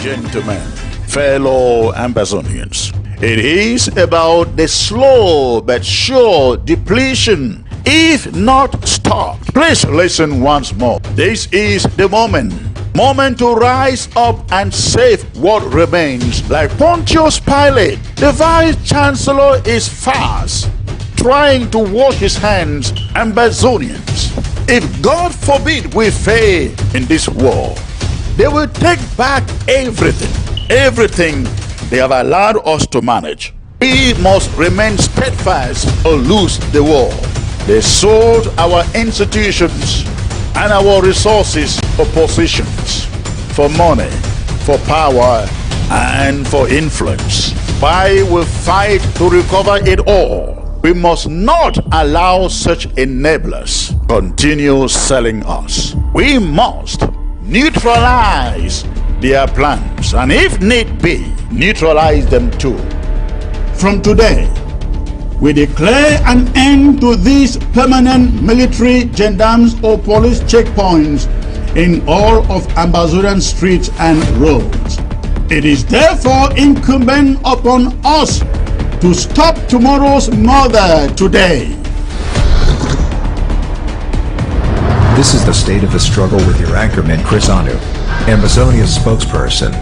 gentlemen, fellow Amazonians, it is about the slow but sure depletion, if not stopped. Please listen once more. This is the moment to rise up and save what remains. Like Pontius Pilate, the vice chancellor is fast trying to wash his hands. Amazonians, if God forbid we fail in this war, they will take back everything they have allowed us to manage. We must remain steadfast or lose the war. They sold our institutions and our resources for positions, for money, for power, and for influence. Why we fight to recover it all? We must not allow such enablers continue selling us. We must neutralize their plans, and if need be, neutralize them too. From today, we declare an end to these permanent military gendarmes or police checkpoints in all of Amazonian streets and roads. It is therefore incumbent upon us to stop tomorrow's murder today. This is the state of the struggle with your anchorman Chris Anu, Amazonia's spokesperson.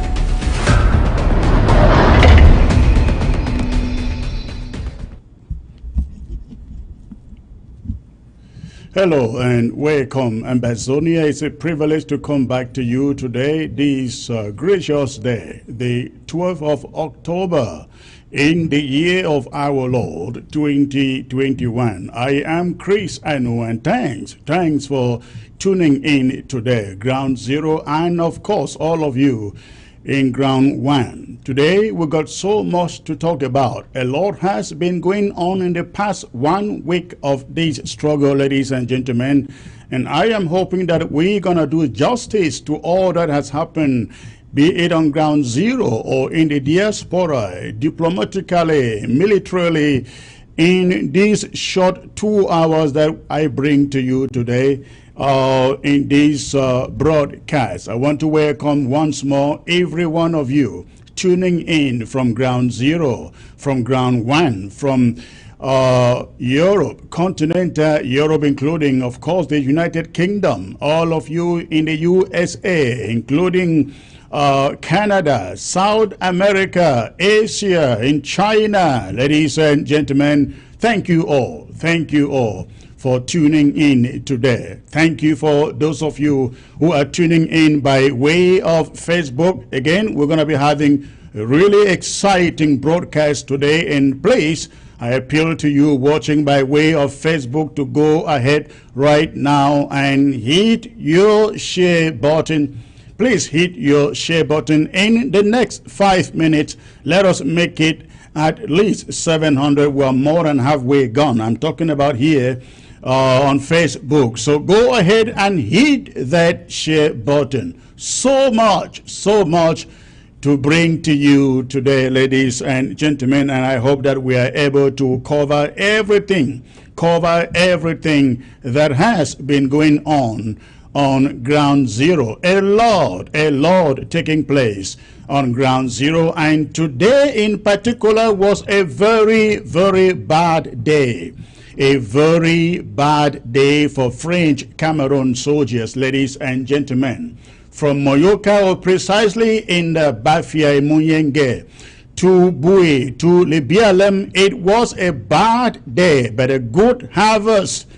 Hello and welcome, Amazonia. It's a privilege to come back to you today, this gracious day, the 12th of October, in the year of our Lord 2021. I am Chris Anu, and thanks for tuning in today, Ground Zero, and of course all of you in Ground One. Today we got so much to talk about. A lot has been going on in the past 1 week of this struggle, ladies and gentlemen, and I am hoping that we're gonna do justice to all that has happened, be it on Ground Zero or in the diaspora, diplomatically, militarily, in these short 2 hours that I bring to you today in this broadcast. I want to welcome once more every one of you tuning in from Ground Zero, from Ground One, from Europe, continental Europe, including, of course, the United Kingdom, all of you in the USA, including Canada, South America, Asia, in China. Ladies and gentlemen, thank you all for tuning in today. Thank you for those of you who are tuning in by way of Facebook. Again, we're going to be having a really exciting broadcast today. And please, I appeal to you watching by way of Facebook to go ahead right now and hit your share button. Please hit your share button. In the next 5 minutes, let us make it at least 700. We're more than halfway gone. I'm talking about here on Facebook. So go ahead and hit that share button. So much to bring to you today, ladies and gentlemen, and I hope that we are able to cover everything that has been going on Ground Zero. A lot taking place on Ground Zero, and today in particular was a very, very bad day. A very bad day for French Cameroon soldiers, ladies and gentlemen. From Moyoka, or precisely in the Bafia Muyenge, to Bui, to Libialem, it was a bad day, but a good harvest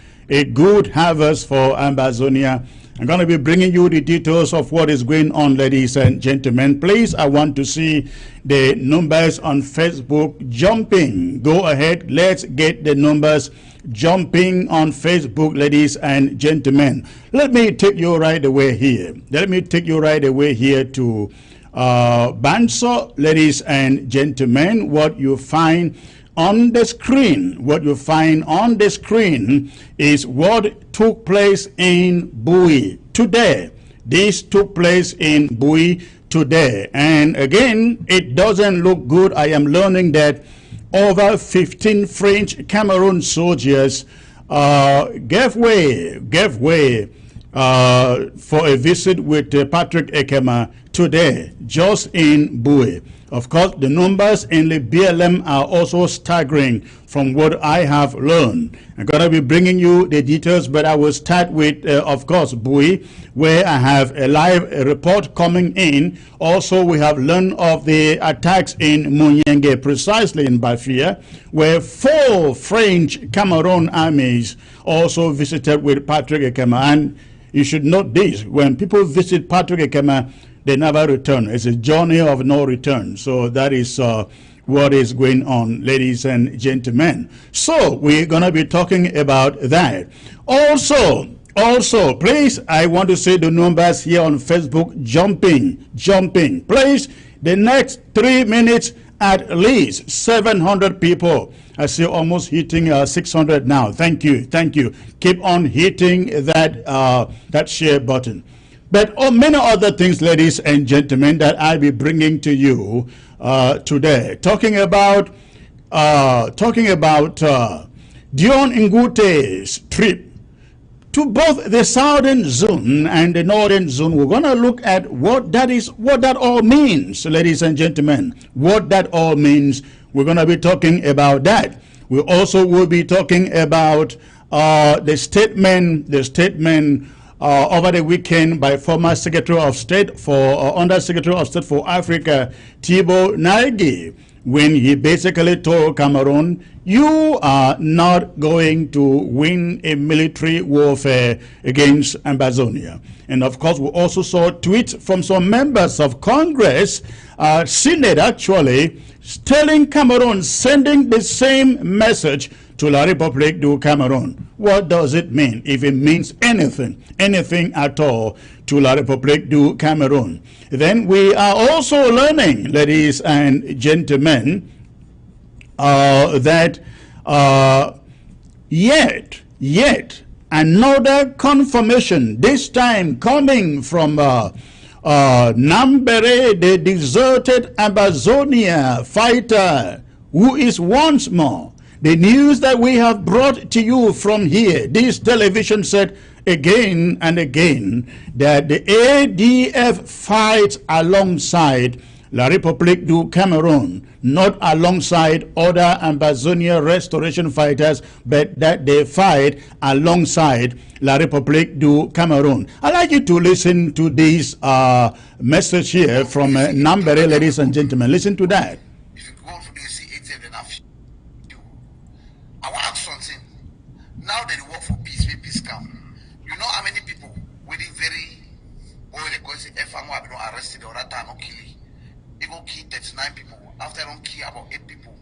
for Amazonia. I'm going to be bringing you the details of what is going on, ladies and gentlemen. Please, I want to see the numbers on Facebook jumping. Go ahead, let's get the numbers jumping on Facebook, ladies and gentlemen. Let me take you right away here. To Banso, ladies and gentlemen. What you find on the screen, is what took place in Bui today. This took place in Bui today. And again, it doesn't look good. I am learning that over 15 French Cameroon soldiers gave way for a visit with Patrick Ekema today, just in Bui. Of course, the numbers in the BLM are also staggering from what I have learned. I'm going to be bringing you the details, but I will start with, of course, Bui, where I have a live report coming in. Also, we have learned of the attacks in Munyenge, precisely in Bafia, where 4 French Cameroon armies also visited with Patrick Ekema. And you should note this, when people visit Patrick Ekema, they never return. It's a journey of no return. So that is what is going on, ladies and gentlemen. So we're going to be talking about that. Also, please, I want to say the numbers here on Facebook, jumping. Please, the next 3 minutes, at least 700 people. I see almost hitting 600 now. Thank you. Keep on hitting that share button. But many other things, ladies and gentlemen, that I'll be bringing to you today. Talking about Dion Ngute's trip to both the southern zone and the northern zone. We're going to look at what that all means, ladies and gentlemen. What that all means. We're going to be talking about that. We also will be talking about the statement over the weekend by former Secretary of State Under Secretary of State for Africa, Thibault Nagy, when he basically told Cameroon, you are not going to win a military warfare against Ambazonia. And of course, we also saw tweets from some members of Congress, Senate actually, telling Cameroon, sending the same message to La République du Cameroon. What does it mean? If it means anything at all to La République du Cameroon. Then we are also learning, ladies and gentlemen, that yet another confirmation, this time coming from Nambere, the deserted Amazonia fighter, who is once more the news that we have brought to you from here. This television said again and again that the ADF fights alongside La République du Cameroon, not alongside other Amazonia restoration fighters, but that they fight alongside La République du Cameroon. I'd like you to listen to this message here from Nambere, ladies and gentlemen. Listen to that. I want to ask something. Now that you work for peace, may peace come. You know how many people waiting very oil because if I'm not arrested or that time, no kill. They go kill 39 people. After I don't kill about 8 people,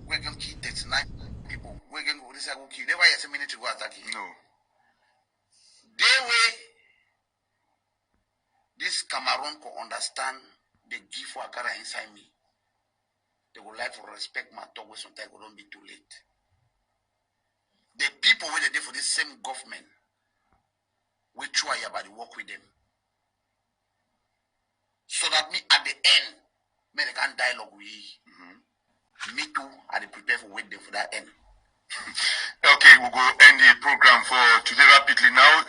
we're going to kill 39 people. We're going to go this I go kill. Never has a minute to go attack you. No. They way this Cameroon could understand the gift for Akara inside me. They would like to respect my talk with sometimes it don't be too late. The people where they did for this same government, we try about to work with them. So that me at the end, me they can dialogue with me too, I dey prepare for wait them for that end. Okay, we'll go end the program for today rapidly now.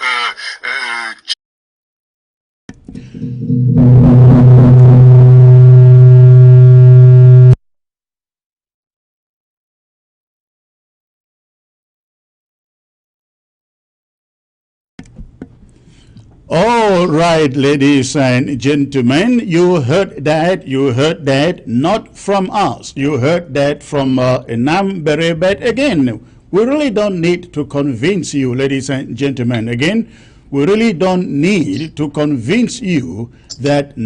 All right, ladies and gentlemen, you heard that not from us. You heard that from Nambere, but again, we really don't need to convince you, ladies and gentlemen. Again, we really don't need to convince you that the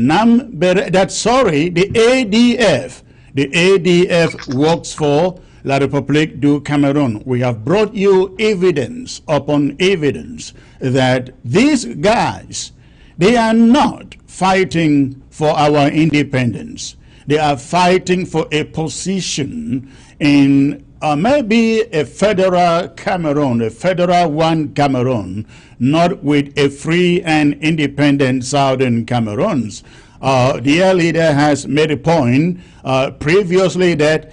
ADF works for La République du Cameroon. We have brought you evidence upon evidence that these guys, they are not fighting for our independence. They are fighting for a position in maybe a federal Cameroon, a federal one Cameroon, not with a free and independent southern Cameroons. Their leader has made a point previously that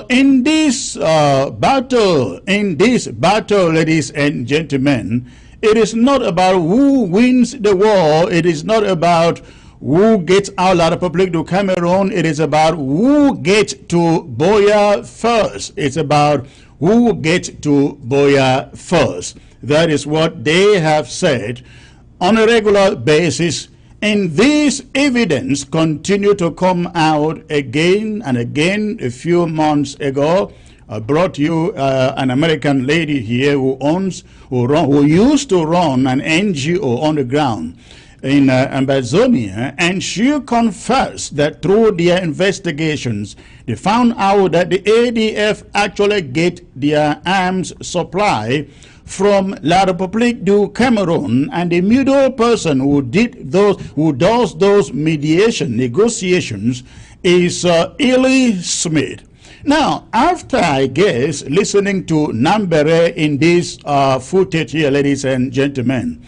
in this battle, ladies and gentlemen, it is not about who wins the war. It is not about who gets out La République du Cameroon. It is about who gets to Buea first. It's about who gets to Buea first. That is what they have said on a regular basis. And this evidence continued to come out again and again. A few months ago, I brought you an American lady here who used to run an NGO on the ground in Amazonia, and she confessed that through their investigations, they found out that the ADF actually get their arms supply from La République du Cameroon, and the middle person who does those negotiations is Eli Smith. Now, after, I guess, listening to Nambere in this footage here, ladies and gentlemen,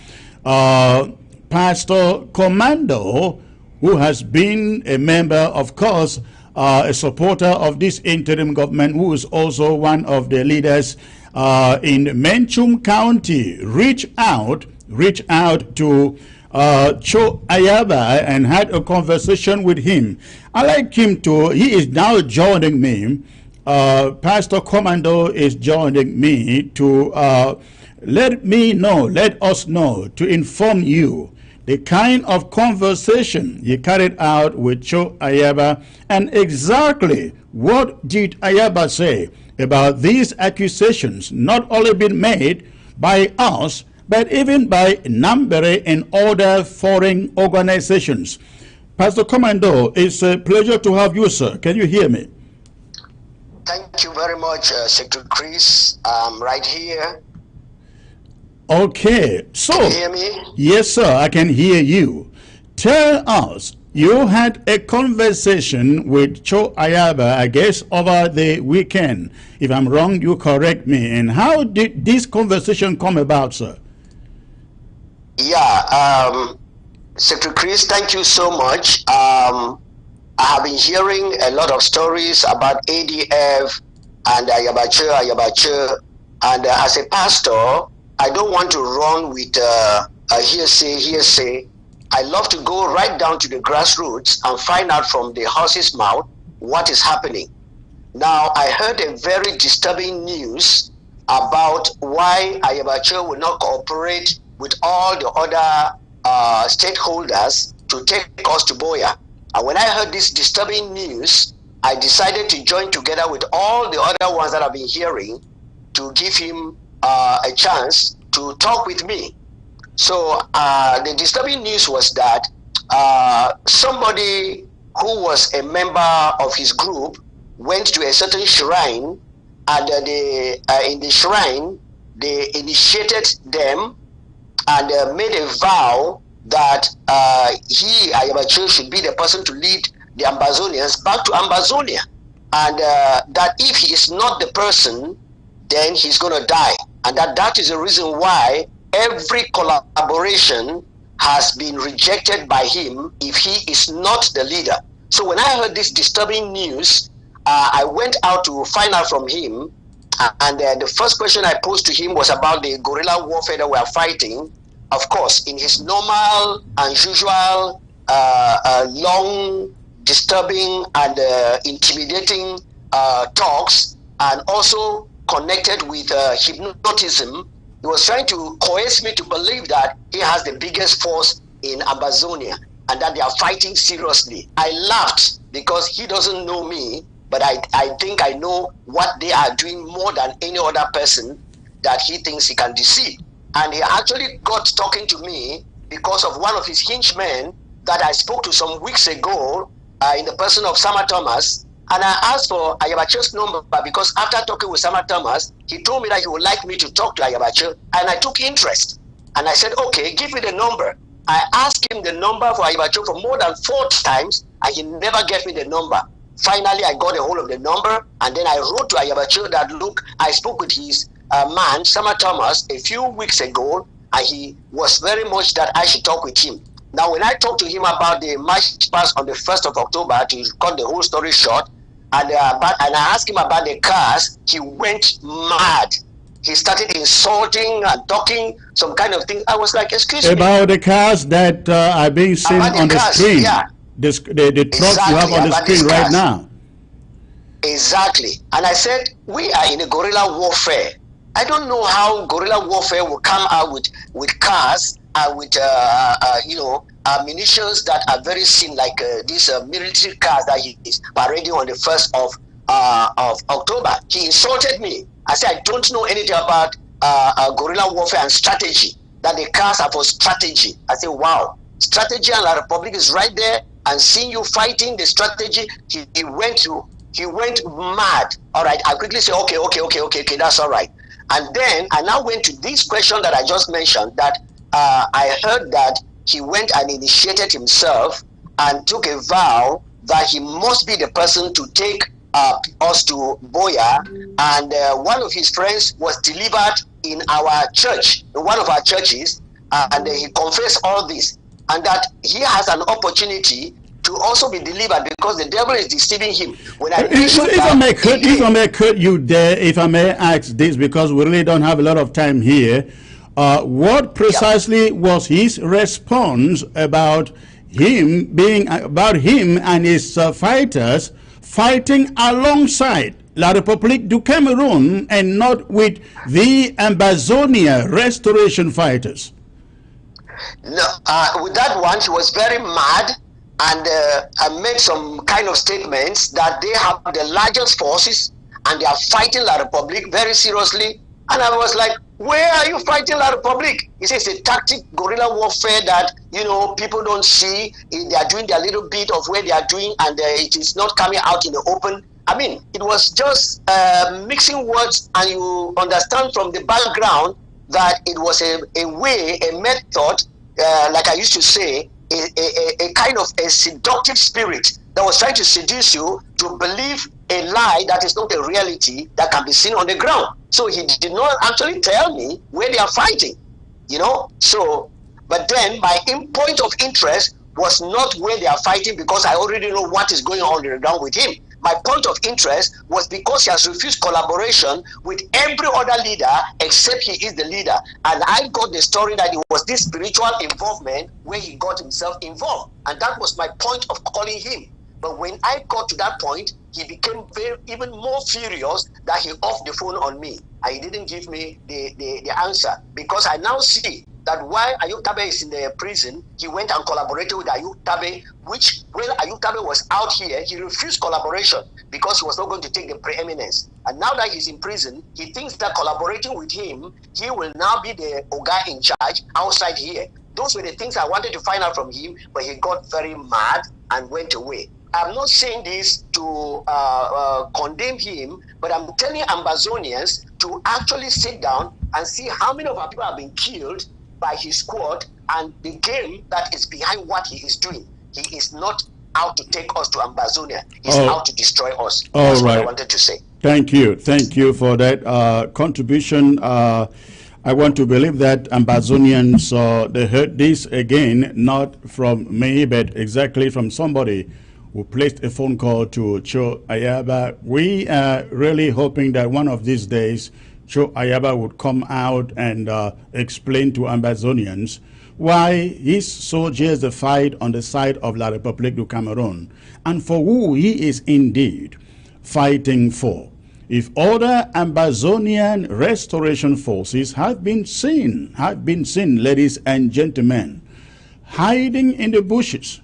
Pastor Commando, who has been a member, of course, a supporter of this interim government, who is also one of the leaders in Menchum County, reached out to Cho Ayaba and had a conversation with him. He is now joining me. Pastor Commando is joining me to let us know, to inform you the kind of conversation he carried out with Cho Ayaba, and exactly what did Ayaba say about these accusations, not only been made by us, but even by Nambere and other foreign organizations. Pastor Commando, it's a pleasure to have you, sir. Can you hear me? Thank you very much, Secretary Chris. I'm right here. Okay, so can you hear me? Yes, sir, I can hear you. Tell us, you had a conversation with Cho Ayaba, I guess, over the weekend. If I'm wrong, you correct me. And how did this conversation come about, sir? Yeah, Secretary Chris, thank you so much. I have been hearing a lot of stories about ADF and Ayabache, and as a pastor, I don't want to run with a hearsay. I love to go right down to the grassroots and find out from the horse's mouth what is happening. Now, I heard a very disturbing news about why Ayabache will not cooperate with all the other stakeholders to take us to Buea. And when I heard this disturbing news, I decided to join together with all the other ones that I've been hearing to give him a chance to talk with me. So the disturbing news was that somebody who was a member of his group went to a certain shrine, and in the shrine, they initiated them and made a vow that Ayabache, should be the person to lead the Ambazonians back to Ambazonia, and that if he is not the person, then he's going to die, and that is the reason why every collaboration has been rejected by him if he is not the leader. So when I heard this disturbing news, I went out to find out from him, and the first question I posed to him was about the guerrilla warfare that we are fighting. Of course, in his normal and usual long, disturbing and intimidating talks, and also connected with hypnotism, he was trying to coerce me to believe that he has the biggest force in Amazonia and that they are fighting seriously. I laughed because he doesn't know me, but I think I know what they are doing more than any other person that he thinks he can deceive. And he actually got talking to me because of one of his henchmen that I spoke to some weeks ago in the person of Sama Thomas. And I asked for Ayabache's number because after talking with Sama Thomas, he told me that he would like me to talk to Ayabache, and I took interest. And I said, okay, give me the number. I asked him the number for Ayabache for more than 4 times, and he never gave me the number. Finally, I got a hold of the number, and then I wrote to Ayabache that, look, I spoke with his man, Sama Thomas, a few weeks ago, and he was very much that I should talk with him. Now, when I talked to him about the march past on the 1st of October, to cut the whole story short, and I asked him about the cars, he went mad. he started insulting and talking some kind of thing. I was like, excuse me. About the cars that are being seen on the screen. Yeah. The trucks you have on the screen right now. Exactly. And I said, we are in a guerrilla warfare. I don't know how guerrilla warfare will come out with cars and with munitions that are very seen, like these military cars that he is parading on the 1st of October. He insulted me. I said, I don't know anything about guerrilla warfare and strategy, that the cars are for strategy. I said, wow, strategy and La Republic is right there, and seeing you fighting the strategy, he went mad. All right, I quickly say, okay, that's all right. And then I now went to this question that I just mentioned, that I heard that he went and initiated himself and took a vow that he must be the person to take us to Boya, and one of his friends was delivered in our church, in one of our churches, and he confessed all this, and that he has an opportunity to also be delivered because the devil is deceiving him. When I if I may cut you there, if I may ask this, because we really don't have a lot of time here, what precisely was his response about him and his fighters fighting alongside La République du Cameroon and not with the Ambazonia restoration fighters? No, with that one, he was very mad, and I made some kind of statements that they have the largest forces and they are fighting La République very seriously. And I was like, where are you fighting La République? He says it's a tactic guerrilla warfare that, people don't see. They are doing their little bit of where they are doing, and it is not coming out in the open. I mean, it was just mixing words, and you understand from the background that it was a method, like I used to say, a kind of a seductive spirit that was trying to seduce you to believe a lie that is not a reality that can be seen on the ground. So he did not actually tell me where they are fighting, So, but then my point of interest was not where they are fighting, because I already know what is going on the ground with him. My point of interest was because he has refused collaboration with every other leader except he is the leader. And I got the story that it was this spiritual involvement where he got himself involved. And that was my point of calling him. But when I got to that point, he became even more furious that he off the phone on me. And he didn't give me the answer, because I now see that while Ayub Tabe is in the prison, he went and collaborated with Ayub Tabe, which when Ayub Tabe was out here, he refused collaboration because he was not going to take the preeminence. And now that he's in prison, he thinks that collaborating with him, he will now be the Oga in charge outside here. Those were the things I wanted to find out from him, but he got very mad and went away. I'm not saying this to condemn him, but I'm telling Ambazonians to actually sit down and see how many of our people have been killed by his squad, and the game that is behind what he is doing. He is not out to take us to Ambazonia. He's out to destroy us. That's what I wanted to say. Thank you for that contribution. I want to believe that Ambazonians, they heard this again, not from me, but exactly from somebody who placed a phone call to Cho Ayaba. We are really hoping that one of these days Cho Ayaba would come out and explain to Ambazonians why his soldiers fight on the side of La République du Cameroon and for who he is indeed fighting for. If other Ambazonian restoration forces have been seen, ladies and gentlemen, hiding in the bushes,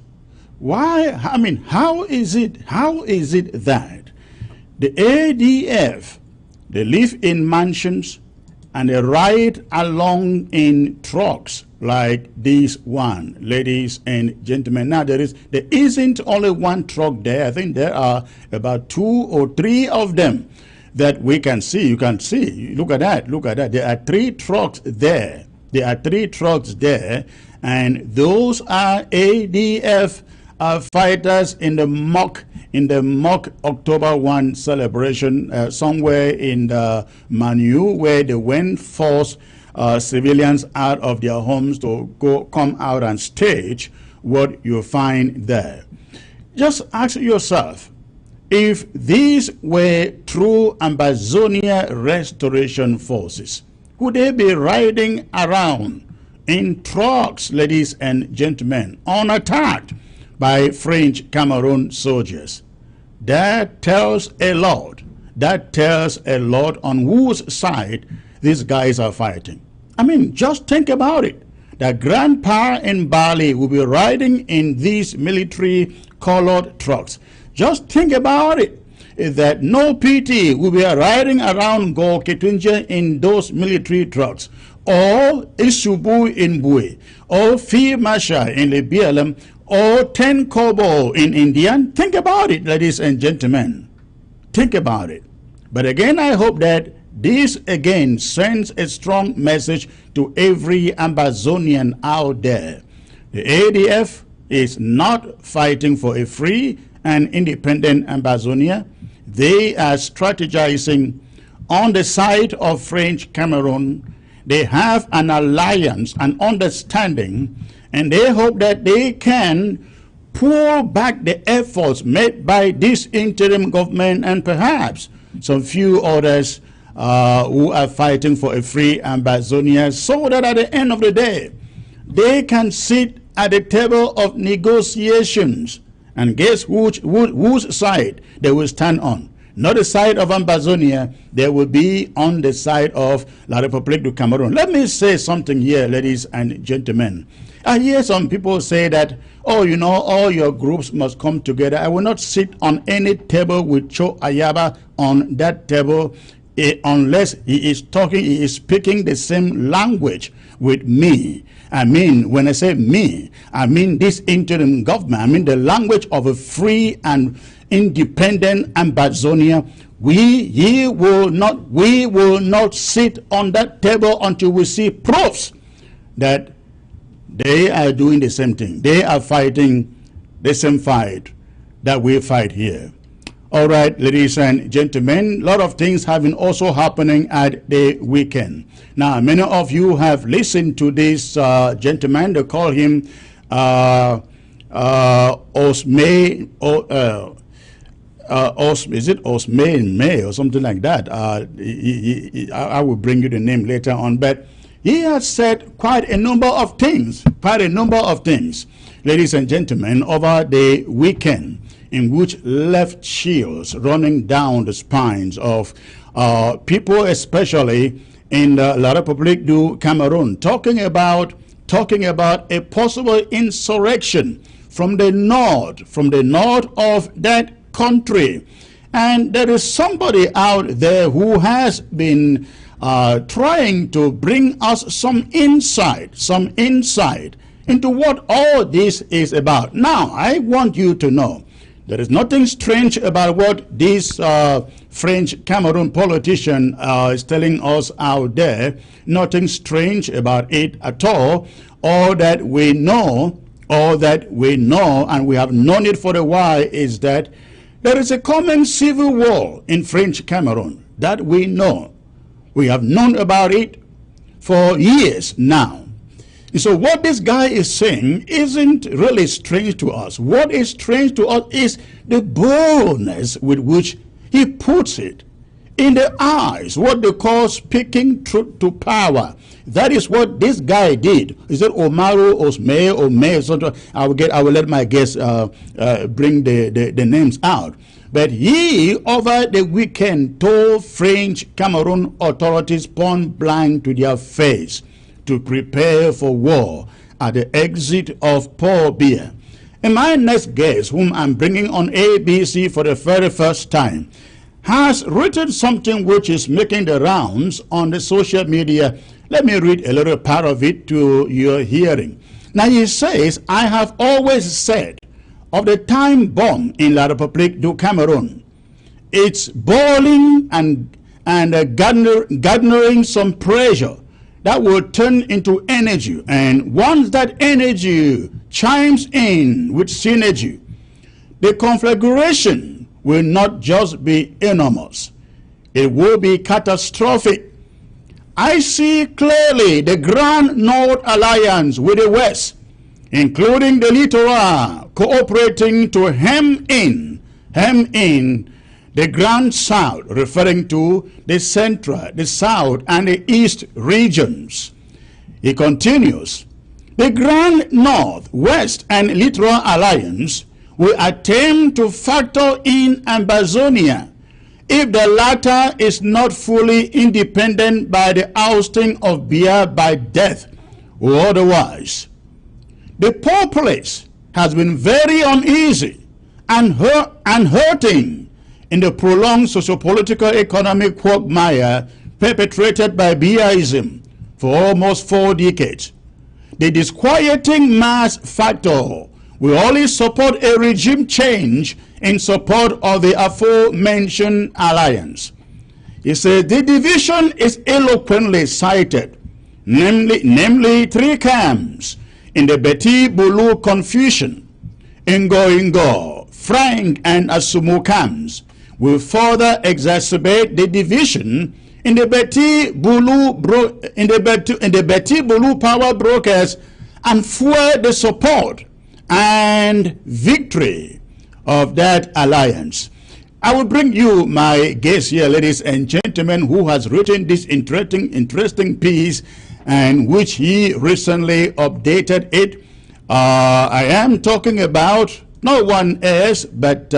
why? I mean, how is it that the ADF, they live in mansions and they ride along in trucks like this one, ladies and gentlemen? Now there isn't only one truck there. I think there are about 2 or 3 of them that we can see. You can see. Look at that. There are 3 trucks there. And those are ADF fighters in the mock October 1 celebration somewhere in the Manu, where they went force civilians out of their homes to come out and stage what you find there. Just ask yourself, if these were true Ambazonia restoration forces, would they be riding around in trucks, ladies and gentlemen, unattacked by French Cameroon soldiers? That tells a lot. That tells a lot on whose side these guys are fighting. I mean, just think about it. The grandpa in Bali will be riding in these military colored trucks. Just think about it. That no PT will be riding around Go Ketunja in those military trucks, or Isubu in Bui, or Fi Masha in Libialem, or 10 Kobo in Indian. Think about it, ladies and gentlemen. Think about it. But again, I hope that this again sends a strong message to every Ambazonian out there. The ADF is not fighting for a free and independent Ambazonia. They are strategizing on the side of French Cameroon. They have an alliance, an understanding, and they hope that they can pull back the efforts made by this interim government and perhaps some few others who are fighting for a free Ambazonia, so that at the end of the day, they can sit at the table of negotiations. And guess whose side they will stand on? Not the side of Ambazonia, they will be on the side of La République du Cameroon. Let me say something here, ladies and gentlemen. I hear some people say that, oh, you know, all your groups must come together. I will not sit on any table with Cho Ayaba on that table unless he is speaking the same language with me. I mean, when I say me, I mean this interim government. I mean the language of a free and independent Ambazonia. We will not sit on that table until we see proofs that they are doing the same thing. They are fighting the same fight that we fight here. All right, ladies and gentlemen, a lot of things have been also happening at the weekend. Now, many of you have listened to this gentleman. They call him Osme, is it Osme May or something like that? I will bring you the name later on. But he has said quite a number of things, ladies and gentlemen, over the weekend, in which left chills running down the spines of people, especially in La République du Cameroon, talking about a possible insurrection from the north of that country. And there is somebody out there who has been trying to bring us some insight into what all this is about. Now, I want you to know there is nothing strange about what this French Cameroon politician is telling us out there. Nothing strange about it at all. All that we know, and we have known it for a while, is that there is a common civil war in French Cameroon. That we know. We have known about it for years now. So what this guy is saying isn't really strange to us. What is strange to us is the boldness with which he puts it in the eyes, what they call speaking truth to power. That is what this guy did. Is it Omaru, Osme, or May, or something? I will let my guests bring the names out. But he, over the weekend, told French Cameroon authorities point blank to their face to prepare for war at the exit of Port Beer. And my next guest, whom I'm bringing on ABC for the very first time, has written something which is making the rounds on the social media. Let me read a little part of it to your hearing. Now he says, I have always said of the time bomb in La République du Cameroon, it's boiling and garnering some pressure that will turn into energy. And once that energy chimes in with synergy, the conflagration will not just be enormous, it will be catastrophic. I see clearly the Grand North Alliance with the West, including the littoral, cooperating to hem in hem in the Grand South, referring to the Central, the South, and the East regions. He continues, the Grand North, West, and Littoral Alliance will attempt to factor in Ambazonia if the latter is not fully independent by the ousting of Biya by death or otherwise. The populace has been very uneasy and hurting in the prolonged socio-political economic quagmire perpetrated by Biyaism for almost 4 decades. The disquieting mass factor will only support a regime change in support of the aforementioned alliance. He said the division is eloquently cited, namely 3 camps in the Beti Bulu confusion. Ingo, Frank, and Asumu camps will further exacerbate the division in the Beti Bulu power brokers and fuel the support and victory of that alliance. I will bring you my guest here, ladies and gentlemen, who has written this interesting piece and which he recently updated it. I am talking about no one else but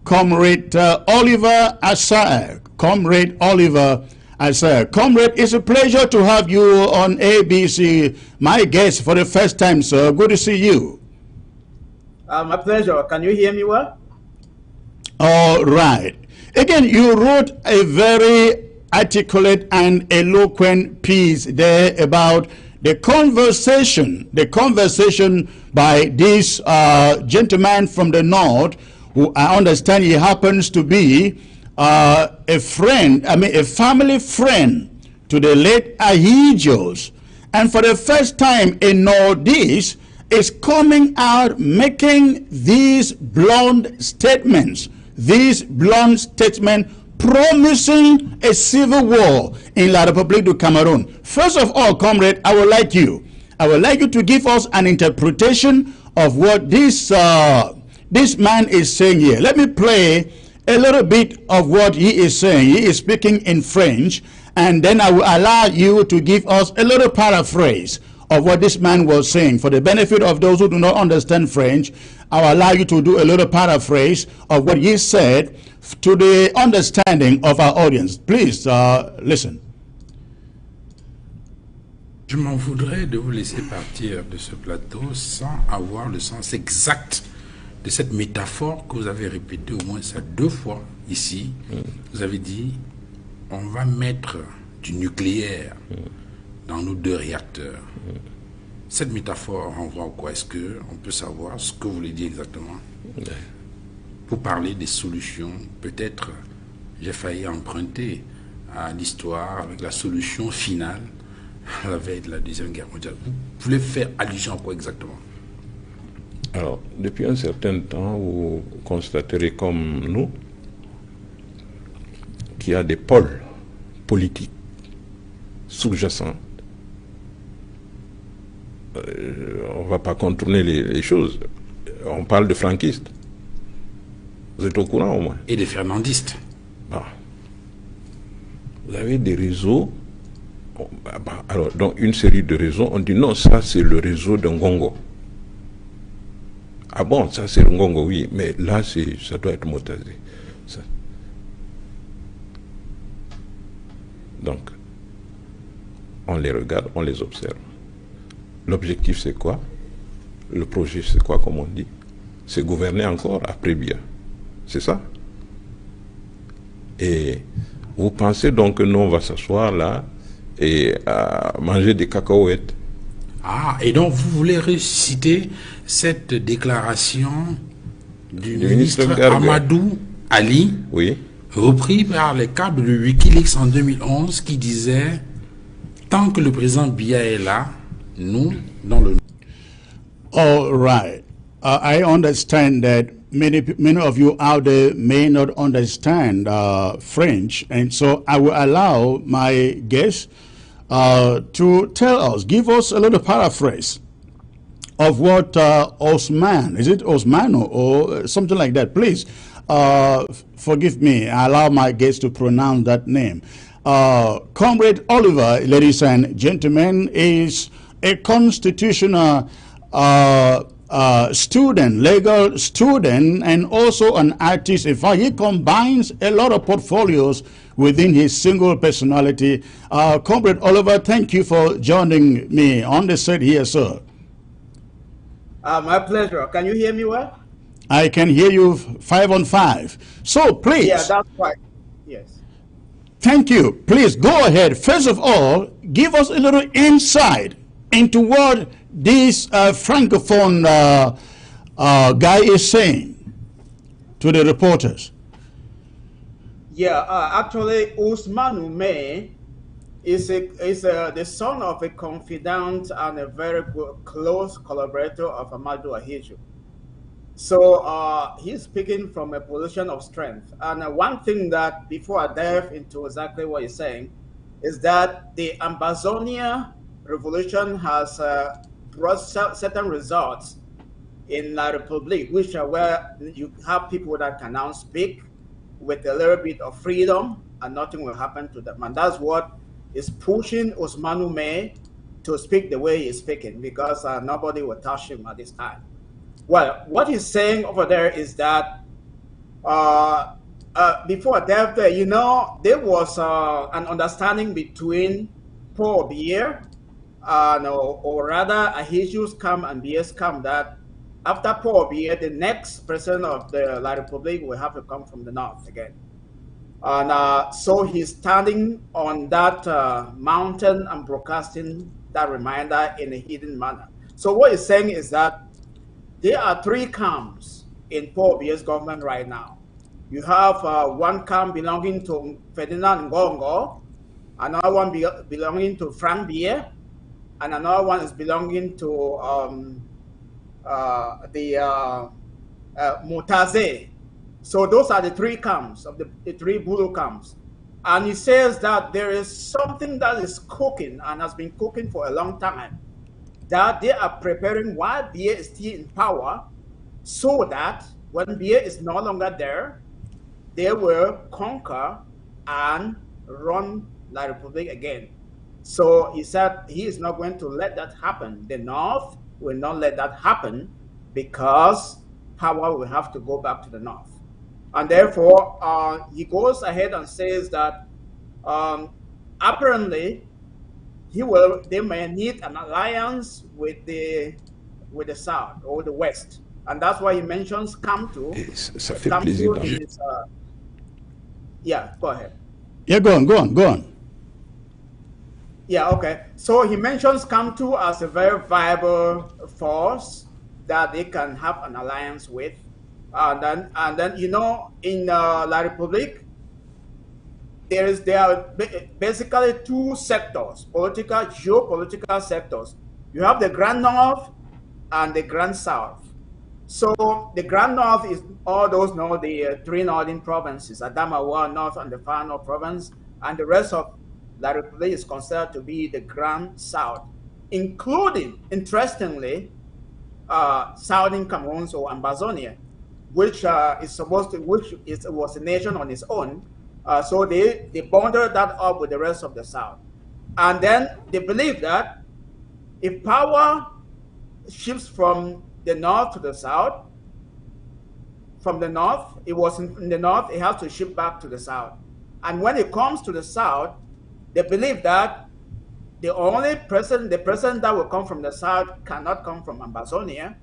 Comrade Oliver Asare. Comrade Oliver Asare. Comrade, it's a pleasure to have you on ABC, my guest for the first time, sir. Good to see you. My pleasure. Can you hear me well? All right. Again, you wrote a very articulate and eloquent piece there about the conversation by this gentleman from the north, who I understand he happens to be a family friend to the late Ahijos. And for the first time in Northeast, is coming out making these blunt statements promising a civil war in La République du Cameroon. First of all, comrade, I would like you to give us an interpretation of what this man is saying here. Let me play a little bit of what he is saying. He is speaking in French, and then I will allow you to give us a little paraphrase of what this man was saying. For the benefit of those who do not understand French, I'll allow you to do a little paraphrase of what he said to the understanding of our audience. Please listen. Je m'en voudrais de vous laisser partir de ce plateau sans avoir le sens exact de cette métaphore que vous avez répétée au moins ça 2 fois ici. Vous avez dit, on va mettre du nucléaire dans nos 2 réacteurs. Cette métaphore renvoie à quoi? Est-ce qu'on peut savoir ce que vous voulez dire exactement? Pour parler des solutions, peut-être j'ai failli emprunter à l'histoire avec la solution finale à la veille de la Deuxième Guerre mondiale. Vous voulez faire allusion à quoi exactement? Alors, depuis un certain temps, vous constaterez comme nous qu'il y a des pôles politiques sous-jacents. On ne va pas contourner les choses. On parle de franquistes. Vous êtes au courant au moins? Et des fernandistes. Bon. Vous avez des réseaux. Alors, dans une série de réseaux, on dit non, ça c'est le réseau d'un Ngongo. Ah bon, ça c'est le Ngongo, oui, mais là ça doit être Motasé. Ça. Donc, on les regarde, on les observe. L'objectif c'est quoi? Le projet c'est quoi, comme on dit? C'est gouverner encore après Biya. C'est ça? Et vous pensez donc que nous on va s'asseoir là et manger des cacahuètes? Ah, et donc vous voulez réciter cette déclaration du ministre Amadou Ali, oui, repris par les cadres de Wikileaks en 2011, qui disait « Tant que le président Biya est là, nous, dans le... » All right. I understand that many of you out there may not understand French, and so I will allow my guest to tell us, give us a little paraphrase of what Osman, is it Osmano or something like that? Please, Forgive me, I allow my guests to pronounce that name. Comrade Oliver, ladies and gentlemen, is a constitutional student, legal student, and also an artist. In fact, he combines a lot of portfolios within his single personality. Comrade Oliver, thank you for joining me on the set here, sir. My pleasure. Can you hear me well? I can hear you 5 on 5. So please. Yeah, that's right. Yes. Thank you. Please go ahead. First of all, give us a little insight into what this francophone guy is saying to the reporters. Yeah, actually, Ousmane Oumé is the son of a confidant and a very close collaborator of Amadou Ahidjo. So he's speaking from a position of strength. And one thing that, before I dive into exactly what he's saying, is that the Ambazonia revolution has brought certain results in La République, which are where you have people that can now speak with a little bit of freedom and nothing will happen to them. And that's what is pushing Ousmane Oumé to speak the way he's speaking, because nobody will touch him at this time. Well, what he's saying over there is that before that, you know, there was an understanding between Paul Biya or rather Ahidjo's camp and Biya's camp, that after Paul Biya, the next president of the La République will have to come from the north again. And so he's standing on that mountain and broadcasting that reminder in a hidden manner. So what he's saying is that there are 3 camps in Paul Biya's government right now. You have one camp belonging to Ferdinand Ngongo, another one belonging to Frank Biya, and another one is belonging to Mutaze. So those are the 3 camps of the 3 Bulu camps. And he says that there is something that is cooking and has been cooking for a long time, that they are preparing while Biya is still in power, so that when Biya is no longer there, they will conquer and run La République again. So he said he is not going to let that happen. The North will not let that happen, because power will have to go back to the North. And therefore, he goes ahead and says that apparently they may need an alliance with the South or the West. And that's why he mentions Kamtu. Ça fait plaisir. Yeah, go ahead. Yeah, go on. Yeah, okay. So he mentions Kamtu as a very viable force that they can have an alliance with. And then you know, in La République, there are basically 2 sectors, geopolitical sectors. You have the Grand North and the Grand South. So the Grand North is all those the 3 northern provinces, Adamawa, North, and the Far North province, and the rest of La République is considered to be the Grand South, including, interestingly, Southern Cameroon or Ambazonia, which was a nation on its own. So they bonded that up with the rest of the South. And then they believe that if power shifts from the North to the South, from the North, it was in the North, it has to shift back to the South. And when it comes to the South, they believe that the president that will come from the South cannot come from Ambazonia.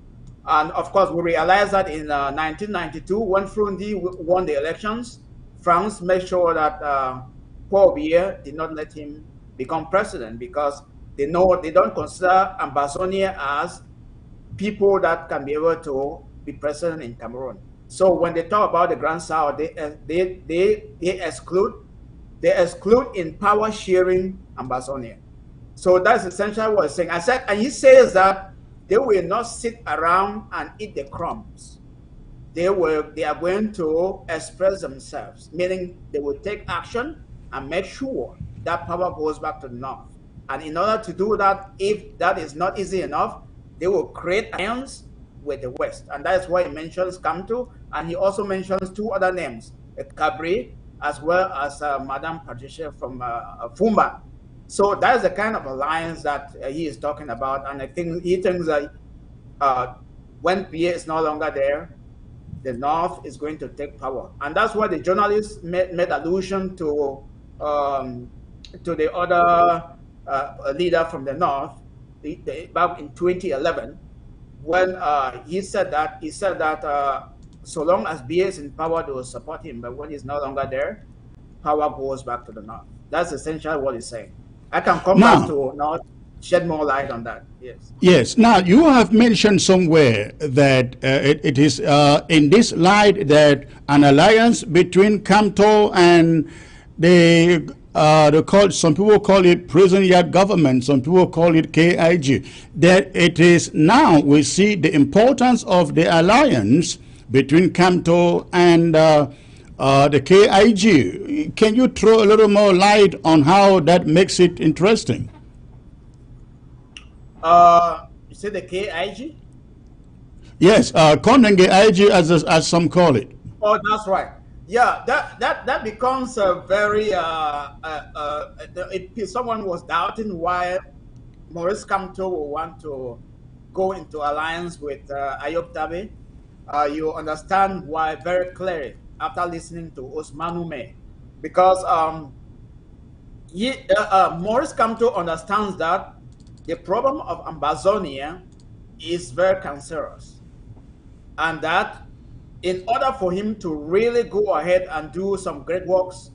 And of course, we realized that in 1992, when Frundi won the elections, France made sure that Paul Biya did not let him become president, because they don't consider Ambazonia as people that can be able to be president in Cameroon. So when they talk about the Grand South, they exclude in power sharing Ambazonia. So that's essentially what he's saying. And he says that they will not sit around and eat the crumbs. They are going to express themselves, meaning they will take action and make sure that power goes back to the North. And in order to do that, if that is not easy enough, they will create alliance with the West. And that's why he mentions Kamto, and he also mentions two other names, Kabri, as well as Madame Patricia from Fumba. So that is the kind of alliance that he is talking about. And I think he thinks that when Pierre is no longer there, the North is going to take power. And that's why the journalists made allusion to the other leader from the North back in 2011, when he said that so long as BA is in power, they will support him. But when he's no longer there, power goes back to the North. That's essentially what he's saying. I can come back to North, shed more light on that. Yes. Yes. Now, you have mentioned somewhere that it is in this light that an alliance between Kamto and some people call it prison yard government, some people call it KIG, that it is now we see the importance of the alliance between Kamto and the KIG. Can you throw a little more light on how that makes it interesting? You say the KIG? Yes, Kondenge IG as some call it. Oh, that's right. Yeah, that becomes a very if someone was doubting why Maurice Kamto will want to go into alliance with Ayub Tabe, you understand why very clearly after listening to Ousmane Ume, because Maurice Kamto understands that the problem of Ambazonia is very cancerous, and that in order for him to really go ahead and do some great works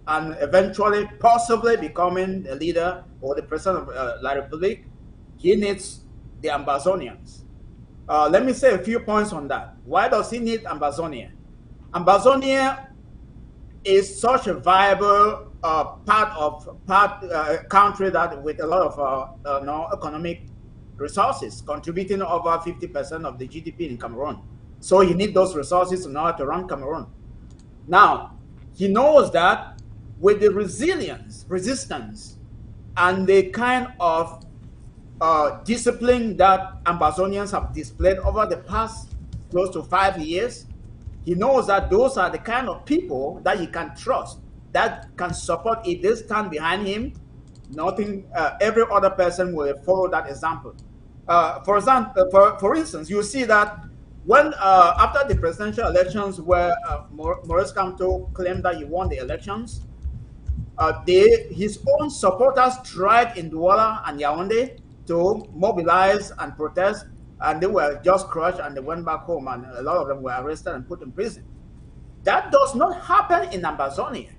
and eventually possibly becoming the leader or the president of La Republique, he needs the Ambazonians. Let me say a few points on that. Why does he need Ambazonia? Ambazonia is such a viable country that with a lot of economic resources, contributing over 50% of the GDP in Cameroon. So he needs those resources in order to run Cameroon. Now, he knows that with the resistance, and the kind of discipline that Ambazonians have displayed over the past close to 5 years, he knows that those are the kind of people that he can trust, that can support. If they stand behind him, every other person will follow that example. For instance, you see that when after the presidential elections, where Maurice Kamto claimed that he won the elections, his own supporters tried in Douala and Yaoundé to mobilize and protest, and they were just crushed and they went back home, and a lot of them were arrested and put in prison. That does not happen in Ambazonia.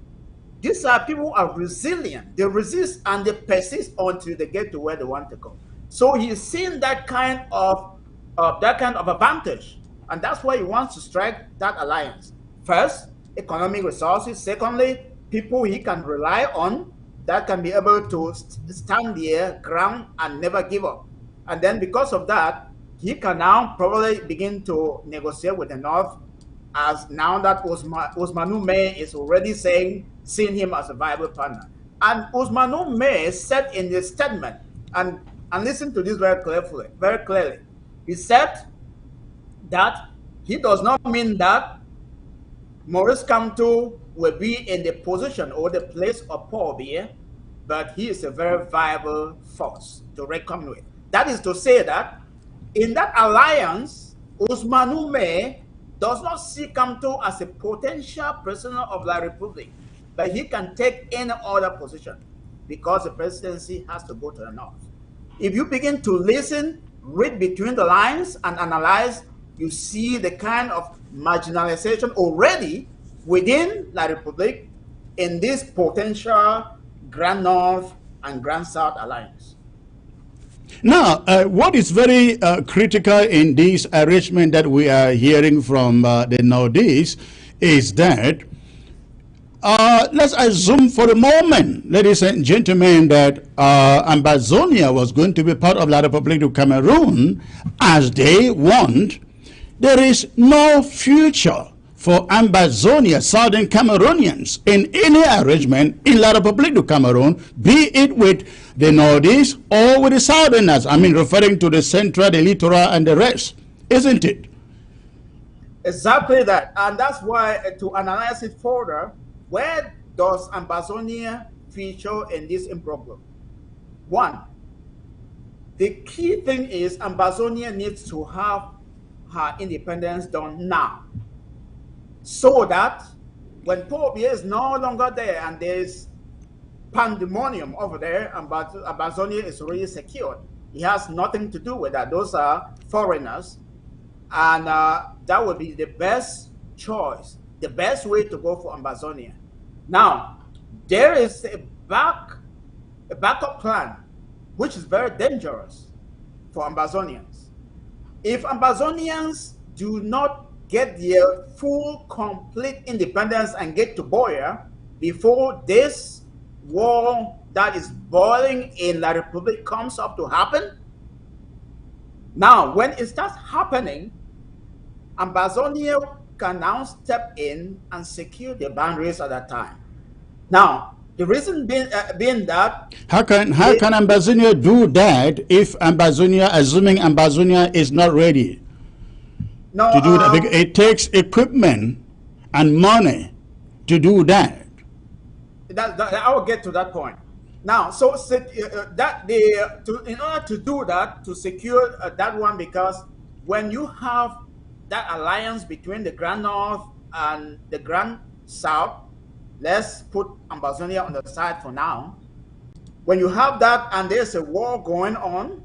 These are people who are resilient. They resist and they persist until they get to where they want to go. So he's seen that kind of advantage, and that's why he wants to strike that alliance. First, economic resources. Secondly, people he can rely on that can be able to stand their ground and never give up. And then because of that, he can now probably begin to negotiate with the North, as now that Ousmane Ume is already seeing him as a viable partner. And Ousmane Ume said in his statement, and listen to this very clearly. He said that he does not mean that Maurice Kamto will be in the position or the place of Paul Biya, but he is a very viable force to reckon with. That is to say that in that alliance, Ousmane Ume does not see Kamto as a potential prisoner of La Republique, but he can take any other position because the presidency has to go to the North. If you begin to listen, read between the lines and analyze, you see the kind of marginalization already within La Republique in this potential Grand North and Grand South alliance. Now, what is very critical in this arrangement that we are hearing from the Northeast is that let's assume for a moment, ladies and gentlemen, that Ambazonia was going to be part of La Republique of Cameroon as they want. There is no future for Ambazonia, Southern Cameroonians, in any arrangement in La Republique of Cameroon, be it with the Northeast or with the Southerners. I mean, referring to the Central, the Littoral, and the rest. isn't it? Exactly that. And that's why, to analyze it further, where does Ambazonia feature in this imbroglio? One, the key thing is Ambazonia needs to have her independence done now, so that when Paul Biya is no longer there and there's pandemonium over there, and Ambazonia is already secured. He has nothing to do with that. Those are foreigners, and that would be the best choice, the best way to go for Ambazonia. Now, there is a backup plan, which is very dangerous for Ambazonians. If Ambazonians do not get their full, complete independence and get to Boya before this war that is boiling in La Republic comes up to happen, now when it starts happening, Ambazonia can now step in and secure the boundaries at that time. Now, the reason being that how can Ambazonia do that if Ambazonia, assuming Ambazonia is not ready to do that? Because it takes equipment and money to do that. I will get to that point. Now, so in order to do that, to secure that one, because when you have that alliance between the Grand North and the Grand South, let's put Ambazonia on the side for now. When you have that and there's a war going on,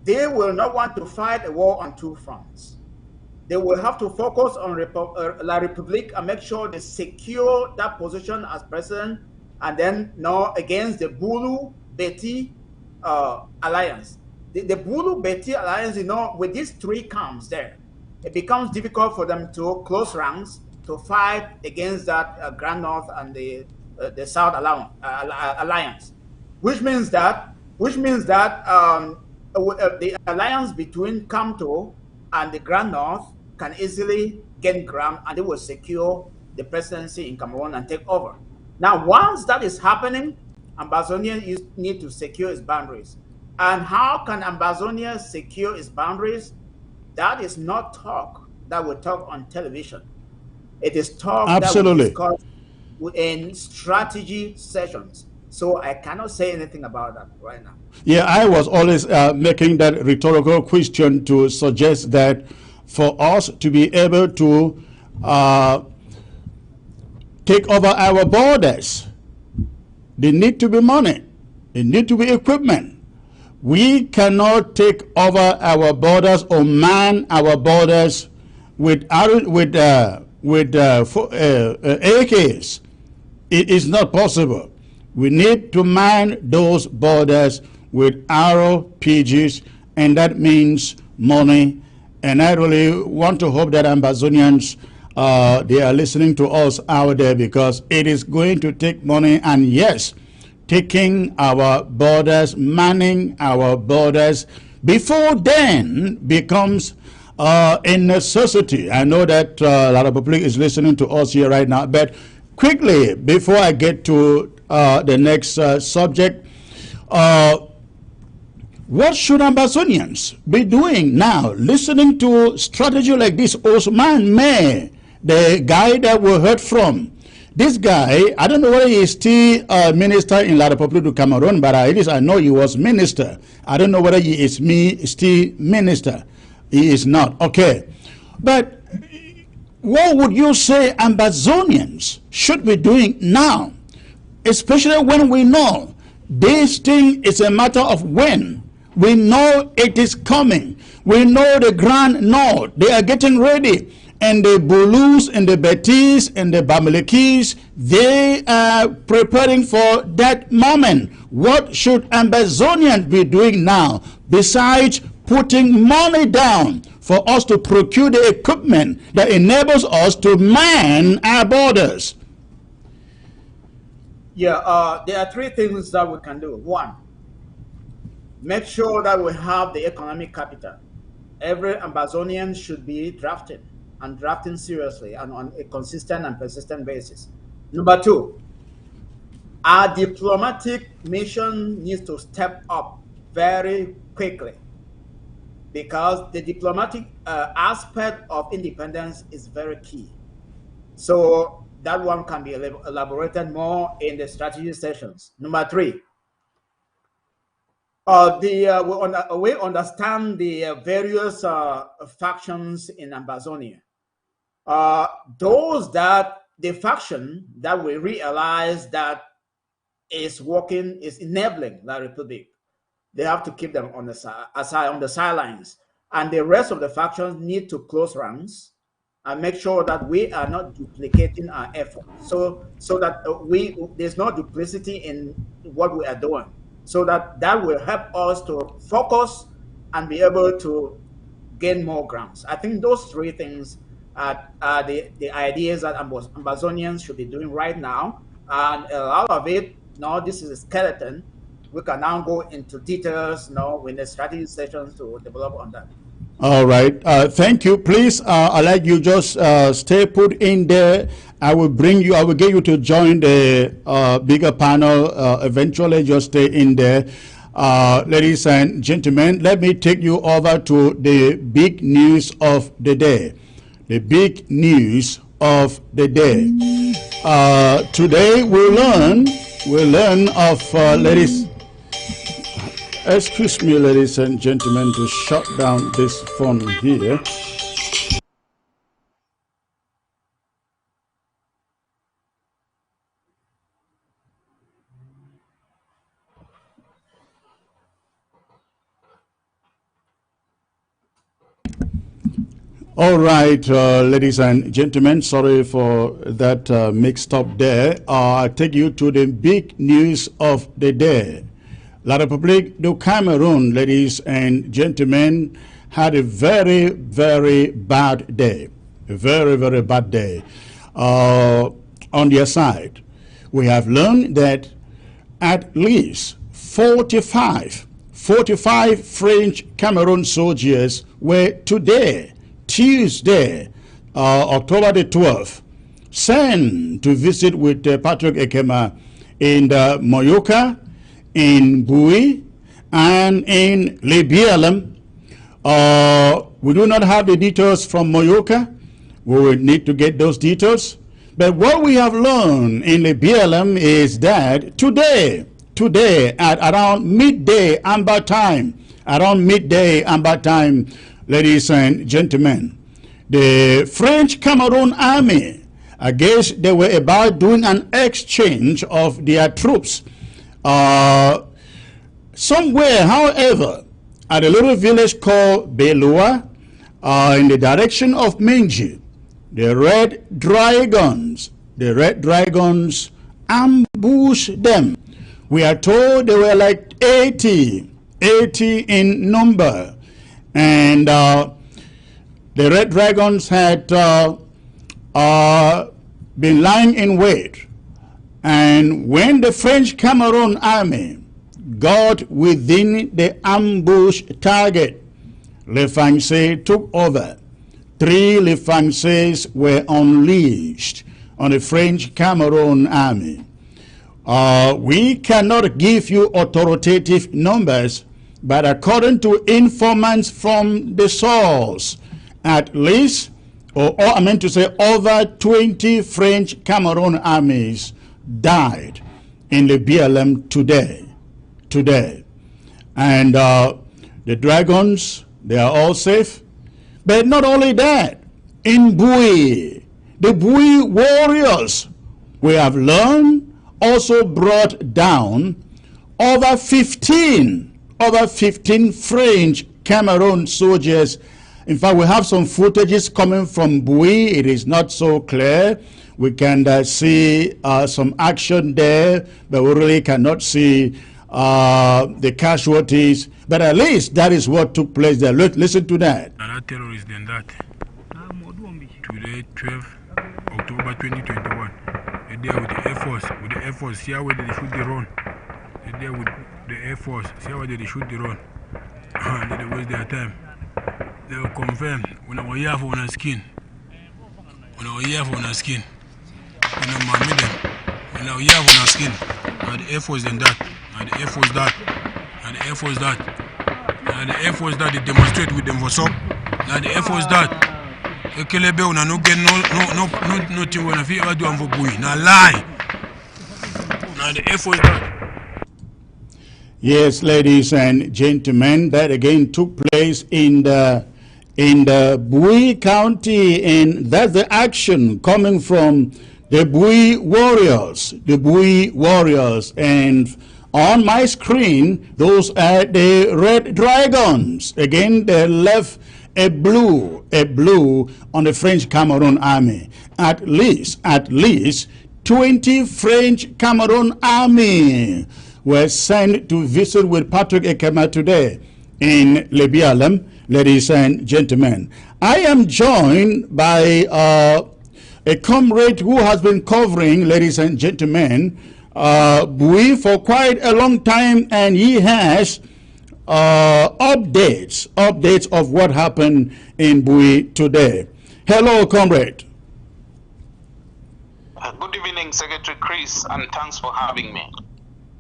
they will not want to fight a war on two fronts. They will have to focus on La Republique and make sure they secure that position as president, and then against the Bulu-Beti alliance. The Bulu-Beti alliance, with these three camps there, it becomes difficult for them to close ranks to fight against that Grand North and the South alliance, which means that the alliance between Kamto and the Grand North can easily gain ground, and they will secure the presidency in Cameroon and take over. Now, once that is happening, Ambazonia need to secure its boundaries. And how can Ambazonia secure its boundaries? That is not talk that we talk on television. It is talk that we discuss in strategy sessions. So I cannot say anything about that right now. Yeah, I was always making that rhetorical question to suggest that for us to be able to take over our borders, there need to be money, there need to be equipment. We cannot take over our borders or man our borders with AKs. It is not possible. We need to man those borders with RPGs, and that means money. And I really want to hope that Ambazonians, they are listening to us out there, because it is going to take money. And yes, taking our borders, manning our borders, before then becomes a necessity. I know that La Republique is listening to us here right now, but quickly, before I get to the next subject, what should Ambazonians be doing now? Listening to strategy like this, Osman May, the guy that we heard from, this guy, I don't know whether he is still minister in La Republique du Cameroon, but at least I know he was minister. I don't know whether he is still minister. He is not. Okay. But what would you say Ambazonians should be doing now? Especially when we know this thing is a matter of when. We know it is coming. We know the Grand North, they are getting ready. And the Bulus and the Betis and the Bamilekis, they are preparing for that moment. What should Ambazonians be doing now besides putting money down for us to procure the equipment that enables us to man our borders? Yeah, there are three things that we can do. One, make sure that we have the economic capital. Every Ambazonian should be drafted, and drafting seriously and on a consistent and persistent basis. Number two, our diplomatic mission needs to step up very quickly. because the diplomatic aspect of independence is very key. So that one can be elaborated more in the strategy sessions. Number 3, we understand the various factions in Ambazonia. Those that the faction that we realize that is working, is enabling the Republic, they have to keep them on the sidelines, and the rest of the factions need to close ranks and make sure that we are not duplicating our efforts, so that there's no duplicity in what we are doing, so that will help us to focus and be able to gain more grounds. I think those 3 things are the ideas that Ambazonians should be doing right now, and a lot of it. Now, this is a skeleton. We can now go into details now in the strategy sessions to develop on that. All right. Thank you. Please, I'd like you just stay put in there. I will get you to join the bigger panel eventually. Just stay in there. Ladies and gentlemen, let me take you over to the big news of the day. The big news of the day. Today we'll learn of ladies. Excuse me, ladies and gentlemen, to shut down this phone here. All right, ladies and gentlemen, sorry for that mixed up there. I take you to the big news of the day. La République du Cameroon, ladies and gentlemen, had a very, very bad day. A very, very bad day on their side. We have learned that at least 45 French Cameroon soldiers were today, Tuesday, October the 12th, sent to visit with Patrick Ekema in Moyoka, in Bui, and in Lebielem. We do not have the details from Moyoka. We will need to get those details. But what we have learned in Lebielem is that today at around midday Amber time, ladies and gentlemen, the French Cameroon army, I guess they were about doing an exchange of their troops. Somewhere, however, at a little village called Belua, in the direction of Minji, the Red Dragons ambushed them. We are told they were like 80 in number, and the Red Dragons had been lying in wait. And when the French Cameroon army got within the ambush target, Les Français took over. 3 Les Français were unleashed on the French Cameroon army. We cannot give you authoritative numbers, but according to informants from the source, at least, over 20 French Cameroon armies died in the BLM today. And the dragons, they are all safe. But not only that, in Bui, the Bui warriors, we have learned, also brought down over 15 French Cameroon soldiers. In fact, we have some footages coming from Bui. It is not so clear. We can see some action there, but we really cannot see the casualties. But at least that is what took place there. Listen to that. Another terrorist than that. Today, 12 October 2021. A day with the Air Force, see how they shoot the drone. A day with the Air Force, see how they shoot the drone. They waste their time. They will confirm when I hear for our skin. When I hear for our skin. When I hear for our skin. And the Air Force than that. And the Air Force that. And the Air Force that. Now the Air Force that they demonstrate with them for some. Now the Air Force that Ekelebe una no get no nothing when I feel ever do am for boy. Now lie. Now the Air Force that. Yes, ladies and gentlemen, that again took place in the Bui County, and that's the action coming from the Bui Warriors. The Bui Warriors, and on my screen, those are the Red Dragons. Again, they left a blue on the French Cameroon army. At least 20 French Cameroon army were sent to visit with Patrick Ekema today in Lebialem, ladies and gentlemen. I am joined by a comrade who has been covering, ladies and gentlemen, Bui for quite a long time, and he has updates of what happened in Bui today. Hello, comrade. Good evening, Secretary Chris, and thanks for having me.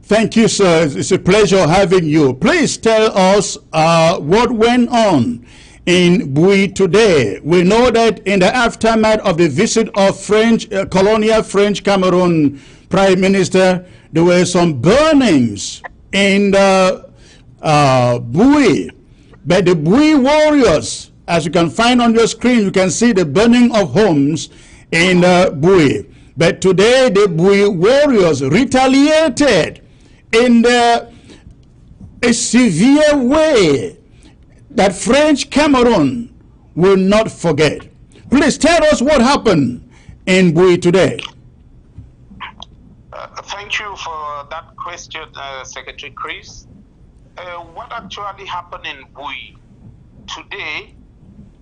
Thank you, sir. It's a pleasure having you. Please tell us what went on in Bui today. We know that in the aftermath of the visit of colonial French Cameroon Prime Minister, there were some burnings in the Bui. But the Bui warriors, as you can find on your screen, you can see the burning of homes in Bui. But today, the Bui warriors retaliated in a severe way that French Cameroon will not forget. Please tell us what happened in Bui today. Thank you for that question, Secretary Chris. What actually happened in Bui today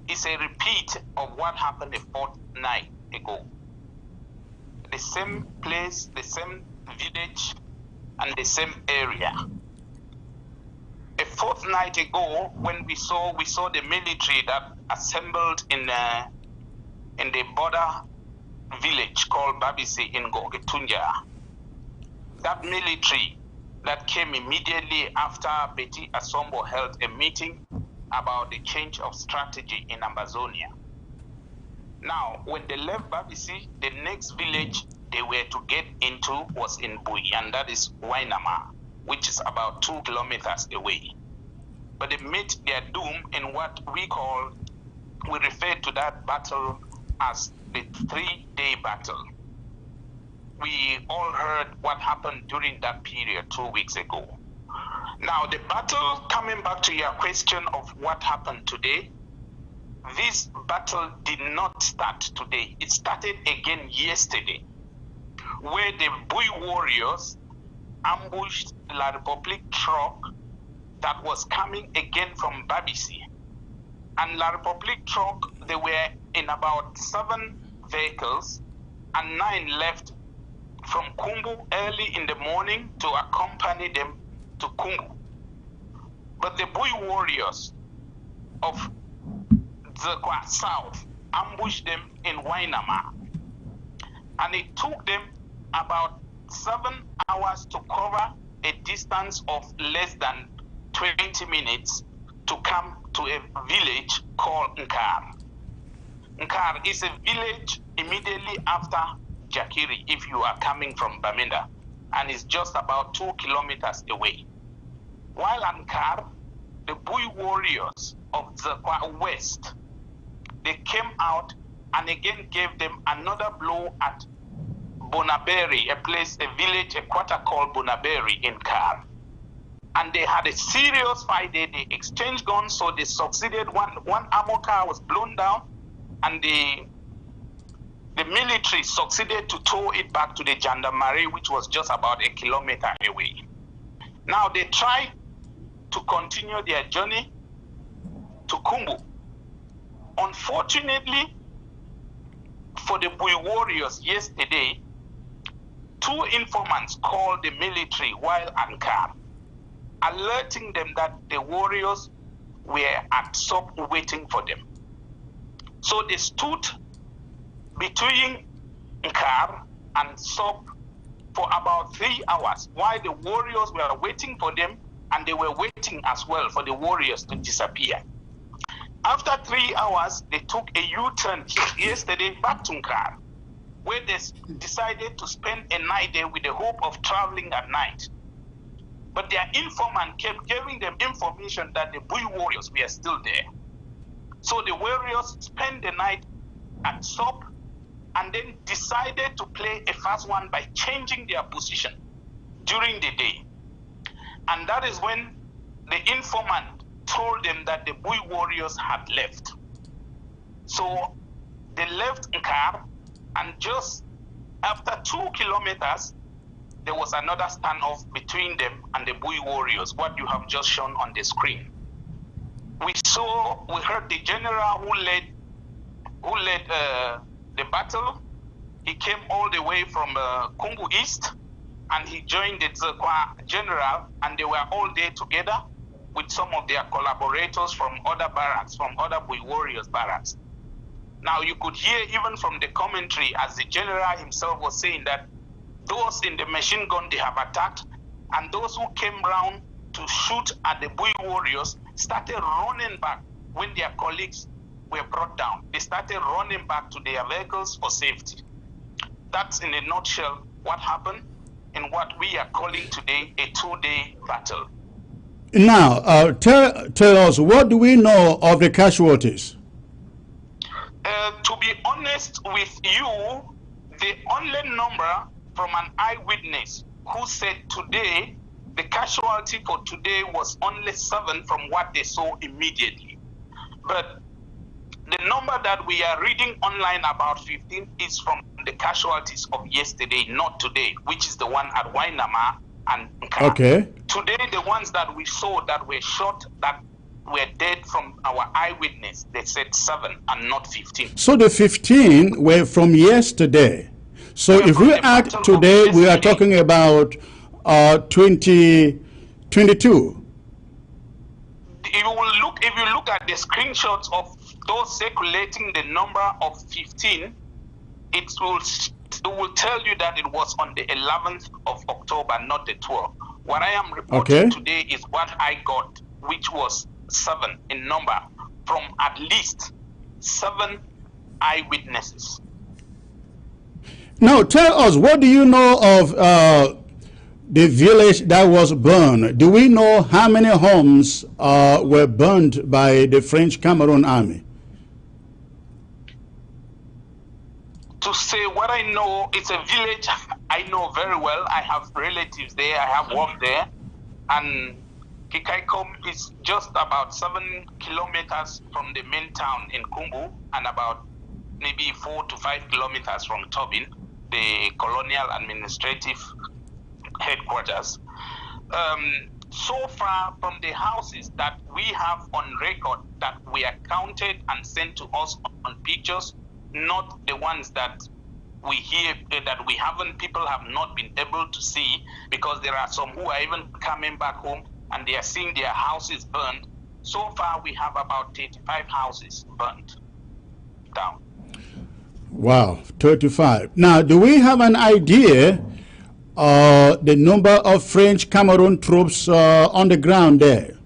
is a repeat of what happened a fortnight ago. The same place, the same village, and the same area. A fortnight ago, when we saw the military that assembled in the border village called Babisi in Gogetunja. That military that came immediately after Betty Asombo held a meeting about the change of strategy in Amazonia. Now, when they left Babisi, the next village they were to get into was in Bui, and that is Wainama, which is about 2 kilometers away. But they met their doom in what we refer to that battle as the 3-day battle. We all heard what happened during that period 2 weeks ago. Now, the battle, coming back to your question of what happened today, this battle did not start today. It started again yesterday, where the Bui warriors ambushed La Republique truck that was coming again from Babisi. And La Republique truck, they were in about 7 vehicles, and 9 left from Kumbu early in the morning to accompany them to Kumbu. But the Bui warriors of Zekwa South ambushed them in Wainama. And it took them about 7 hours to cover a distance of less than 20 minutes to come to a village called Nkar. Nkar is a village immediately after Jakiri if you are coming from Bamenda, and it's just about 2 kilometers away. While at Nkar, the Bui warriors of Zekwa West, they came out and again gave them another blow at Bonaberi, a village, a quarter called Bonaberi in Kar. And they had a serious fight there. They exchanged guns, so they succeeded. One armor car was blown down, and the military succeeded to tow it back to the gendarmerie, which was just about 1 kilometer away. Now they tried to continue their journey to Kumbu. Unfortunately for the Bui warriors yesterday, 2 informants called the military while at Kar, alerting them that the warriors were at Sop waiting for them. So they stood between Nkar and Sop for about 3 hours while the warriors were waiting for them and they were waiting as well for the warriors to disappear. After 3 hours, they took a U-turn yesterday back to Nkar, where they decided to spend a night there with the hope of traveling at night. But their informant kept giving them information that the Bui warriors were still there. So the warriors spent the night at Sop and then decided to play a fast one by changing their position during the day. And that is when the informant told them that the Bui warriors had left. So they left Nkar, and just after 2 kilometers, there was another standoff between them and the Bui warriors, what you have just shown on the screen. We heard the general who led the battle. He came all the way from Kungu East, and he joined the Zekwa general, and they were all there together with some of their collaborators from other barracks, from other Bui warriors barracks. Now you could hear even from the commentary as the general himself was saying that those in the machine gun they have attacked, and those who came round to shoot at the Bui warriors started running back when their colleagues were brought down. They started running back to their vehicles for safety. That's in a nutshell what happened in what we are calling today a 2-day battle. Now, tell us, what do we know of the casualties? To be honest with you, the only number from an eyewitness who said today, the casualty for today was only 7 from what they saw immediately. But the number that we are reading online about 15 is from the casualties of yesterday, not today, which is the one at Wainama and Nkara. Okay. Today, the ones that we saw that were shot, that were dead from our eyewitness, they said 7 and not 15. So the 15 were from yesterday. So if we add today, we are talking about 22. If you look at the screenshots of those circulating the number of 15, it will tell you that it was on the 11th of October, not the 12th. What I am reporting today is what I got, which was 7 in number from at least 7 eyewitnesses. Now tell us, what do you know of the village that was burned? Do we know how many homes were burned by the French Cameroon army? To say what I know, it's a village I know very well. I have relatives there, I have worked there, and Kikaikom is just about 7 kilometers from the main town in Kumbu, and about maybe 4 to 5 kilometers from Tobin, the colonial administrative headquarters. So far from the houses that we have on record that we are counted and sent to us on pictures, not the ones that we hear that we haven't, people have not been able to see, because there are some who are even coming back home and they are seeing their houses burned. So far we have about 35 houses burned down. Wow, 35. Now, do we have an idea the number of French Cameroon troops on the ground there?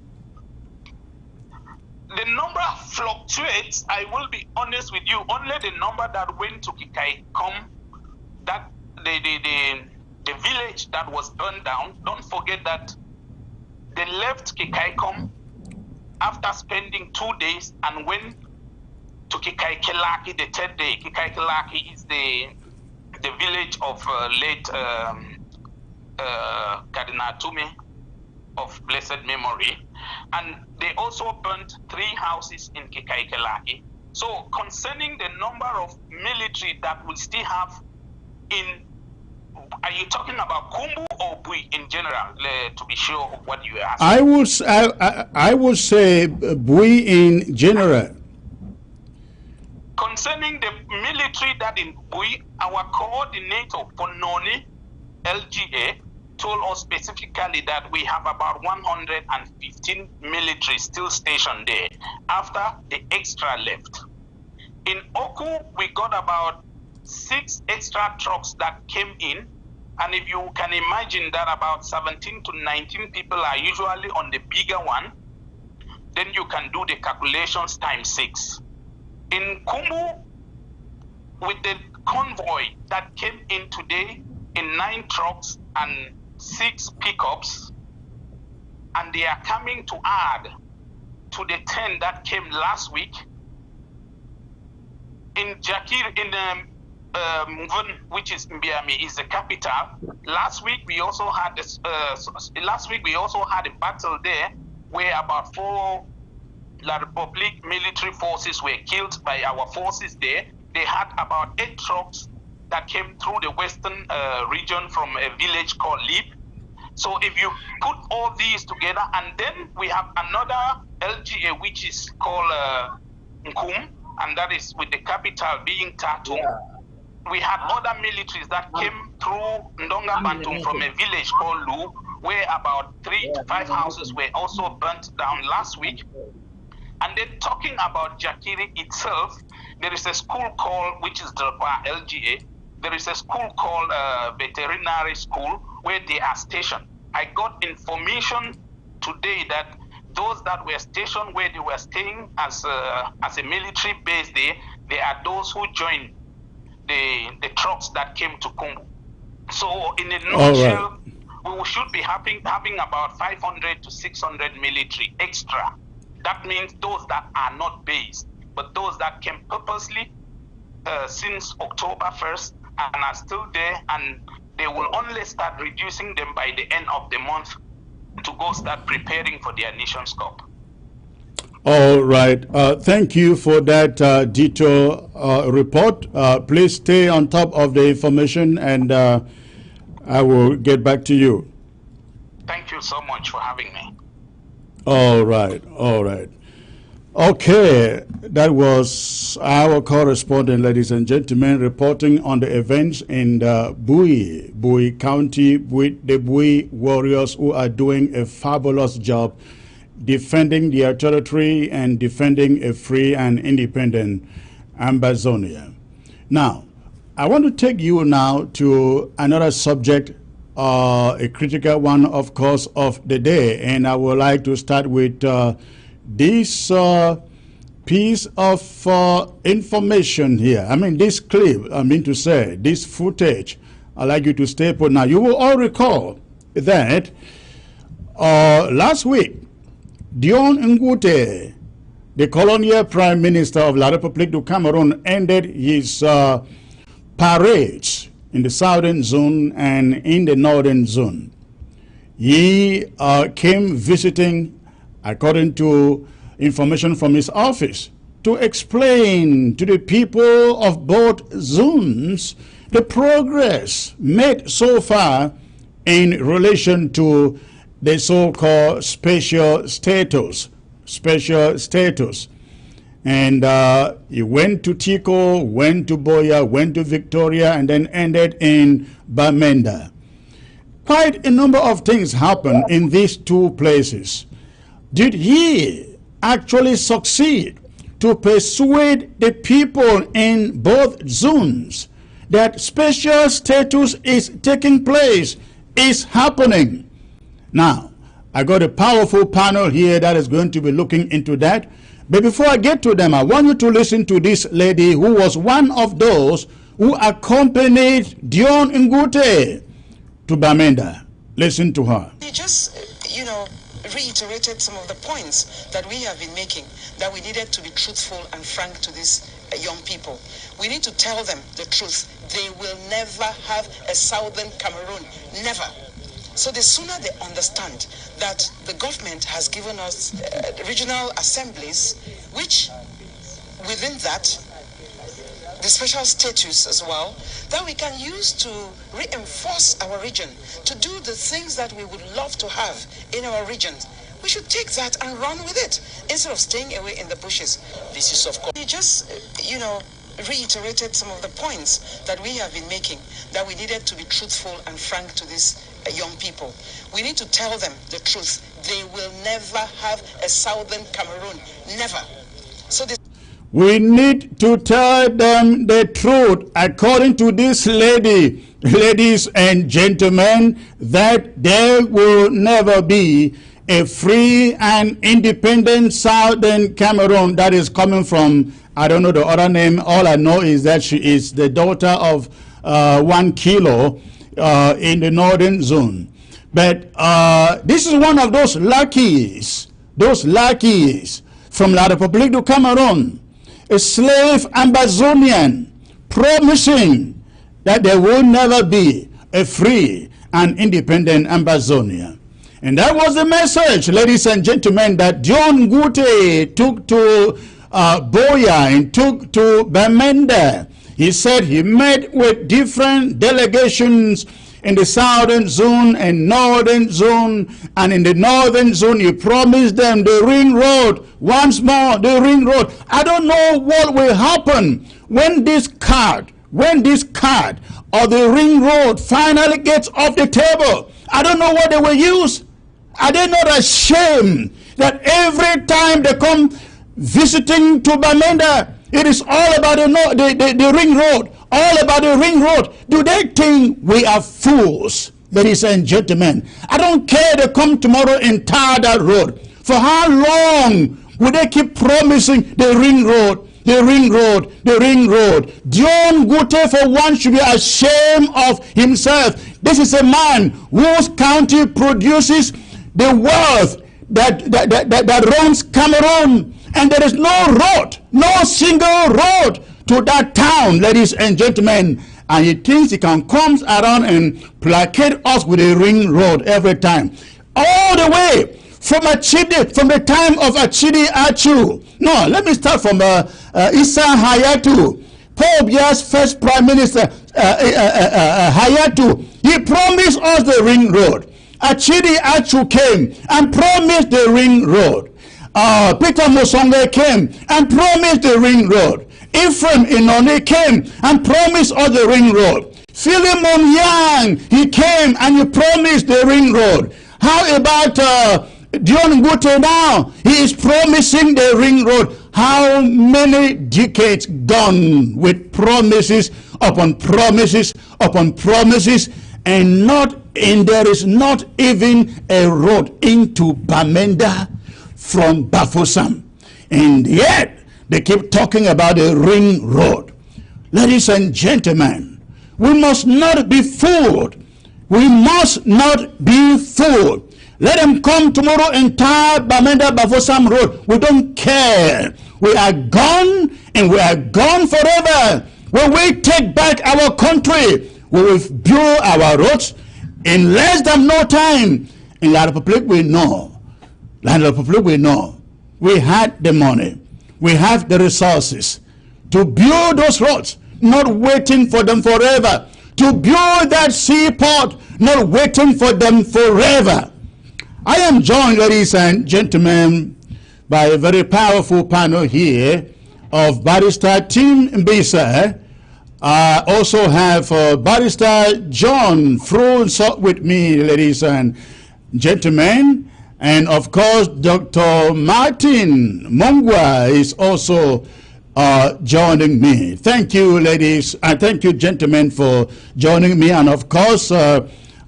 The number fluctuates. I will be honest with you. Only the number that went to Kikaikom, that the village that was burned down. Don't forget that they left Kikaikom after spending 2 days and went to Kikaikelaki the 3rd day. Kikaikelaki is the village of late Cardinal Tume of blessed memory, and they also burnt 3 houses in Kikaikelaki. So concerning the number of military that we still have in, are you talking about Kumbu or Bui in general, to be sure of what you are asking? I would say Bui in general. Concerning the military that in Bui, our coordinator for Noni, LGA, told us specifically that we have about 115 military still stationed there after the extra left. In Oku, we got about 6 extra trucks that came in And if you can imagine that about 17 to 19 people are usually on the bigger one, then you can do the calculations times 6. In Kumbu, with the convoy that came in today in 9 trucks and 6 pickups, and they are coming to add to the 10 that came last week. In Jakir, in Mvun, which is Mbiami, is the capital. Last week we also had this. Last week we also had a battle there, where about 4 La Republique military forces were killed by our forces there. They had about 8 trucks that came through the western region from a village called Lip. So if you put all these together, and then we have another LGA which is called Nkum, and that is with the capital being Tatum. Yeah. We had other militaries that came through Ndonga Bantum from a village called Lu, where about 3 to 5 houses were also burnt down last week. And then talking about Jakiri itself, there is a school called, which is the LGA, there is a school called veterinary school where they are stationed. I got information today that those that were stationed where they were staying as a military base there, they are those who joined the trucks that came to Kumbu. So in a nutshell, we should be having about 500 to 600 military extra. That means those that are not based, but those that came purposely since October 1st and are still there, and they will only start reducing them by the end of the month to go start preparing for their nation's cup. All right. Thank you for that detailed report. Please stay on top of the information, and I will get back to you. Thank you so much for having me. All right. All right. Okay, that was our correspondent, ladies and gentlemen, reporting on the events in Bui County with the Bui warriors who are doing a fabulous job defending their territory and defending a free and independent Ambazonia. Now, I want to take you now to another subject, a critical one, of course, of the day, and I would like to start with this piece of information here. I mean, this clip, this footage. I'd like you to stay put. Now, you will all recall that last week, Dion Ngute, the colonial prime minister of La République du Cameroon, ended his parades in the southern zone and in the northern zone. He came visiting, according to information from his office, to explain to the people of both zones the progress made so far in relation to the so-called special status. And he went to Tico, went to Boya, went to Victoria, and then ended in Bamenda. Quite a number of things happened in these two places. Did he actually succeed to persuade the people in both zones that special status is taking place, is happening? Now, I got a powerful panel here that is going to be looking into that. But before I get to them, I want you to listen to this lady who was one of those who accompanied Dion Ngute to Bamenda. Listen to her. He just, reiterated some of the points that we have been making, that we needed to be truthful and frank to these young people. We need to tell them the truth. They will never have a southern Cameroon. Never. So the sooner they understand that the government has given us regional assemblies, which within that, the special status as well, that we can use to reinforce our region, to do the things that we would love to have in our regions. We should take that and run with it instead of staying away in the bushes. This is, of course, he just, reiterated some of the points that we have been making, that we needed to be truthful and frank to these young people. We need to tell them the truth. They will never have a southern Cameroon. Never. So this. We need to tell them the truth, according to this lady, ladies and gentlemen, that there will never be a free and independent Southern Cameroon. That is coming from, I don't know the other name. All I know is that she is the daughter of 1 kilo in the northern zone. But this is one of those lackeys from La République du Cameroon, a slave Amazonian, promising that there will never be a free and independent Amazonia. And that was the message, ladies and gentlemen, that John Gute took to Boya and took to Bamenda. He said he met with different delegations in the southern zone and northern zone, and in the northern zone he promised them the ring road. Once more, the ring road. I don't know what will happen when this card of the ring road finally gets off the table. I don't know what they will use. Are they not ashamed that every time they come visiting to Bamenda, it is all about the ring road, all about the ring road? Do they think we are fools, ladies and gentlemen? I don't care they come tomorrow and tar that road. For how long will they keep promising the ring road, the ring road, the ring road? John Gute, for one, should be ashamed of himself. This is a man whose county produces the wealth that runs Cameroon, and there is no road, no single road to that town, ladies and gentlemen. And he thinks he can come around and placate us with a ring road every time, all the way from Achidi, from the time of Achidi Achu. No, let me start from Issa Hayatu, Paul Biya's first prime minister, Hayatu. He promised us the ring road. Achidi Achu came and promised the ring road. Peter Musonge came and promised the ring road. Ephraim Inone came and promised us the ring road. Philemon Yang, he came and he promised the ring road. How about John Gute now? He is promising the ring road. How many decades gone with promises upon promises upon promises, and there is not even a road into Bamenda from Bafoussam. And yet they keep talking about a ring road. Ladies and gentlemen, we must not be fooled. We must not be fooled. Let them come tomorrow and tar Bamenda Bafoussam road. We don't care. We are gone, and we are gone forever. When we take back our country, we will build our roads in less than no time. In La République, we know. La République, we know. We had the money. We have the resources to build those roads, not waiting for them forever. To build that seaport, not waiting for them forever. I am joined, ladies and gentlemen, by a very powerful panel here of Barrister Tim Mbisa. I also have Barrister John Frunso with me, ladies and gentlemen. And of course, Dr. Martin Mongwa is also joining me. Thank you, ladies, and thank you, gentlemen, for joining me. And of course,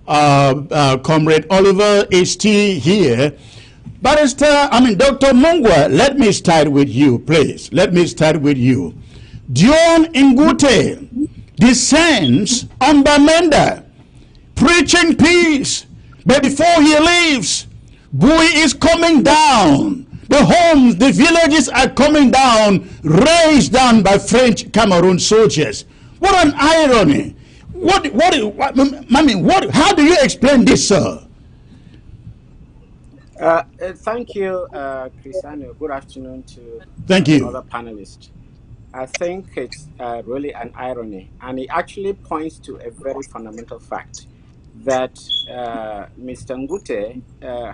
Comrade Oliver H.T. here. Dr. Mongwa, let me start with you, please. Let me start with you. Dion Ngute descends on Bamenda, preaching peace, but before he leaves, Bui is coming down. The homes, the villages are coming down, razed down by French Cameroon soldiers. What an irony! How do you explain this, sir? Thank you, Cristiano. Good afternoon to other panelists. I think it's really an irony, and it actually points to a very fundamental fact that Mr. Ngute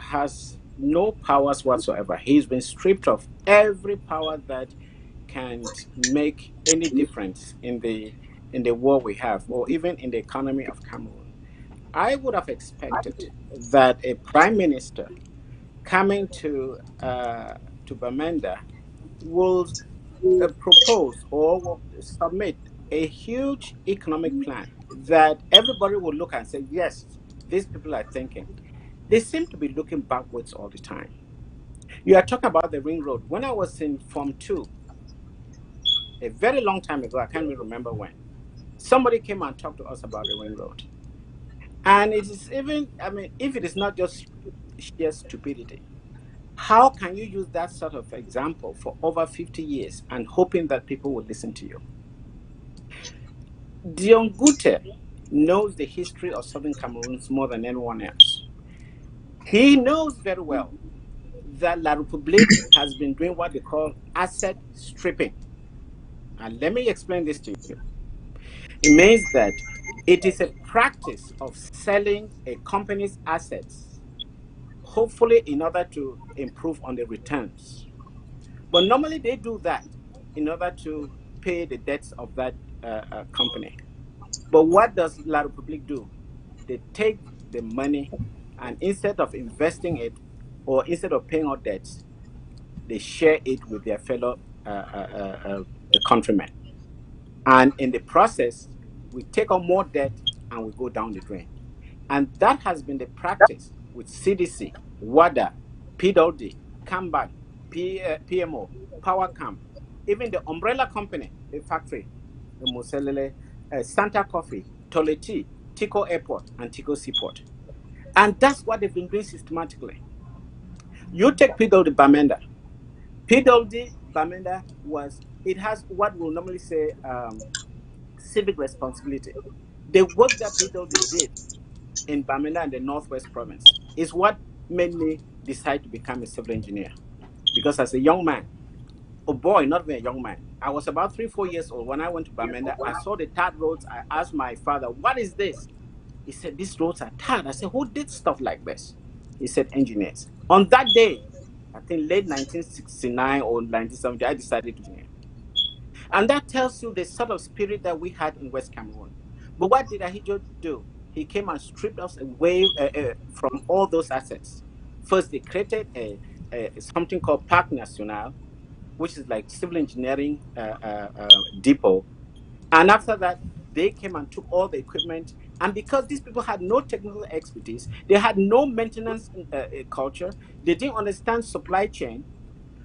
has no powers whatsoever. He's been stripped of every power that can make any difference in the war we have, or even in the economy of Cameroon. I would have expected that a prime minister coming to Bamenda will propose or submit a huge economic plan that everybody will look and say, yes, these people are thinking. They seem to be looking backwards all the time. You are talking about the ring road. When I was in Form 2, a very long time ago, I can't even remember when, somebody came and talked to us about the ring road. And it is even, I mean, if it is not just sheer stupidity, how can you use that sort of example for over 50 years and hoping that people will listen to you? Dion Gute knows the history of Southern Cameroon more than anyone else. He knows very well that La République has been doing what they call asset stripping. And let me explain this to you. It means that it is a practice of selling a company's assets, hopefully in order to improve on the returns. But normally they do that in order to pay the debts of that company. But what does La République do? They take the money and instead of investing it or instead of paying out debts, they share it with their fellow countrymen. And in the process, we take on more debt and we go down the drain. And that has been the practice with CDC, WADA, PWD, CAMBAG, PMO, PowerCam, even the umbrella company, the factory, the Muselele, Santa Coffee, Toleti, Tico Airport, and Tico Seaport. And that's what they've been doing systematically. You take PWD Bamenda. PWD Bamenda it has what we'll normally say civic responsibility. The work that PWD did in Bamenda and the Northwest Province is what made me decide to become a civil engineer. Because as a young man, a boy, not even a young man, I was about 3-4 years old when I went to Bamenda. I saw the tarred roads. I asked my father, "What is this?" He said, "These roads are tarred." I said, "Who did stuff like this?" He said, "Engineers." On that day, I think late 1969 or 1970, I decided to be engineer. And that tells you the sort of spirit that we had in West Cameroon. But what did Ahijo do? He came and stripped us away from all those assets. First, they created something called Parc National, which is like civil engineering depot. And after that, they came and took all the equipment. And because these people had no technical expertise, they had no maintenance culture, they didn't understand supply chain.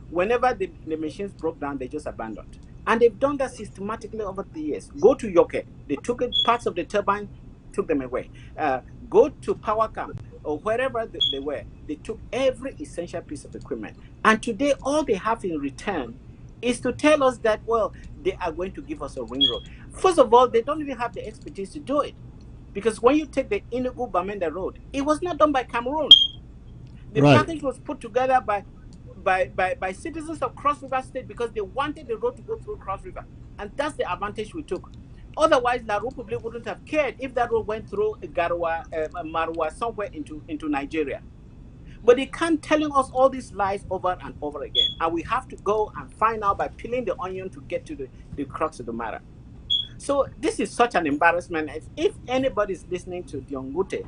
Whenever the machines broke down, they just abandoned. And they've done that systematically over the years. Go to Yoke, they took parts of the turbine, took them away. Go to PowerCam or wherever they were, they took every essential piece of equipment. And today, all they have in return is to tell us that, well, they are going to give us a ring road. First of all, they don't even have the expertise to do it. Because when you take the Inugu Bamenda Road, it was not done by Cameroon. The package was put together by citizens of Cross River State because they wanted the road to go through Cross River. And that's the advantage we took. Otherwise, La République wouldn't have cared if that road went through Garoua, Marwa, somewhere into Nigeria. But they can't telling us all these lies over and over again. And we have to go and find out by peeling the onion to get to the crux of the matter. So this is such an embarrassment. If anybody is listening to Dion Gute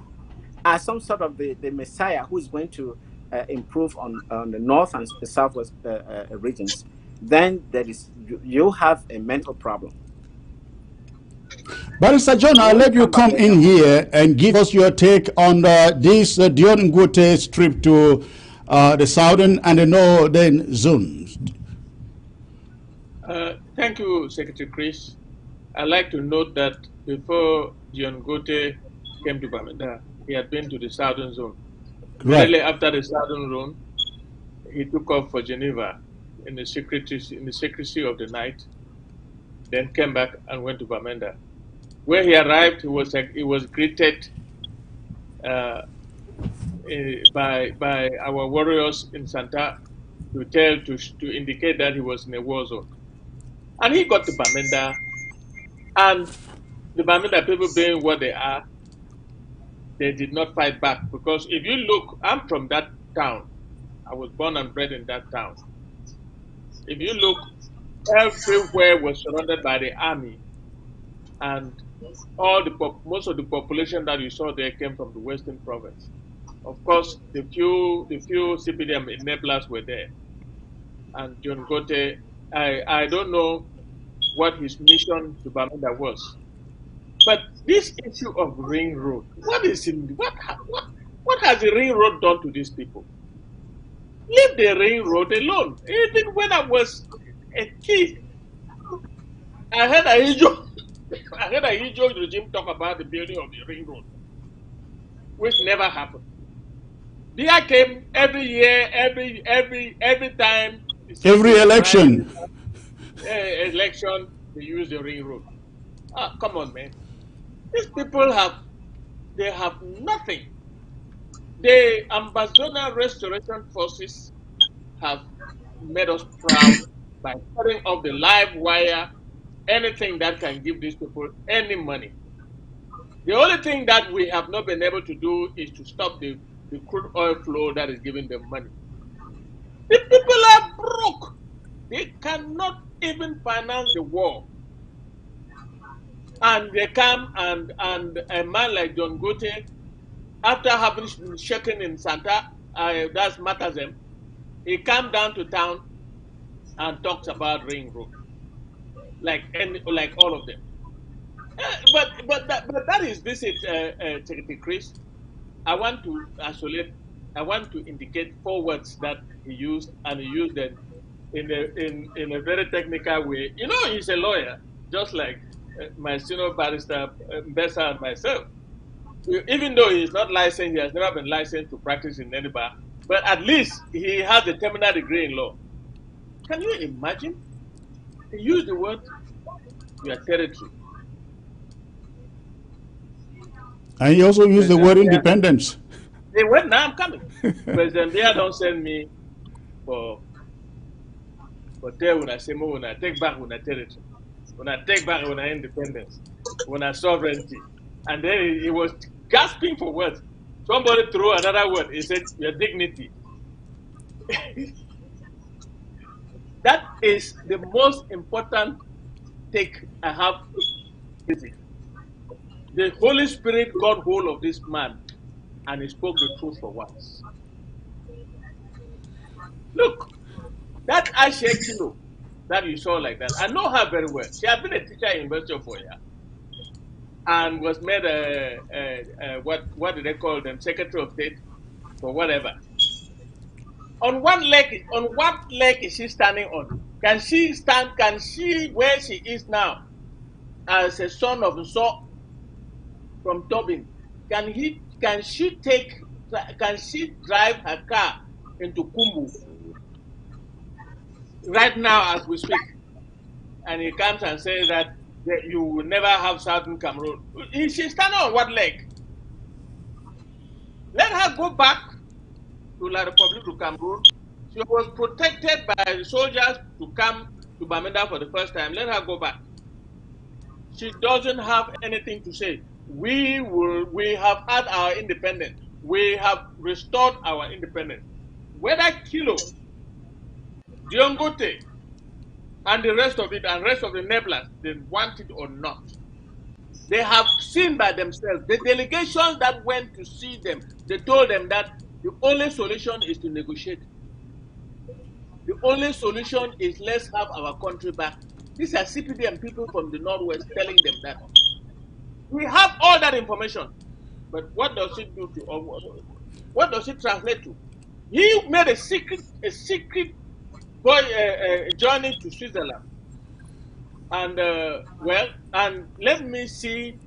as some sort of the messiah who is going to improve on the north and southwest regions, then you have a mental problem. Barrister John, I'll let you come in here and give us your take on this Dion Ngute's trip to the southern and the northern zones. Thank you, Secretary Chris. I'd like to note that before Dion Gute came to Bamenda, he had been to the southern zone. Immediately after the southern zone, he took off for Geneva in the secrecy of the night, then came back and went to Bamenda. Where he arrived, he was greeted by our warriors in Santa to indicate that he was in a war zone. And he got to Bamenda, and the Bamenda people being what they are, they did not fight back. Because if you look, I'm from that town. I was born and bred in that town. If you look, everywhere was surrounded by the army, and most of the population that you saw there came from the Western Province. Of course, the few CPDM enablers were there, and John Gote I don't know what his mission to Bamenda was. But this issue of ring road, what has the ring road done to these people? Leave the ring road alone. Even when I was a kid, I heard a Ijo regime talk about the building of the ring road, which never happened. Dia came every year, every time. Every election. Election, they use the ring road. Ah, come on, man. These people have nothing. The Ambazonian Restoration Forces have made us proud by cutting off the live wire, anything that can give these people any money. The only thing that we have not been able to do is to stop the crude oil flow that is giving them money. The people are broke. They cannot even finance the war. And they come and a man like John Gote, after having been shaken in Santa, that's Matazem, he came down to town and talks about Ring Road, like all of them. But that is visit, Secretary Chris. I want to isolate. I want to indicate 4 words that he used, and he used them in a very technical way. You know, he's a lawyer, just like my senior barrister Mbessa and myself. Even though he's not licensed, he has never been licensed to practice in any bar, but at least he has a terminal degree in law. Can you imagine? He used the word your territory. And he also used the word independence. They went, now I'm coming. President Bia don't send me for tell when I say more, when I take back when I territory, when I take back when I independence, when I sovereignty. And then he was gasping for words. Somebody threw another word. He said, your dignity. That is the most important take I have. The Holy Spirit got hold of this man and he spoke the truth for once. Look, that Aisha Kilo that you saw like that, I know her very well. She had been a teacher in University of Oya and was made what do they call them, Secretary of State for whatever. On what leg is she standing on? Can she where she is now as a son of Nso from Tobin? Can she drive her car into Kumbu right now as we speak? And he comes and says that you will never have Southern Cameroon. She's standing on what leg? Let her go back to La Republic of Cameroon. She was protected by the soldiers to come to Bamenda for the first time. Let her go back. She doesn't have anything to say. We have had our independence. We have restored our independence. Whether Kilo, Diongote, and the rest of it, and rest of the neighbors, they want it or not, they have seen by themselves. The delegations that went to see them, they told them that the only solution is to negotiate. The only solution is let's have our country back. These are CPDM people from the Northwest telling them that. We have all that information, but what does it do to, or what does it translate to? He made a secret journey to Switzerland, and and let me see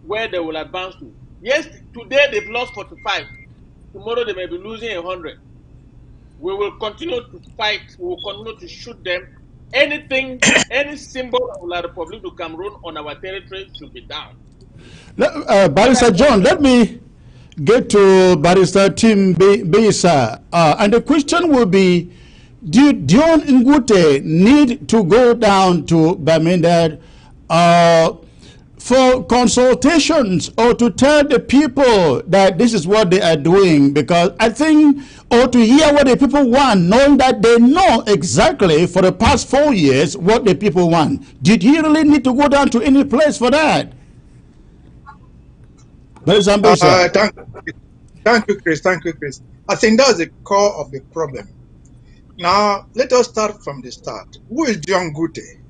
where they will advance to. Yes, today they've lost 45. Tomorrow they may be losing 100. We will continue to fight. We will continue to shoot them. Anything, any symbol of the Republic of Cameroon on our territory should be down. Barrister John, let me get to Barrister Tim Bisa. And the question will be, do Dion Ngute need to go down to Bamenda for consultations or to tell the people that this is what they are doing? Because I think, or to hear what the people want, knowing that they know exactly for the past 4 years what the people want. Did he really need to go down to any place for that? Thank you, Chris. Thank you, Chris. I think that's the core of the problem. Now, let us start from the start. Who is John Gute?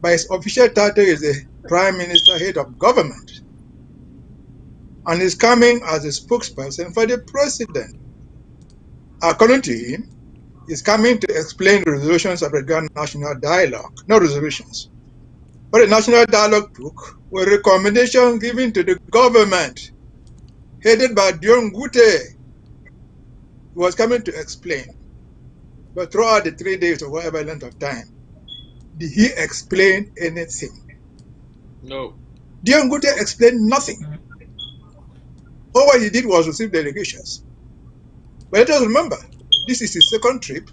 By his official title is the Prime Minister, Head of Government, and is coming as a spokesperson for the President. According to him, he's coming to explain the resolutions of the Ghana National Dialogue, not resolutions, but the National Dialogue took were recommendations given to the government, headed by John Gute, who was coming to explain. But throughout the 3 days or whatever length of time, did he explain anything? No. Dion Gute explained nothing. All what he did was receive delegations. But let us remember, this is his second trip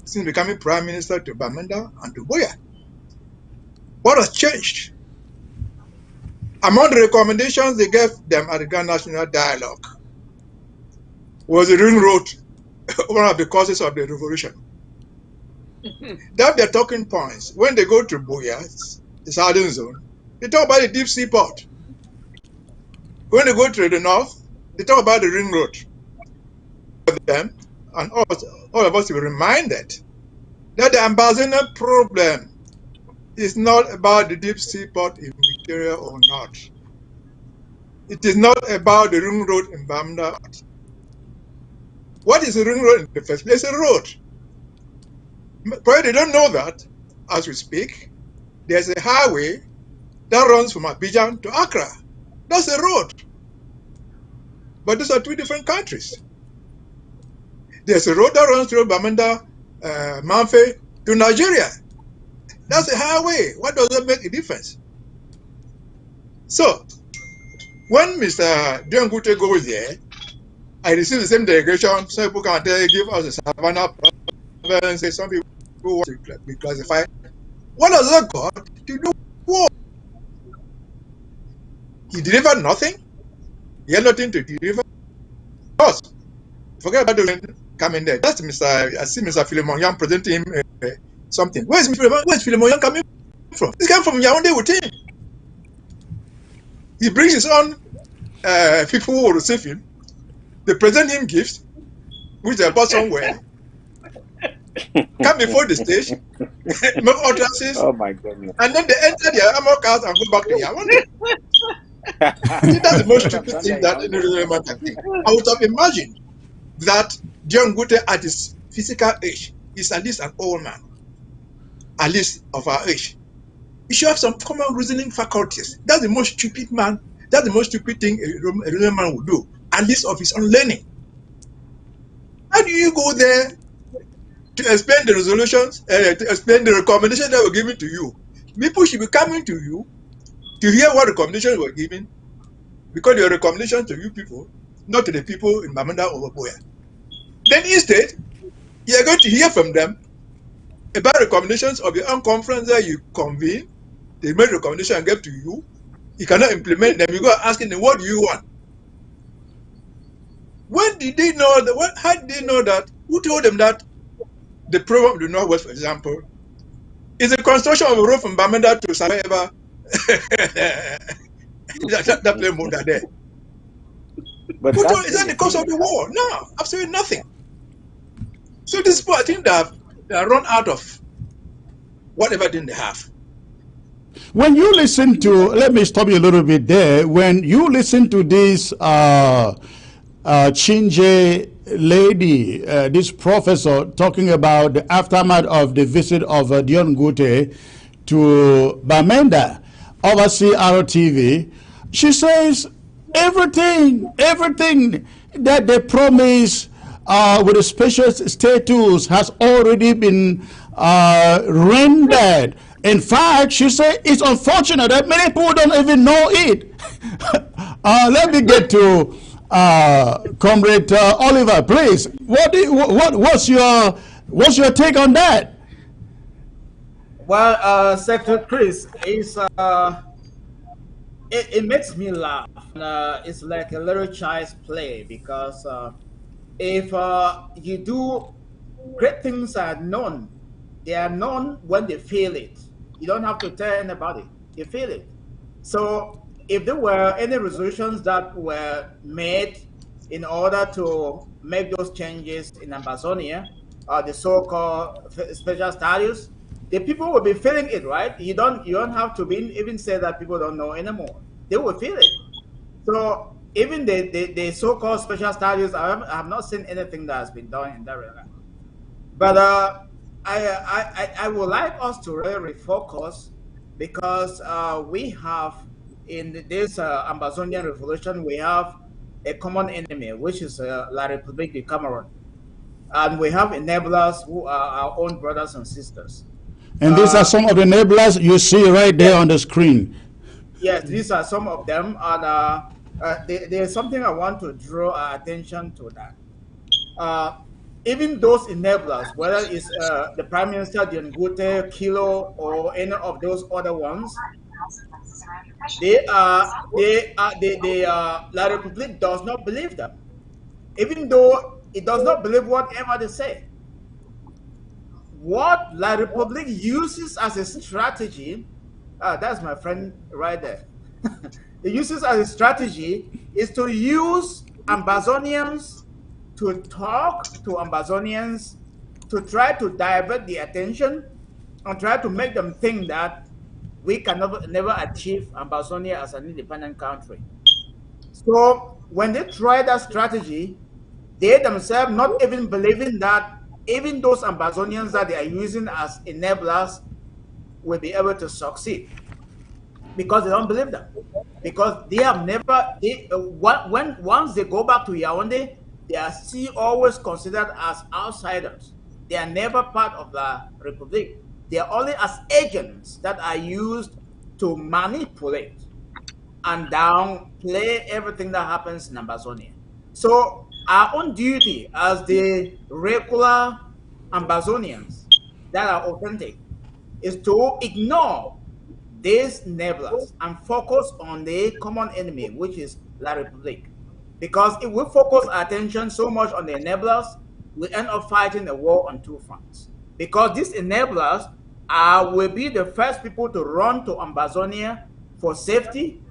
since becoming prime minister to Bamenda and to Boya. What has changed? Among the recommendations they gave them at the Ghana National Dialogue was the ring road, one of the causes of the revolution. They have their talking points. When they go to Boya, the southern zone, they talk about the deep sea port. When they go to the north, they talk about the ring road. Them and all of us will be reminded that the Ambazonian problem is not about the deep sea port in Victoria or not. It is not about the ring road in Bamda. What is a ring road in the first place? A road. Probably they don't know that as we speak. There's a highway that runs from Abidjan to Accra. That's a road. But those are two different countries. There's a road that runs through Bamenda, Manfe to Nigeria. That's a highway. What does that make a difference? So, when Mr. Dion Gute goes there, I receive the same delegation. Some people can give us a Savannah province, say some people want to be classified. What has that got to do war? He delivered nothing. He had nothing to deliver. Us. Forget about the coming there. That's I see Mr. Philemon Young presenting him something. Where's Philemon Young coming from? This came from Yaoundé with him. He brings his own people who will receive him. They present him gifts, which they bought somewhere. Come before the stage, make utterances, Oh my goodness. and then they enter their armor cars and go back to Yaoundé. I think that's the most stupid thing that any real man can think. I would have imagined that John Gute at his physical age is at least an old man, at least of our age. He should have some common reasoning faculties. That's the most stupid man. That's the most stupid thing a real man would do, at least of his own learning. How do you go there to explain the resolutions, to explain the recommendations that were given to you? People should be coming to you to hear what recommendations were given, because they are recommendations to you people, not to the people in Bamenda or Boya. Then instead, you are going to hear from them about recommendations of your own conference that you convene. They made recommendations and gave to you. You cannot implement them. You go asking them, what do you want? When did they know that? How did they know that? Who told them that the problem of the Northwest, for example, is the construction of a road from Bamenda to Sarajevo? that place more there. But Is that the cause of the war? No, absolutely nothing. So this people, I think they are run out of whatever thing they have. When you listen to, let me stop you a little bit there. When you listen to this Chinje lady, this professor, talking about the aftermath of the visit of Dion Gute to Bamenda, oversee RTV, she says everything that they promise with the special status has already been rendered. In fact, she said it's unfortunate that many people don't even know it. Let me get to Comrade Oliver, please. What's your take on that? Well, Secretary Chris, it makes me laugh. It's like a little child's play, because if you do, great things are known. They are known when they feel it. You don't have to tell anybody. You feel it. So if there were any resolutions that were made in order to make those changes in Ambazonia, the so-called special status, the people will be feeling it, right? You don't have to even say that people don't know anymore. They will feel it. So even the so-called special status, I have not seen anything that has been done in that regard. But I would like us to really refocus, because we have in this Amazonian revolution, we have a common enemy, which is La République du Cameroon. And we have enablers who are our own brothers and sisters. And these are some of the enablers you see right there on the screen. Yes, these are some of them. And there's something I want to draw our attention to that. Even those enablers, whether it's the Prime Minister, Dion Gute, Kilo, or any of those other ones, La Republic does not believe them, even though it does not believe whatever they say. What La Republic uses as a strategy, that's my friend right there. It uses as a strategy is to use Ambazonians to talk to Ambazonians, to try to divert the attention and try to make them think that we can never achieve Ambazonia as an independent country. So when they try that strategy, they themselves not even believing that even those Ambazonians that they are using as enablers will be able to succeed, because they don't believe them. Because they have never, once they go back to Yaoundé, they are still always considered as outsiders. They are never part of the Republic. They are only as agents that are used to manipulate and downplay everything that happens in Ambazonia. So our own duty as the regular Ambazonians that are authentic is to ignore these enablers and focus on the common enemy, which is La Republique. Because if we focus our attention so much on the enablers, we end up fighting a war on two fronts. Because these enablers will be the first people to run to Ambazonia for safety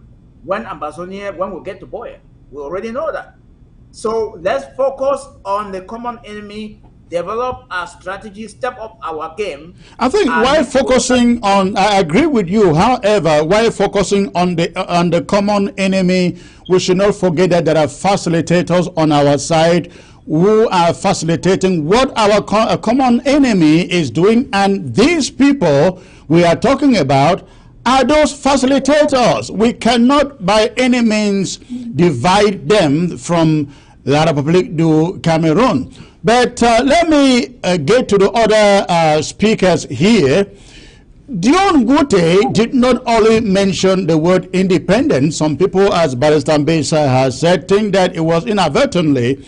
when we get to Boya. We already know that. So let's focus on the common enemy, develop our strategy, step up our game. I think while focusing on, I agree with you. However, while focusing on the common enemy, we should not forget that there are facilitators on our side who are facilitating what our common enemy is doing, and these people we are talking about are those facilitators. We cannot by any means divide them from La République du Cameroon. But let me get to the other speakers here. Dion Gute did not only mention the word independent. Some people, as Barrister Mbesa has said, think that it was inadvertently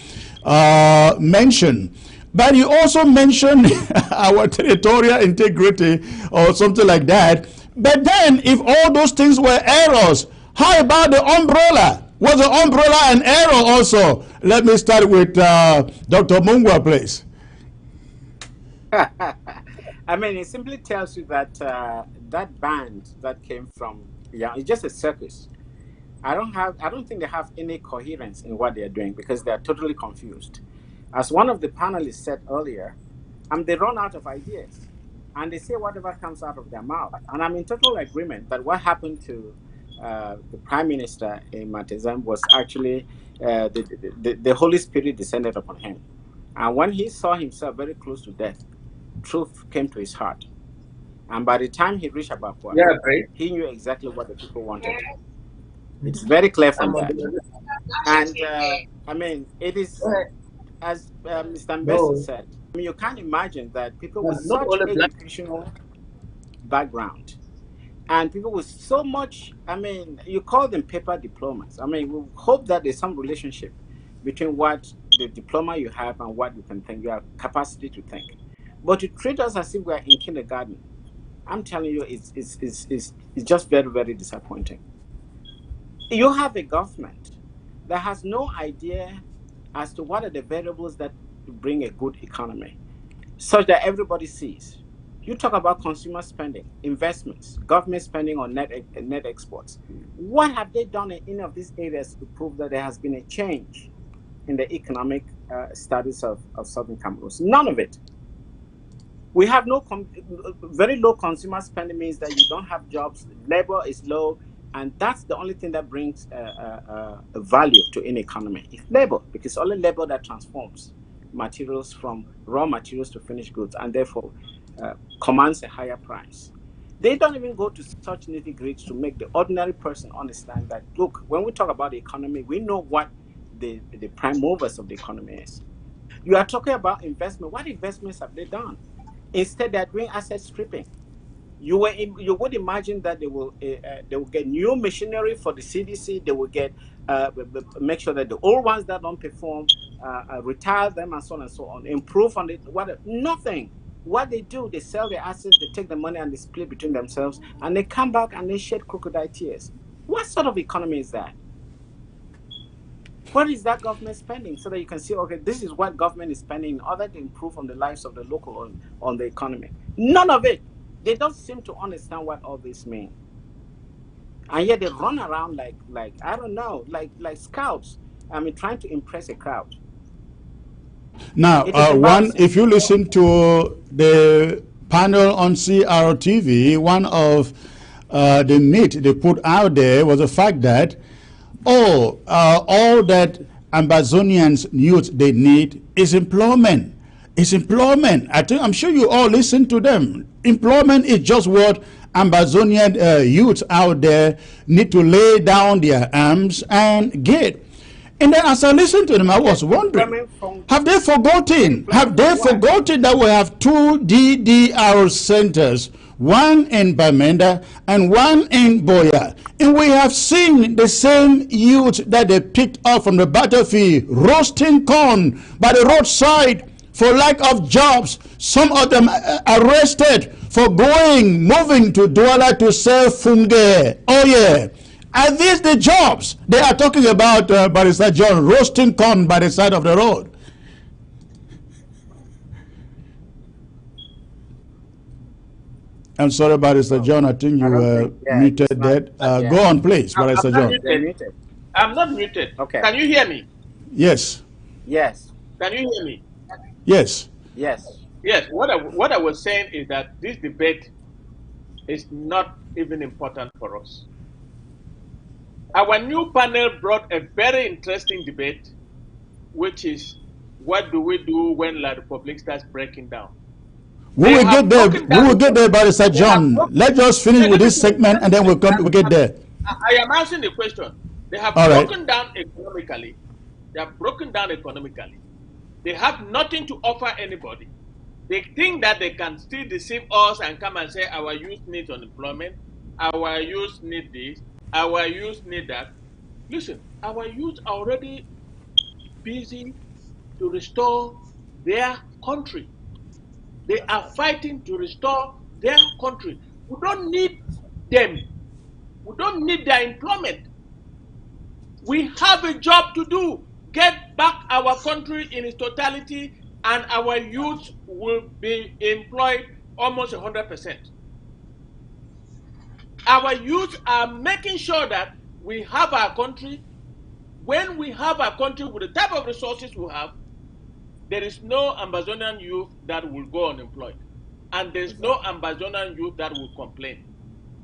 mentioned. But he also mentioned our territorial integrity or something like that. But then, if all those things were errors, how about the umbrella? Was the umbrella an error also? Let me start with Dr. Mungwa, please. I mean, it simply tells you that that band that came from, it's just a circus. I don't think they have any coherence in what they're doing, because they're totally confused. As one of the panelists said earlier, they run out of ideas and they say whatever comes out of their mouth. And I'm in total agreement that what happened to the Prime Minister in Matezam was actually the Holy Spirit descended upon him. And when he saw himself very close to death, truth came to his heart. And by the time he reached Abakwa, he knew exactly what the people wanted. It's very clear from that. And I mean, it is, as Mr. Mbesa said, I mean, you can't imagine that people with such educational background and people with so much, I mean, you call them paper diplomas. I mean, we hope that there's some relationship between what the diploma you have and what you can think, your capacity to think. But to treat us as if we're in kindergarten, I'm telling you, it's just very, very disappointing. You have a government that has no idea as to what are the variables that bring a good economy, such that everybody sees. You talk about consumer spending, investments, government spending on net exports. What have they done in any of these areas to prove that there has been a change in the economic status of Southern Cameroon? None of it. We have very low consumer spending means that you don't have jobs, labor is low, and that's the only thing that brings value to any economy. It's labor, because only labor that transforms materials from raw materials to finished goods, and therefore commands a higher price. They don't even go to such nitty-gritty to make the ordinary person understand that, look, when we talk about the economy, we know what the prime movers of the economy is. You are talking about investment. What investments have they done? Instead, they're doing asset stripping. You would imagine that they will get new machinery for the CDC. They will get make sure that the old ones that don't perform, retire them, and so on and so on. Improve on it. Nothing. What they do, they sell their assets, they take the money and they split between themselves, and they come back and they shed crocodile tears. What sort of economy is that? What is that government spending, so that you can see, okay, this is what government is spending in order to improve on the lives of the local on the economy? None of it. They don't seem to understand what all this means. And yet they run around like I don't know, like scouts. I mean, trying to impress a crowd. Now, if you listen to the panel on CRTV, one of the myth they put out there was the fact that all that Ambazonians youth they need is employment. It's employment. I'm sure you all listen to them. Employment is just what Ambazonian youths out there need to lay down their arms and get. And then as I listened to them, I was wondering, have they forgotten? Have they forgotten that we have two DDR centers, one in Bamenda and one in Boya? And we have seen the same youth that they picked up from the battlefield, roasting corn by the roadside for lack of jobs. Some of them arrested for moving to Douala to sell funge. Oh yeah. Are these the jobs they are talking about, Barrister John, roasting corn by the side of the road? I'm sorry, Barrister John, I think you muted that. Go on, please, Barrister John. I'm not muted. Okay. Can you hear me? Yes. Yes. Can you hear me? Yes. Yes. Yes. What I was saying is that this debate is not even important for us. Our new panel brought a very interesting debate, which is, what do we do when La Republique starts breaking down? We will get there. We will get there, Barrister John. Let's just finish with this segment, and then we'll get there. I am answering the question. They have broken down economically. They have broken down economically. They have nothing to offer anybody. They think that they can still deceive us and come and say our youth needs unemployment, our youth need this, our youth need that. Listen, our youth are already busy to restore their country. They are fighting to restore their country. We don't need them. We don't need their employment. We have a job to do. Get back our country in its totality, and our youth will be employed almost 100%. Our youth are making sure that we have our country. When we have our country with the type of resources we have, there is no Ambazonian youth that will go unemployed. And there's no Ambazonian youth that will complain.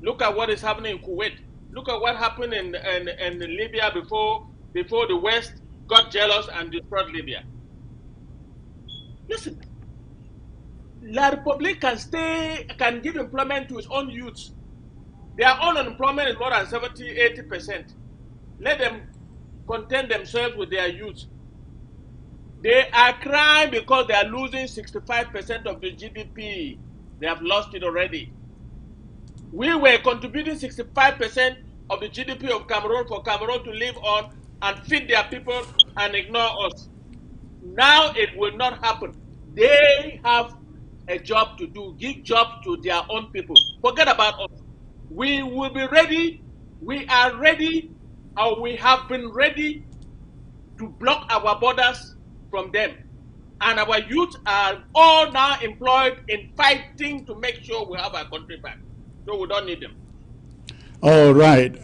Look at what is happening in Kuwait. Look at what happened in Libya before the West got jealous and destroyed Libya. Listen, La Republique can give employment to its own youths. Their own unemployment is more than 70-80%. Let them content themselves with their youth. They are crying because they are losing 65% of the GDP. They have lost it already. We were contributing 65% of the GDP of Cameroon for Cameroon to live on and feed their people and ignore us. Now it will not happen. They have a job to do. Give jobs to their own people. Forget about us. We will be ready. We are ready, or we have been ready to block our borders from them. And our youth are all now employed in fighting to make sure we have our country back. So we don't need them. All right.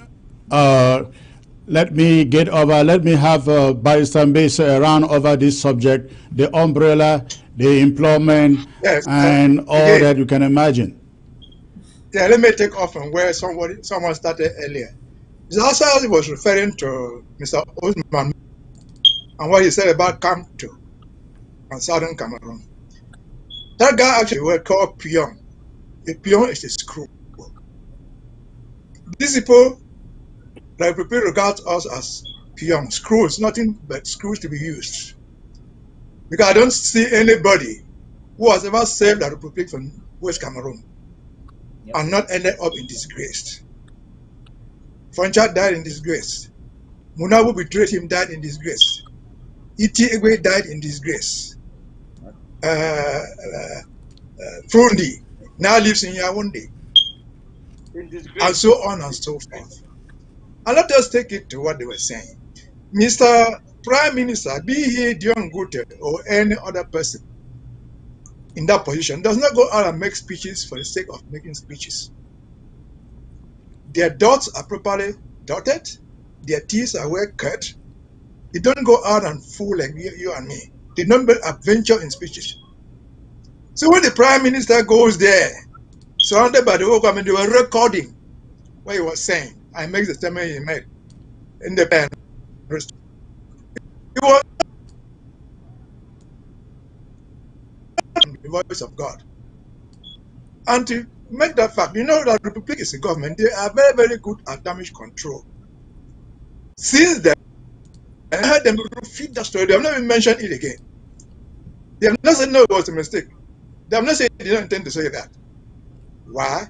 let me have Barrister Mbese run over this subject, the umbrella, the employment, Yes, and all again, that you can imagine. yeah, let me take off from where someone started earlier. Zasal was referring to Mr. Osman and what he said about Kamto and southern Cameroon. That guy actually was called Pion. A pion is a screw. These people, like people regard us as pion, screws, nothing but screws to be used. Because I don't see anybody who has ever saved the Republic from West Cameroon and not ended up in disgrace. Foncha died in disgrace. Munabu betrayed him, died in disgrace. Iti Egwe died in disgrace. Frundi now lives in Yaoundé, In and disgrace. so on and so forth. And let us take it to what they were saying. Mr. Prime Minister, be he Dion Gute or any other person in that position, does not go out and make speeches for the sake of making speeches. Their dots are properly dotted, their T's are well cut. They don't go out and fool like you and me. They don't adventure in speeches. So when the Prime Minister goes there, surrounded by the whole government, they were recording what he was saying. I make the statement he made in the pen. It was the voice of God. And to make that fact, you know that the Republic is a government. They are very, very good at damage control. Since then, I heard them feed that story. They have not even mentioned it again. They have not said no, it was a mistake. They have not said they don't intend to say that. Why?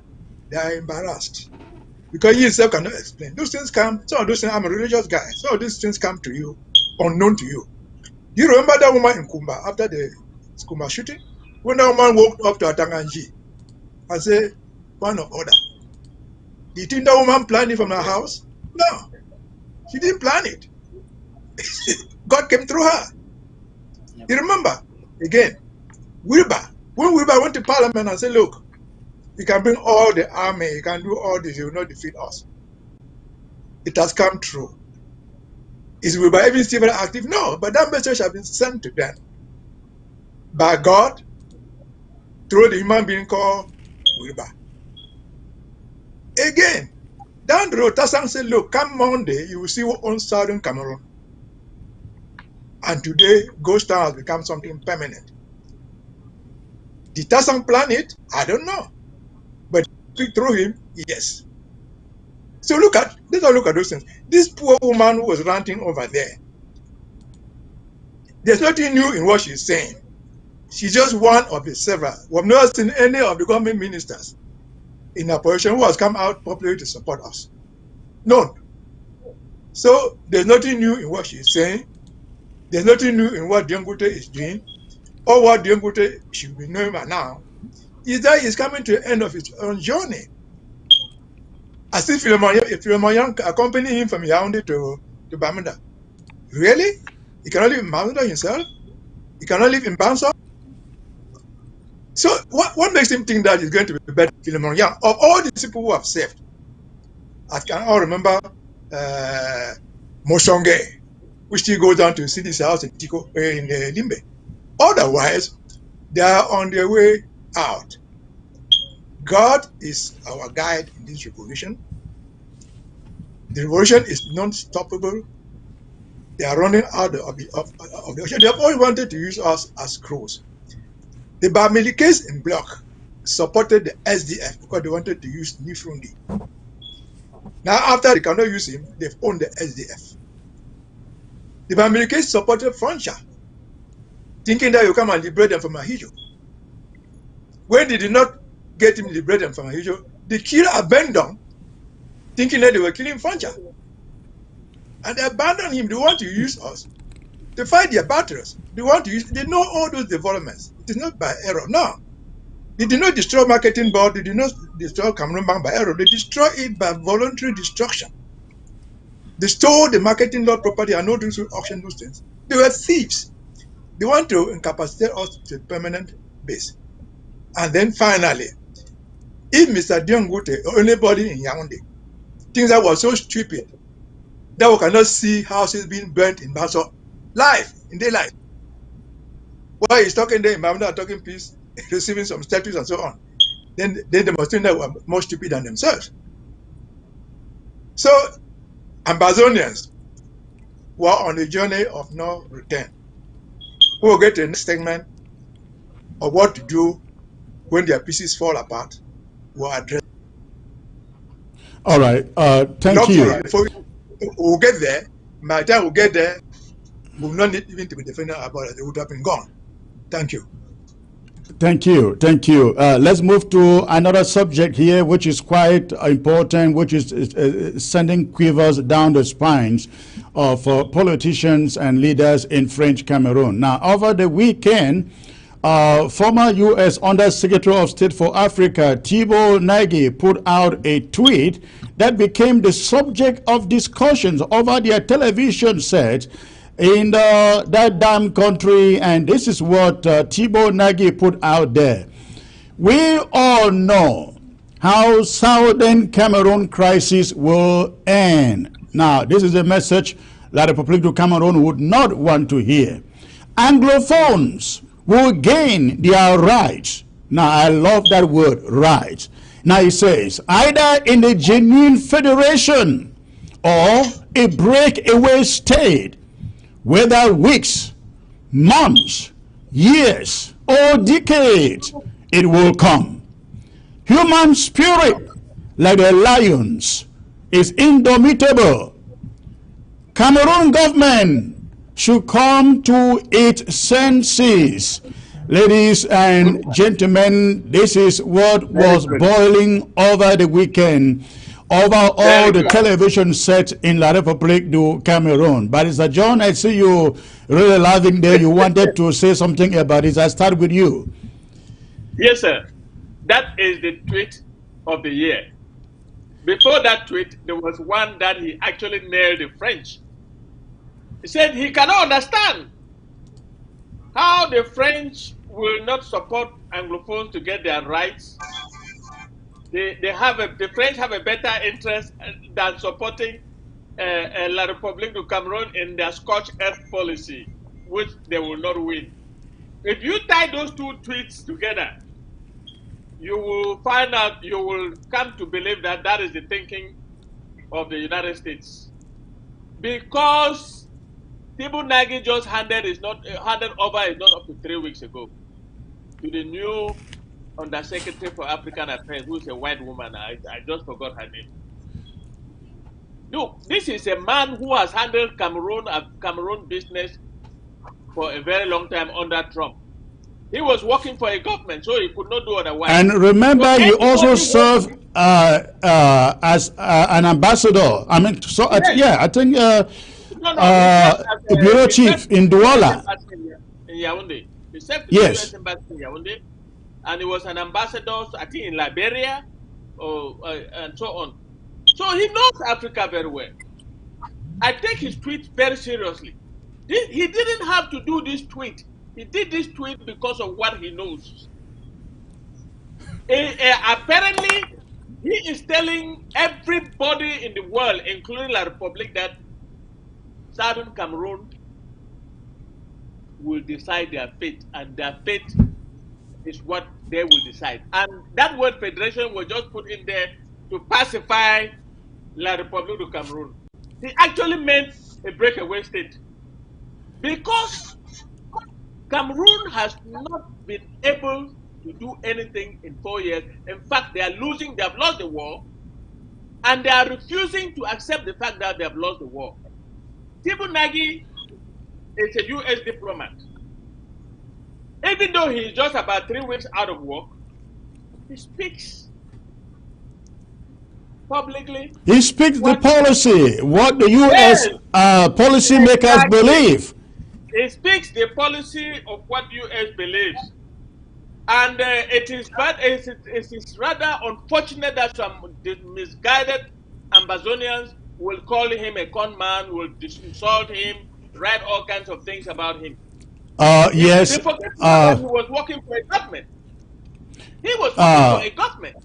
They are embarrassed. Because you yourself cannot explain. Those things come, some of those things, I'm a religious guy. Some of these things come to you, unknown to you. Do you remember that woman in Kumba after the Kumba shooting? When that woman walked up to Atanganji and said, one of order. Do you think that woman planned it from her house? No, she didn't plan it. God came through her. You remember? Again, Wilbur. When Wilbur went to Parliament and said, look, you can bring all the army, you can do all this, you will not defeat us. It has come true. Is Wilbur even still very active? No, but that message has been sent to them by God through the human being called Wilbur. Again, down the road, Tassan said, look, come Monday, you will see what owns Southern Cameroon. And today, Ghost Town has become something permanent. Did Tassan plan it? I don't know. But speak through him, yes. So let's look at those things. This poor woman who was ranting over there, there's nothing new in what she's saying. She's just one of the several. We've never seen any of the government ministers in a position who has come out publicly to support us. None. So there's nothing new in what she's saying. There's nothing new in what Diongute is doing. Or what Diongute should be knowing by now is that he's coming to the end of his own journey. As if Philemon accompanied him from Yaoundé to Bamenda. Really? He cannot live in Bamenda himself? He cannot live in Banso? So what makes him think that he's going to be better than Philemon Yang? Of all these people who have saved, I can all remember Mosonge, which still goes down to see this house in Tiko, in Limbe. Otherwise, they are on their way out. God is our guide in this revolution. The revolution is non-stoppable. They are running out of the ocean. They have always wanted to use us as crews. The Bamilikes in bloc supported the SDF because they wanted to use Nifrundi. Now, after they cannot use him, they've owned the SDF. The Bamilikes supported Francha, thinking that you come and liberate them from Ahijo. When they did not get him liberated from Ahijo, they killed Abendon, thinking that they were killing Francha. And they abandoned him. They want to use us to fight their battles. They know all those developments. It is not by error. No. They did not destroy marketing board. They did not destroy Cameroon Bank by error. They destroyed it by voluntary destruction. They stole the marketing lot property and not to auction those things. They were thieves. They want to incapacitate us to a permanent base. And then finally, if Mr. Diongute or anybody in Yaoundé thinks that was so stupid that we cannot see houses being burnt in Baso live, in daylight. While he's talking there, Mamda talking peace, receiving some statues and so on. Then they demonstrate that we're more stupid than themselves. So Ambazonians were on a journey of no return. We'll get to the next segment of what to do when their pieces fall apart. We'll address. All right. Thank you. Before we'll get there, by the time we'll get there, we'll not need even to be defending about it. They would have been gone. Thank you. Thank you. Thank you. Let's move to another subject here, which is quite important, which is sending quivers down the spines of politicians and leaders in French Cameroon. Now, over the weekend, former U.S. Undersecretary of State for Africa, Thibault Nagy, put out a tweet that became the subject of discussions over their television set in that damn country, and this is what Thibault Nagy put out there. We all know how Southern Cameroon crisis will end. Now, this is a message that the Republic of Cameroon would not want to hear. Anglophones will gain their rights. Now, I love that word, rights. Now, it says, either in a genuine federation or a breakaway state, whether weeks, months, years, or decades, it will come. Human spirit, like the lions, is indomitable. Cameroon government should come to its senses. Ladies and gentlemen, this is what was boiling over the weekend, over all the television sets in La République du Cameroon. But Sir John, I see you really laughing there. You wanted to say something about this. I start with you. Yes, sir. That is the tweet of the year. Before that tweet, there was one that he actually nailed the French. He said he cannot understand how the French will not support Anglophones to get their rights. The French have a better interest than supporting La République du Cameroon in their scorched earth policy, which they will not win. If you tie those two tweets together, you will find out, you will come to believe that that is the thinking of the United States. Because Thibault Nagy just handed over his note up to 3 weeks ago to the new Undersecretary for African Affairs, who's a white woman. I just forgot her name. Look, this is a man who has handled Cameroon business for a very long time under Trump. He was working for a government, so he could not do otherwise. And remember, he also served as an ambassador. I mean, so yes. I think bureau chief in Douala. In Yaoundé. He served the U.S. Embassy in Yaoundé, and he was an ambassador, I think, in Liberia, and so on. So he knows Africa very well. I take his tweet very seriously. He didn't have to do this tweet. He did this tweet because of what he knows. Apparently, he is telling everybody in the world, including La République, that Southern Cameroon will decide their fate, and their fate is what they will decide. And that word federation was just put in there to pacify La République du Cameroon. He actually meant a breakaway state. Because Cameroon has not been able to do anything in 4 years. In fact, they have lost the war, and they are refusing to accept the fact that they have lost the war. Thibault Nagy is a U.S. diplomat. Even though he is just about 3 weeks out of work, he speaks publicly. He speaks the policy, what the U.S. policymakers believe. He speaks the policy of what U.S. believes. And it is rather unfortunate that some misguided Ambazonians will call him a con man, will insult him, write all kinds of things about him. Yes. They forget that he was working for a government. He was working for a government.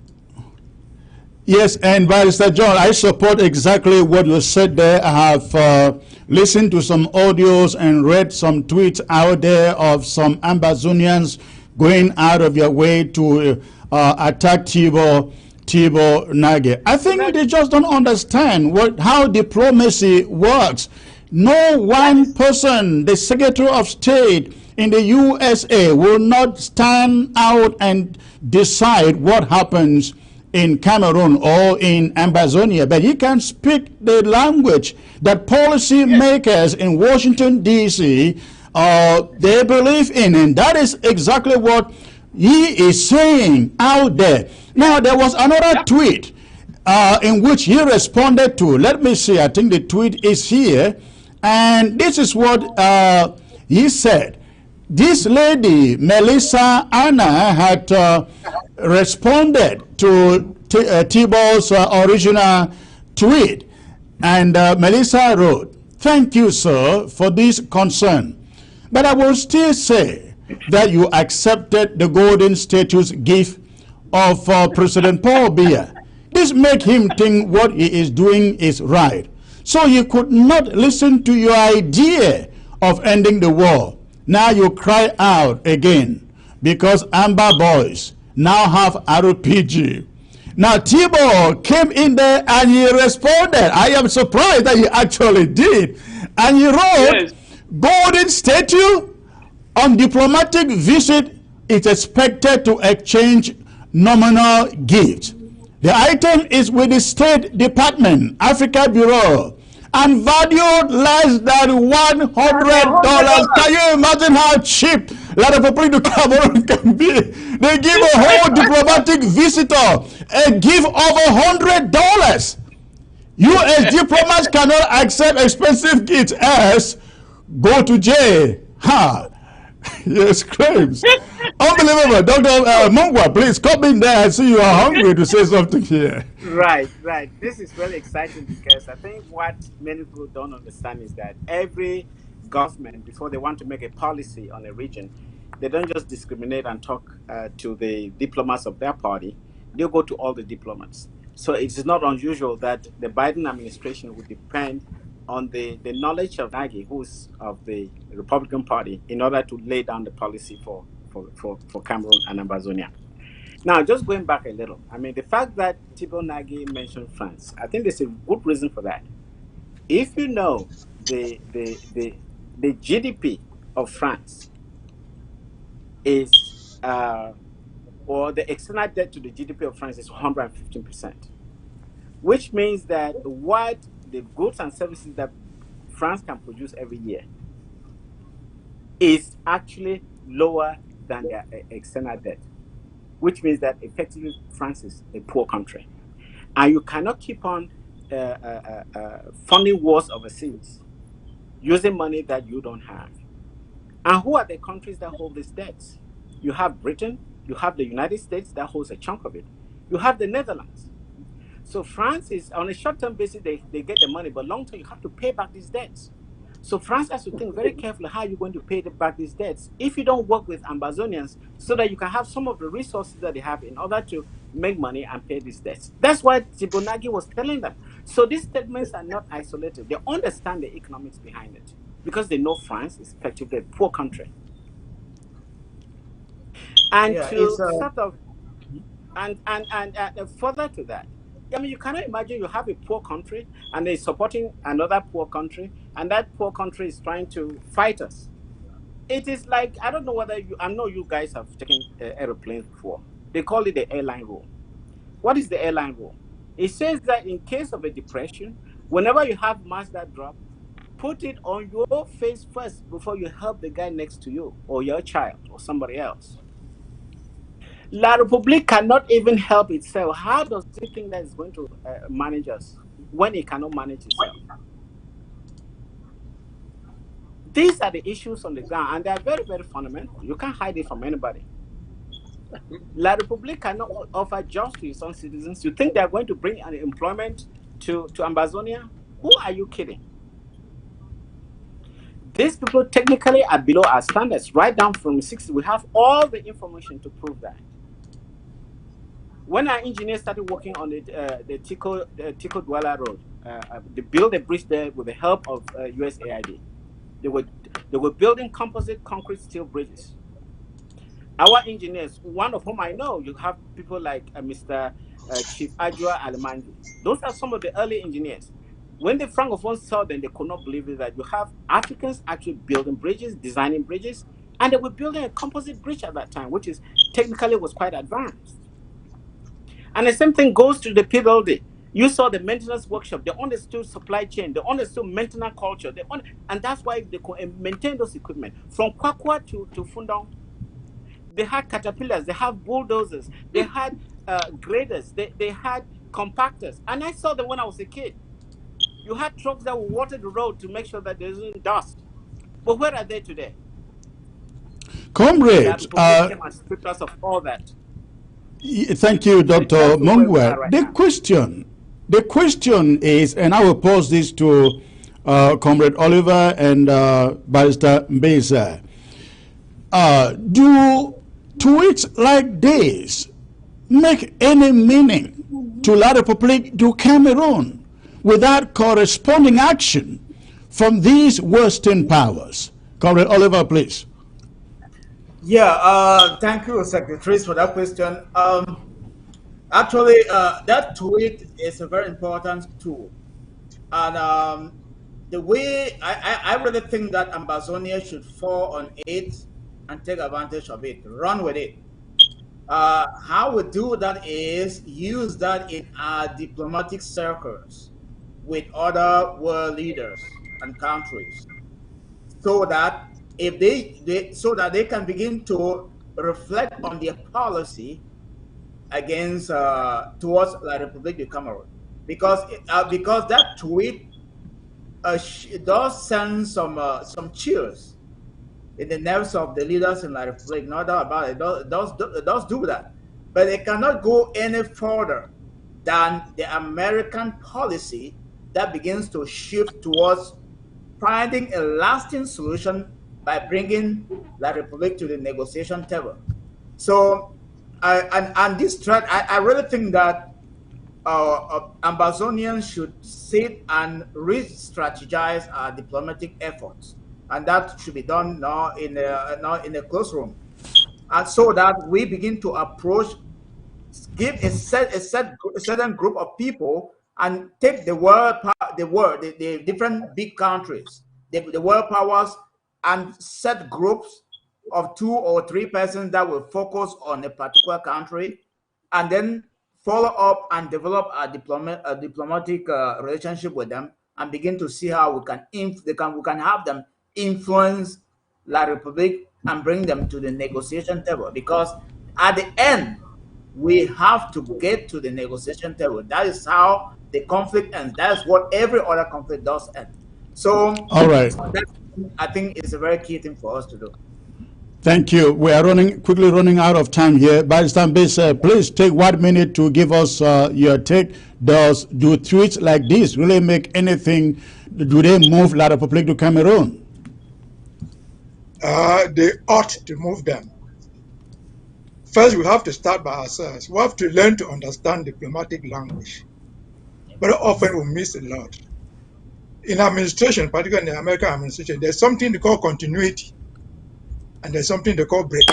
Yes, and Barrister John, I support exactly what you said there. I have listened to some audios and read some tweets out there of some Ambazonians going out of their way to attack Tibor Nage. I think they just don't understand how diplomacy works. No one person, the Secretary of State in the USA, will not stand out and decide what happens in Cameroon or in Ambazonia, but he can speak the language that policy makers in Washington, D.C., they believe in, and that is exactly what he is saying out there. Now, there was another tweet in which he responded to. Let me see, I think the tweet is here, and this is what he said. This lady, Melissa Anna, had responded to Tibor's original tweet. And Melissa wrote, "Thank you, sir, for this concern. But I will still say that you accepted the golden status gift of President Paul Biya. This makes him think what he is doing is right. So you could not listen to your idea of ending the war. Now you cry out again because Amber boys now have RPG." Now Tibor came in there and he responded. I am surprised that he actually did. And he wrote, "Golden statue on diplomatic visit is expected to exchange nominal gifts. The item is with the State Department, Africa Bureau, and valued less than $100. Can you imagine how cheap Ladapopri Cameroon can be? They give a whole diplomatic visitor a gift of $100. U.S. diplomats cannot accept expensive gifts as go to jail. Ha! Yes, claims. Unbelievable. Dr. Mungwa, please come in there. I see you are hungry to say something here. Right. This is really exciting because I think what many people don't understand is that every government, before they want to make a policy on a region, they don't just discriminate and talk to the diplomats of their party. They go to all the diplomats. So it is not unusual that the Biden administration would depend on the knowledge of Nagy, who's of the Republican Party, in order to lay down the policy for Cameroon and Ambazonia. Now, just going back a little, I mean, the fact that Thibault Nagy mentioned France, I think there's a good reason for that. If you know the GDP of France is, or the external debt to the GDP of France is 115%, which means that what the goods and services that France can produce every year is actually lower than their external debt, which means that effectively France is a poor country. And you cannot keep on funding wars overseas using money that you don't have. And who are the countries that hold these debts? You have Britain, you have the United States that holds a chunk of it, you have the Netherlands. So France is, on a short-term basis, they get the money, but long-term, you have to pay back these debts. So France has to think very carefully how you're going to pay back these debts if you don't work with Ambazonians so that you can have some of the resources that they have in order to make money and pay these debts. That's what Thibault Nagy was telling them. So these statements are not isolated. They understand the economics behind it because they know France is effectively a poor country. And further to that, I mean, you cannot imagine you have a poor country and they're supporting another poor country, and that poor country is trying to fight us. It is like, I don't know whether I know you guys have taken aeroplanes before. They call it the airline rule. What is the airline rule? It says that in case of a depression, whenever you have mass that drop, put it on your face first before you help the guy next to you or your child or somebody else. La Republique cannot even help itself. How does it think that it's going to manage us when it cannot manage itself? These are the issues on the ground, and they are very, very fundamental. You can't hide it from anybody. La Republique cannot offer jobs to its own citizens. You think they are going to bring employment to Ambazonia? Who are you kidding? These people technically are below our standards, right down from 60. We have all the information to prove that. when our engineers started working on the Tico Douala Road, they built a bridge there with the help of USAID. They were building composite concrete steel bridges. Our engineers, one of whom I know, you have people like Mr. Chief Ajua Alimanji. Those are some of the early engineers. When the Francophones saw them, they could not believe it, that you have Africans actually building bridges, designing bridges, and they were building a composite bridge at that time, which is technically was quite advanced. And the same thing goes to the PWD. You saw the maintenance workshop. They understood supply chain. They understood maintenance culture. And that's why they could maintain those equipment. From Kwakwa to Fundong, they had caterpillars. They had bulldozers. They had graders. They had compactors. And I saw them when I was a kid. You had trucks that would water the road to make sure that there isn't dust. But where are they today? Comrades, That came and stripped us of all that. thank you, Dr. Mungwe. Right the question is, and I will pose this to Comrade Oliver and Barrister Mbeza. Do tweets like this make any meaning to La République du Cameroon without corresponding action from these Western powers? Comrade Oliver, please. Yeah, thank you, Secretary, for that question. Actually, that tweet is a very important tool. And the way I really think that Ambazonia should fall on it and take advantage of it, run with it. How we do that is use that in our diplomatic circles with other world leaders and countries, so that if so that they can begin to reflect on their policy against towards La République du Cameroon, because that tweet it does send some chills in the nerves of the leaders in La République. No doubt about it. It does do that, but it cannot go any further than the American policy that begins to shift towards finding a lasting solution by bringing La République to the negotiation table. So, and this threat, I really think that Ambazonians should sit and re-strategize our diplomatic efforts, and that should be done now in a close room, and so that we begin to approach, give a certain group of people, and take the different big countries, the world powers, and set groups of 2 or 3 persons that will focus on a particular country, and then follow up and develop a diplomatic relationship with them, and begin to see how we can have them influence La Republique and bring them to the negotiation table. Because at the end, we have to get to the negotiation table. That is how the conflict ends. That is what every other conflict does end. So, all right, that, I think, is a very key thing for us to do. Thank you. We are quickly running out of time here. Barrister Mbeza, please take 1 minute to give us your take. Do tweets like this really make anything? Do they move La République du Cameroon? They ought to move them. First, we have to start by ourselves. We have to learn to understand diplomatic language. Very often we miss a lot. In administration, particularly in the American administration, there's something they call continuity, and there's something they call break.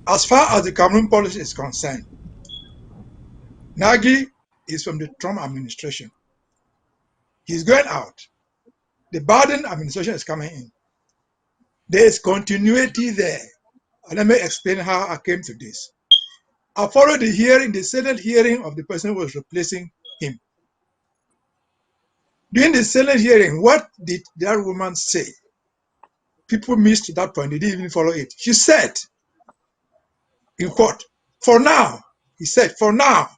As far as the Cameroon policy is concerned, Nagy is from the Trump administration. He's going out. The Biden administration is coming in. There is continuity there. And let me explain how I came to this. I followed the hearing, the Senate hearing of the person who was replacing him. During the Senate hearing, what did that woman say? People missed that point. They didn't even follow it. She said, in quote, "For now," he said, "for now."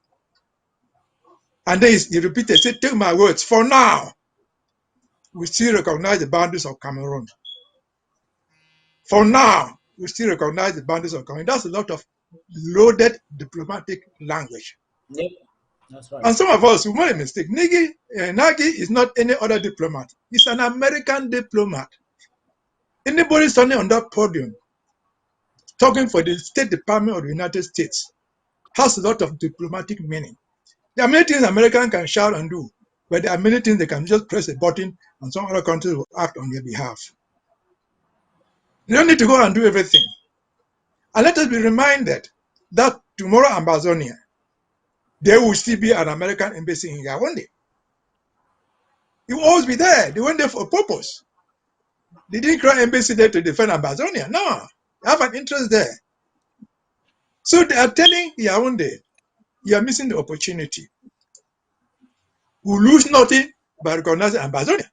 And then he repeated, said, "Take my words, for now, we still recognize the boundaries of Cameroon. For now, we still recognize the boundaries of Cameroon." That's a lot of loaded diplomatic language. Yep, that's right. And some of us, we made a mistake. Nagy is not any other diplomat. He's an American diplomat. Anybody standing on that podium talking for the State Department of the United States has a lot of diplomatic meaning. There are many things Americans can shout and do, but there are many things they can just press a button and some other countries will act on their behalf. They don't need to go and do everything. And let us be reminded that tomorrow Amazonia, there will still be an American embassy in Yaoundé. It will always be there. They went there for a purpose. They didn't create embassy there to defend Amazonia. No, they have an interest there. So they are telling Yaoundé, you are missing the opportunity. We lose nothing by recognizing Amazonia.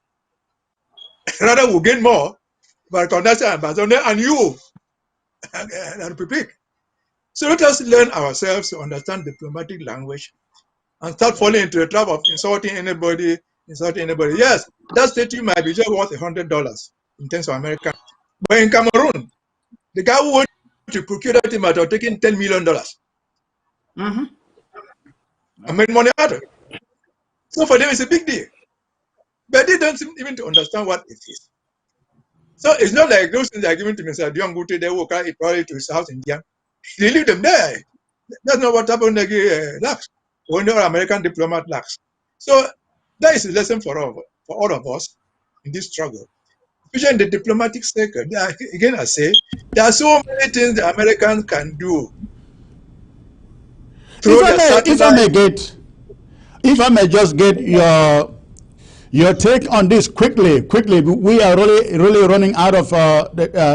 Rather, we'll gain more by recognizing Amazonia and you, the Republic. So let us learn ourselves to understand diplomatic language and start falling into the trap of insulting anybody. Yes, that statue might be just worth $100 in terms of American. But in Cameroon, the guy who went to procure that thing might have taken $10 million and made money out of it. So for them, it's a big deal. But they don't seem even to understand what it is. So it's not like those things are given to Mr. Dion Gute, they will carry it probably to his house in Dian. They leave them there. That's not what happened lacks. Only our American diplomat lacks. So that is a lesson for all of us in this struggle. Especially in the diplomatic circle. Again, I say, there are so many things the Americans can do. If I may just get your take on this quickly. We are really running out of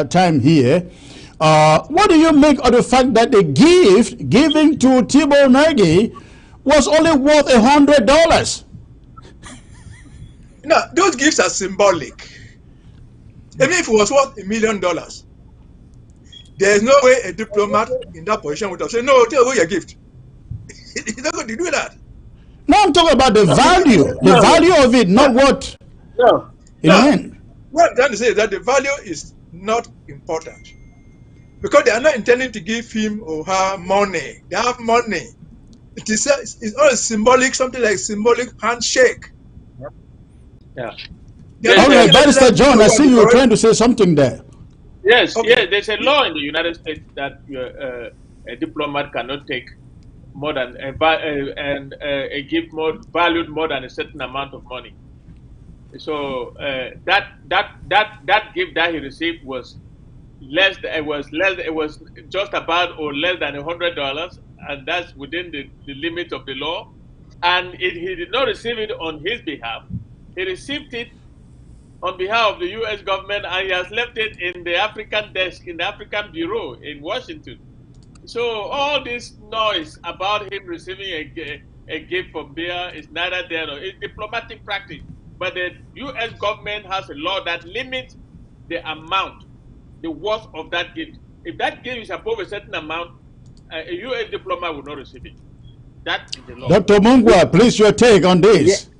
time here. What do you make of the fact that the gift given to Thabo Mbeki was only worth $100? No, those gifts are symbolic. Even if it was worth $1 million, there is no way a diplomat in that position would have said, no, take away your gift. He's not going to do that. No, I'm talking about the value. The value of it, not what. No. What I'm trying to say is that the value is not important. Because they are not intending to give him or her money. They have money. It's all symbolic, something like symbolic handshake. Yeah. All right, Barrister John, I see you were trying to say something there. Yes, okay. There's a law in the United States that a diplomat cannot take more than a gift valued more than a certain amount of money. So that gift that he received was less. It was just about or less than $100, and that's within the limit of the law. And he did not receive it on his behalf. He received it on behalf of the U.S. government, and he has left it in the African desk, in the African bureau in Washington. So all this noise about him receiving a gift from there is neither there nor it's diplomatic practice. But the U.S. government has a law that limits the amount, the worth of that gift. If that gift is above a certain amount, a U.S. diplomat will not receive it. That is the law. Dr. Mungwa, please your take on this.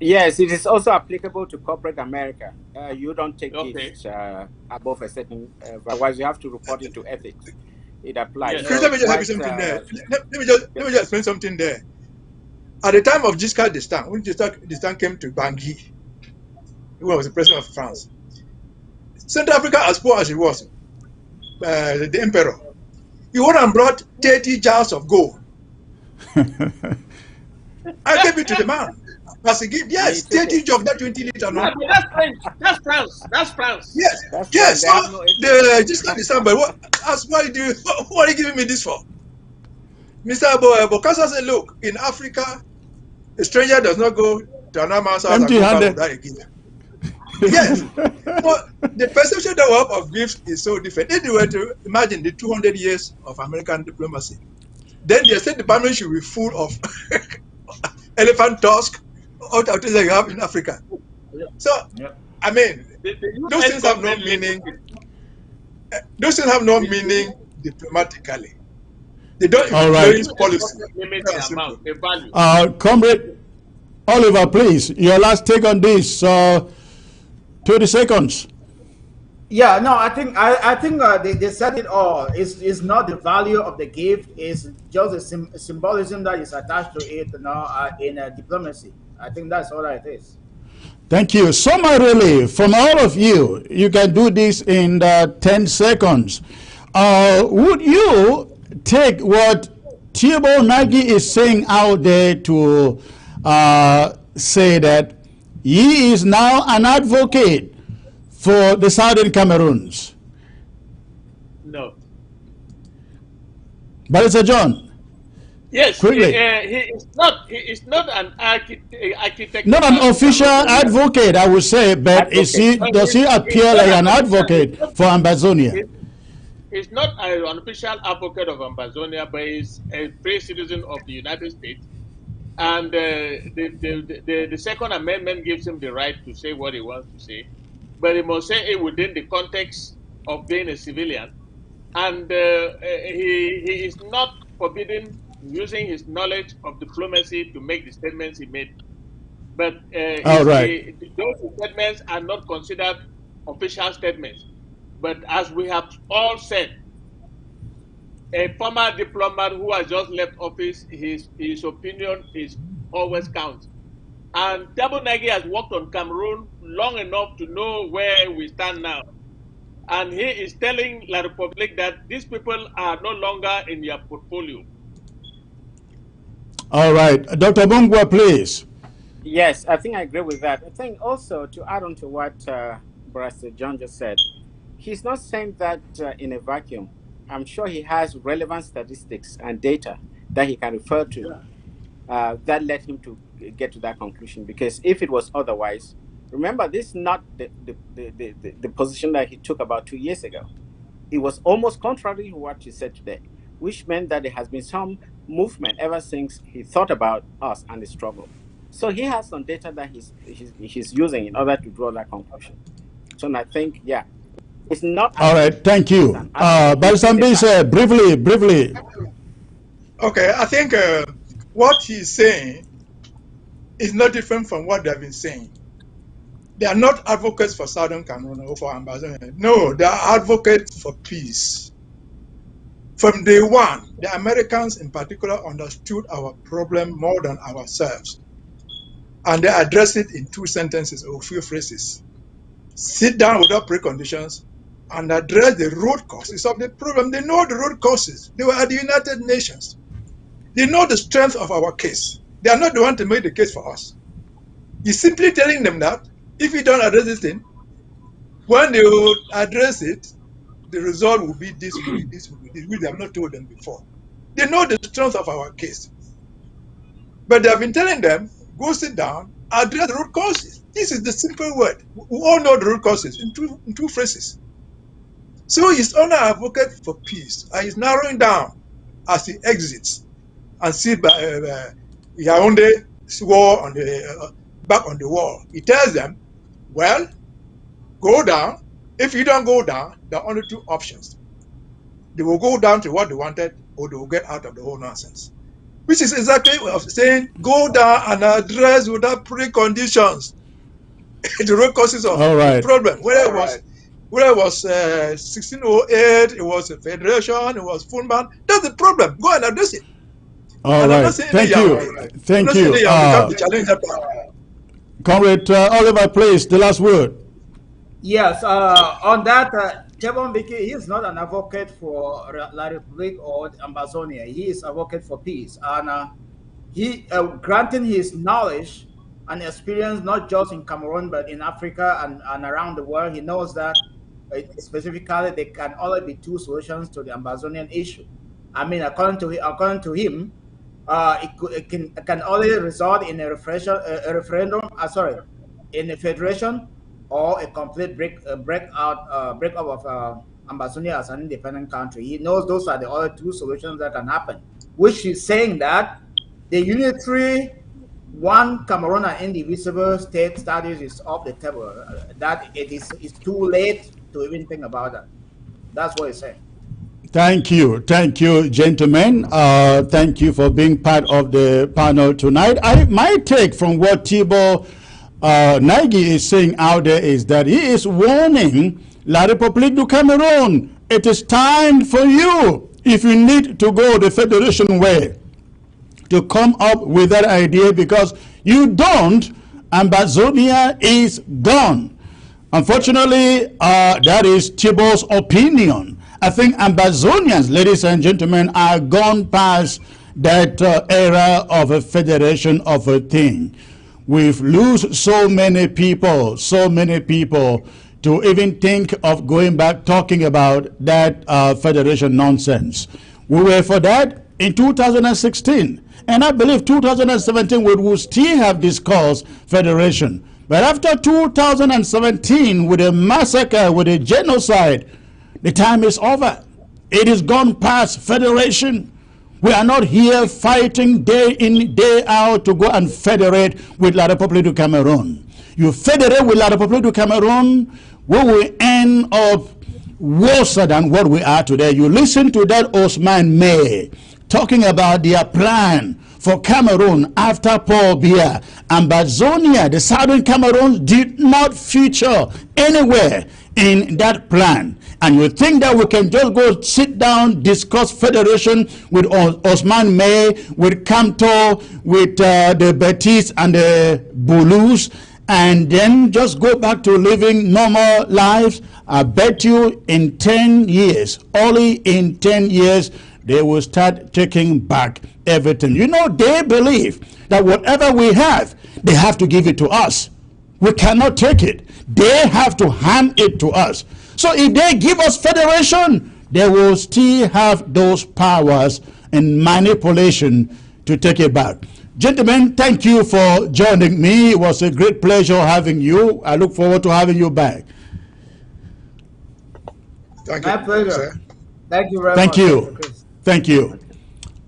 Yes, it is also applicable to corporate America. You don't take gifts above a certain, otherwise you have to report into ethics. It applies. Chris, let me just something there. Let me just explain something there. At the time of Giscard d'Estaing, when Giscard d'Estaing came to Bangui, who was the president of France, Central Africa, as poor as it was, the emperor, he went and brought 30 jars of gold. I gave it to the man. As a gift, yes, 30 jars, that 20 liter. No? That's French. That's France. That's France. Yes, yes. So the Giscard d'Estaing, but what are you giving me this for? Mr. Bokassa said, look, in Africa, a stranger does not go to another man's house empty-handed. Yes. But the perception that we have of gifts is so different. If you were to imagine the 200 years of American diplomacy, then the State Department should be full of elephant tusk, all the things that you have in Africa. So, I mean, those things have no meaning. Those things have no meaning diplomatically. They don't influence policy. Comrade Oliver, please, your last take on this. 30 seconds. Yeah, no, I think they said it all. It's not the value of the gift; it's just the symbolism that is attached to it. In diplomacy, I think that's all it is. Thank you. Summarily, from all of you, you can do this in 10 seconds. Would you take what Thibault Nagy is saying out there to say that he is now an advocate for the Southern Cameroons. No. Barrister John. Yes, quickly. He is not an architect. Not an official advocate, I would say, but does he appear like an advocate for Ambazonia? He's not an official advocate of Ambazonia, but he's a free citizen of the United States. And the Second Amendment gives him the right to say what he wants to say, but he must say it within the context of being a civilian. And he is not forbidden using his knowledge of diplomacy to make the statements he made. But those statements are not considered official statements. But as we have all said, a former diplomat who has just left office, his opinion is always counts. And Thibault Nagy has worked on Cameroon long enough to know where we stand now. And he is telling La Republique that these people are no longer in your portfolio. All right. Dr. Bungwa, please. Yes, I think I agree with that. I think also to add on to what Barrister John just said, he's not saying that in a vacuum. I'm sure he has relevant statistics and data that he can refer to that led him to get to that conclusion. Because if it was otherwise, remember, this is not the position that he took about 2 years ago. It was almost contrary to what he said today, which meant that there has been some movement ever since he thought about us and the struggle. So he has some data that he's using in order to draw that conclusion. So I think, yeah, it's not. All right, thank you. Barrister, briefly. Okay, I think what he's saying is not different from what they've been saying. They are not advocates for Southern Cameroon or for Ambazonia. No, they are advocates for peace. From day one, the Americans in particular understood our problem more than ourselves. And they addressed it in 2 sentences or few phrases. Sit down without preconditions and address the root causes of the problem. They know the root causes. They were at the United Nations. They know the strength of our case. They are not the one to make the case for us. He's simply telling them that if you don't address this thing, when they will address it, the result will be this, will be this, will be this, which they have not told them before. They know the strength of our case. But they have been telling them, go sit down, address the root causes. This is the simple word. We all know the root causes in two phrases. So he's only an advocate for peace, and he's narrowing down as he exits and see Yaoundé swore on the back on the wall. He tells them, well, go down. If you don't go down, there are only 2 options. They will go down to what they wanted, or they will get out of the whole nonsense. Which is exactly what I'm saying, go down and address without preconditions the root causes of the problem. Whether it was 1608, it was a federation, it was Funban, that's the problem. Go and address it. All right. Thank you. Comrade Oliver, please, the last word. Yes, on that, Thibault Nagy is not an advocate for La Republique or Ambazonia. He is an advocate for peace. And he, granting his knowledge and experience, not just in Cameroon, but in Africa and around the world, he knows that specifically there can only be 2 solutions to the Ambazonian issue. I mean, according to him, it can only result in a referendum, in a federation, or a complete breakup of Ambazonia as an independent country. He knows those are the other 2 solutions that can happen, which is saying that the unitary one Cameroon and indivisible state status is off the table, that it's too late to even think about that. That's what he's saying. Thank you, gentlemen. Thank you for being part of the panel tonight. My take from what Thibault Nagy is saying out there is that he is warning La République du Cameroon. It is time for you, if you need to go the federation way, to come up with that idea, because you don't, Ambazonia is gone. Unfortunately, that is Thibault's opinion. I think Ambazonians, ladies and gentlemen, are gone past that era of a federation of a thing. We've lost so many people to even think of going back talking about that federation nonsense. We were for that in 2016, and I believe 2017 we will still have discussed federation. But after 2017, with a massacre, with a genocide, the time is over. It is gone past federation. We are not here fighting day in, day out to go and federate with La République du Cameroon. You federate with La République du Cameroon, we will end up worse than what we are today. You listen to that Osman May talking about their plan for Cameroon after Paul Biya. Ambazonia, the southern Cameroon, did not feature anywhere in that plan. And you think that we can just go sit down, discuss federation with Osman May, with Kamto, with the Betis and the Boulous, and then just go back to living normal lives? I bet you in 10 years, only in 10 years, they will start taking back everything. You know, they believe that whatever we have, they have to give it to us. We cannot take it. They have to hand it to us. So if they give us federation, they will still have those powers and manipulation to take it back. Gentlemen, thank you for joining me. It was a great pleasure having you. I look forward to having you back. Thank My you. pleasure. Sir. Thank you very Thank much. you. Thank you.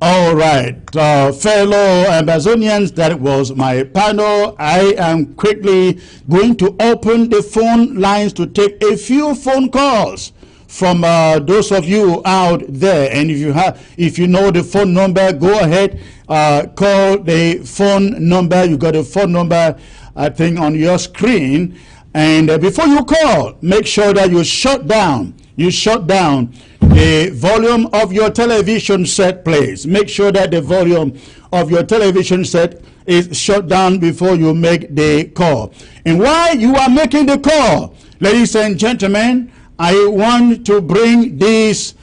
All right, fellow Ambazonians, that was my panel. I am quickly going to open the phone lines to take a few phone calls from those of you out there. And if you know the phone number, go ahead, call the phone number. You got a phone number, I think, on your screen. And before you call, make sure that you shut down the volume of your television set, please. Make sure that the volume of your television set is shut down before you make the call. And while you are making the call, ladies and gentlemen, I want to bring this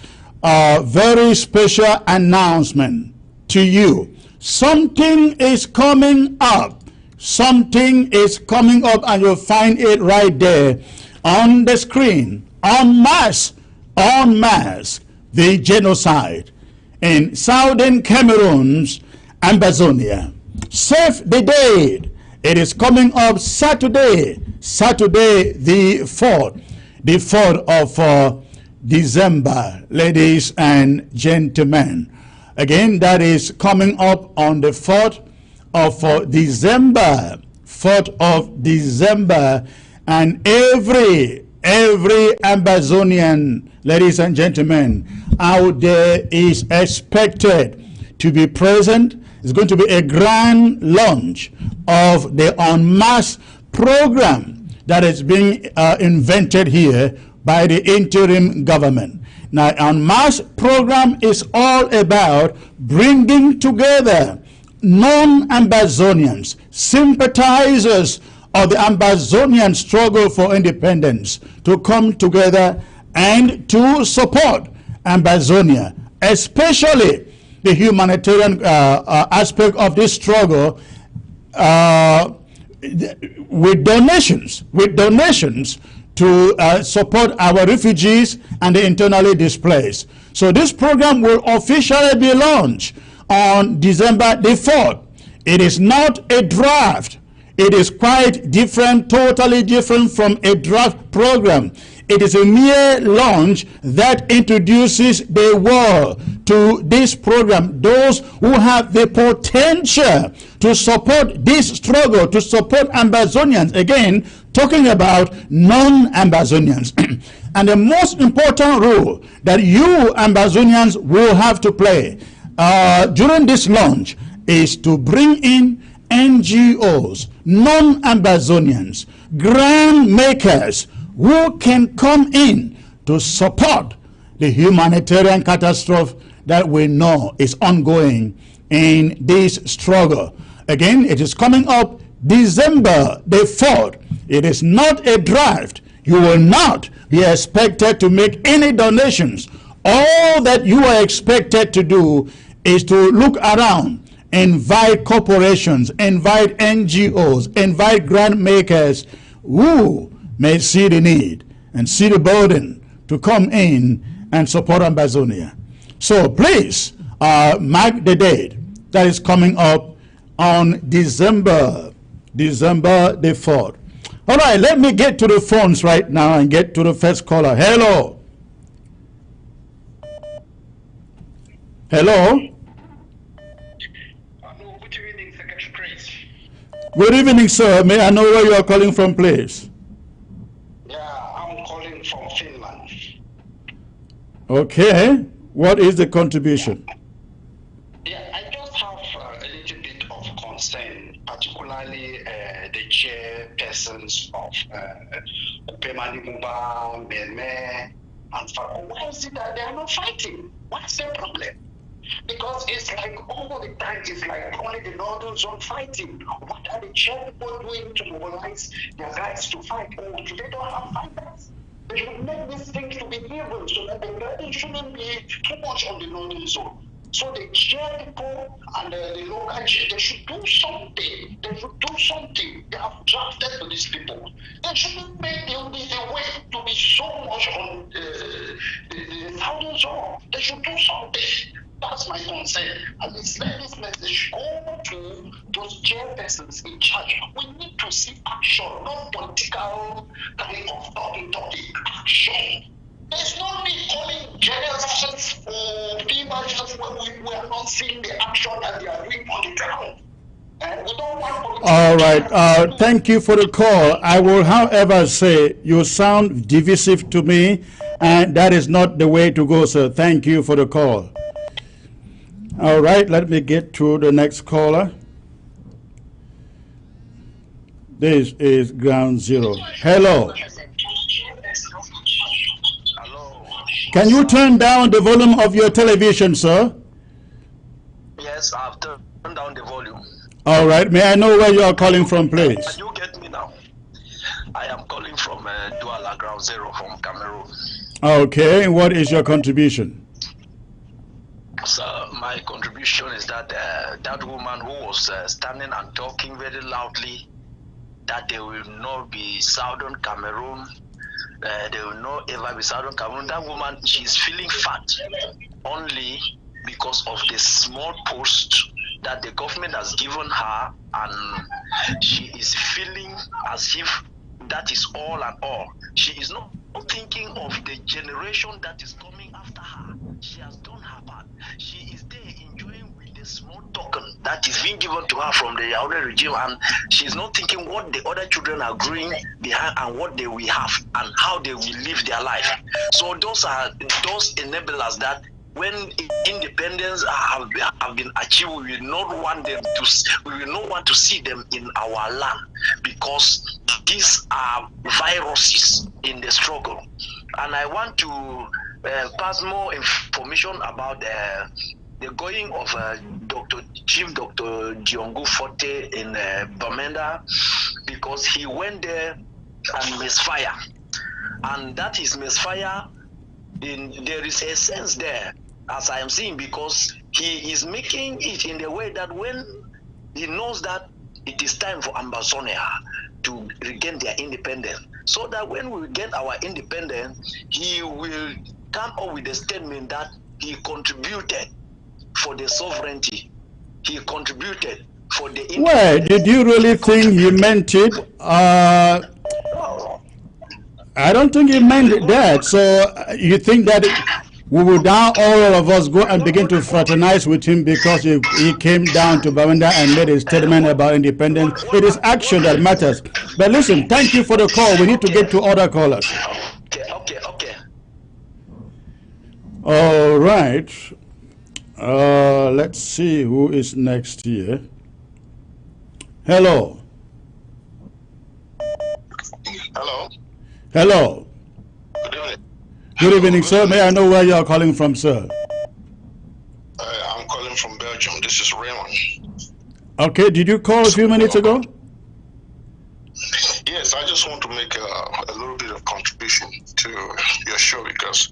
very special announcement to you. Something is coming up. Something is coming up, and you'll find it right there on the screen. En masse, the genocide in southern Cameroon's Ambazonia. Save the date. It is coming up Saturday the 4th of December, ladies and gentlemen. Again, that is coming up on the 4th of December, 4th of December, and every Ambazonian, ladies and gentlemen, out there is expected to be present. It's going to be a grand launch of the En Masse program that is being invented here by the interim government. Now, En Masse program is all about bringing together non-Ambazonians, sympathizers of the Ambazonian struggle for independence, to come together and to support Ambazonia, especially the humanitarian aspect of this struggle, with donations to support our refugees and the internally displaced. So this program will officially be launched on December the 4th. It is not a draft. It is quite different, totally different from a draft program. It is a mere launch that introduces the world to this program. Those who have the potential to support this struggle, to support Ambazonians, again, talking about non-Ambazonians. And the most important role that you Ambazonians will have to play during this launch is to bring in NGOs, non-Ambazonians, grant makers who can come in to support the humanitarian catastrophe that we know is ongoing in this struggle. Again, it is coming up December the 4th. It is not a draft. You will not be expected to make any donations. All that you are expected to do is to look around, invite corporations, invite NGOs, invite grant makers who may see the need and see the burden to come in and support Ambazonia. So please mark the date that is coming up on December the 4th. All right, let me get to the phones right now and get to the first caller. Hello. Hello. Good evening, Secretary Chris. Good evening, sir. May I know where you are calling from, please? Yeah, I'm calling from Finland. Okay. What is the contribution? Yeah, I just have a little bit of concern, particularly the chairpersons of Pemani Muba, Meme, and Fako. Why is it that they are not fighting? What's the problem? Because it's like all the time, it's like only the northern zone fighting. What are the chair people doing to mobilize their guys to fight? Oh, do they don't have fighters? They should make this thing to be even so that the burden shouldn't be too much on the northern zone. So the chair people and the local chair, they should do something. They should do something. They have drafted to these people. They shouldn't make the way to be so much on the southern zone. They should do something. That's my concern. And let's let this message go to those chairpersons in charge. We need to see action, not political kind of talking, action. There's no need calling generals or people just when we are not seeing the action that they are doing on the ground. And we don't want all right. Thank you for the call. I will, however, say you sound divisive to me, and that is not the way to go, sir. Thank you for the call. All right, let me get to the next caller. This is Ground Zero. Hello. Hello. Can you turn down the volume of your television, sir? Yes, I've turned down the volume. All right, may I know where you are calling from, please? Can you get me now? I am calling from Douala, Ground Zero from Cameroon. Okay, what is your contribution? So my contribution is that that woman who was standing and talking very loudly that there will not be Southern Cameroon, there will not ever be Southern Cameroon. That woman, she's feeling fat only because of the small post that the government has given her, and she is feeling as if that is all and all. She is not thinking of the generation that is coming after her. She has done her part. She is there enjoying with the small token that is being given to her from the Yaoundé regime, and she's not thinking what the other children are growing behind and what they will have and how they will live their life. So those are those enablers that when independence have been achieved, we will not want them to. We will not want to see them in our land, because these are viruses in the struggle. And I want to pass more information about the going of Chief Dr. Diongu Forte in Bamenda, because he went there and misfire, and that is misfire. There is a sense there, as I am seeing, because he is making it in the way that when he knows that it is time for Ambazonia to regain their independence, so that when we get our independence, he will come up with a statement that he contributed for the sovereignty, he contributed for the independence. Well, did you really think he meant it? I don't think he meant that. So you think that we will now all of us go and begin to fraternize with him because he came down to Bamenda and made a statement about independence? It is action that matters. But listen, thank you for the call. We need to get to other callers. Okay. All right. Let's see who is next here. Hello. Hello. Good evening, sir. May I know where you are calling from, sir? I'm calling from Belgium. This is Raymond. Okay, did you call a few minutes ago? Yes, I just want to make a little bit of contribution to your show because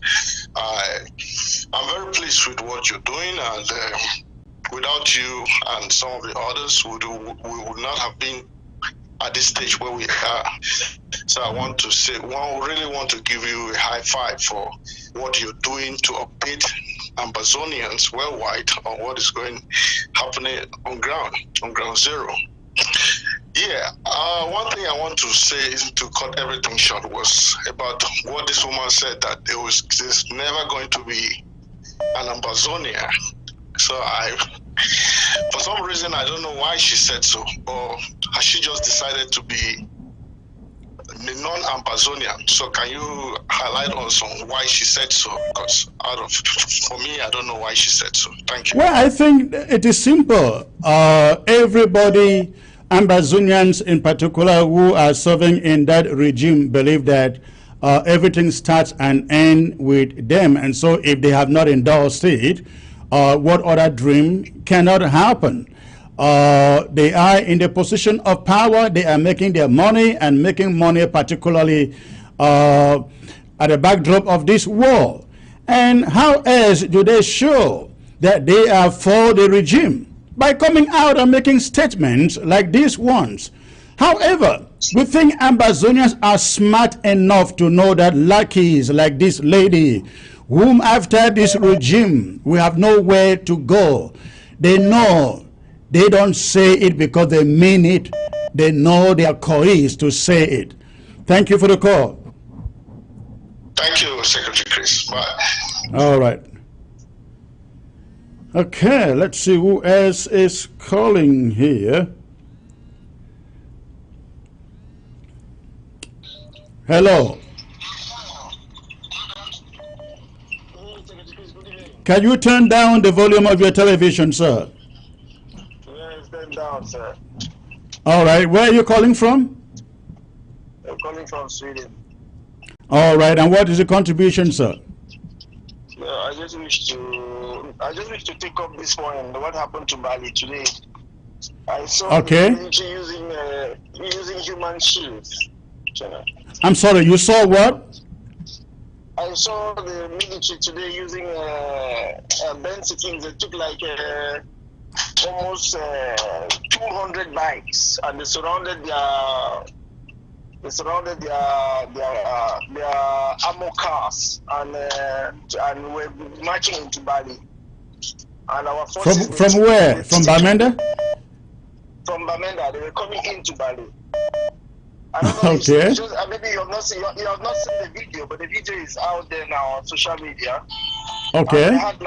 I'm very pleased with what you're doing, and without you and some of the others, we would not have been at this stage where we are. So I want to say, really want to give you a high five for what you're doing to update Ambazonians worldwide on what is happening on ground zero. Yeah, one thing I want to say to cut everything short was about what this woman said, that there's never going to be an Ambazonia. So for some reason, I don't know why she said so, or has she just decided to be non-Ambazonian? So can you highlight also why she said so? Because for me, I don't know why she said so. Thank you. Well, I think it is simple. Everybody, Ambazonians in particular, who are serving in that regime, believe that everything starts and ends with them. And so if they have not endorsed it, what other dream cannot happen? They are in the position of power. They are making their money and making money particularly at the backdrop of this war. And how else do they show that they are for the regime? By coming out and making statements like these ones. However, we think Ambazonians are smart enough to know that lackeys like this lady, whom after this regime we have nowhere to go, they know. They don't say it because they mean it. They know they are coerced to say it. Thank you for the call. Thank you, Secretary Chris. Bye. All right. Okay, let's see who else is calling here. Hello. Can you turn down the volume of your television, sir? Yes, turn down, sir. All right, where are you calling from? I'm calling from Sweden. All right, and what is the contribution, sir? I just wish to take up this point. What happened to Bali today? I saw the military using human shields. I'm sorry, you saw what? I saw the military today using Benzi things. They took like almost 200 bikes, and they surrounded their ammo cars and were marching into Bali. And our forces from where? From Bamenda? From Bamenda, they were coming into Bali. I don't know. Okay. Maybe you have not seen the video, but the video is out there now on social media. Okay. And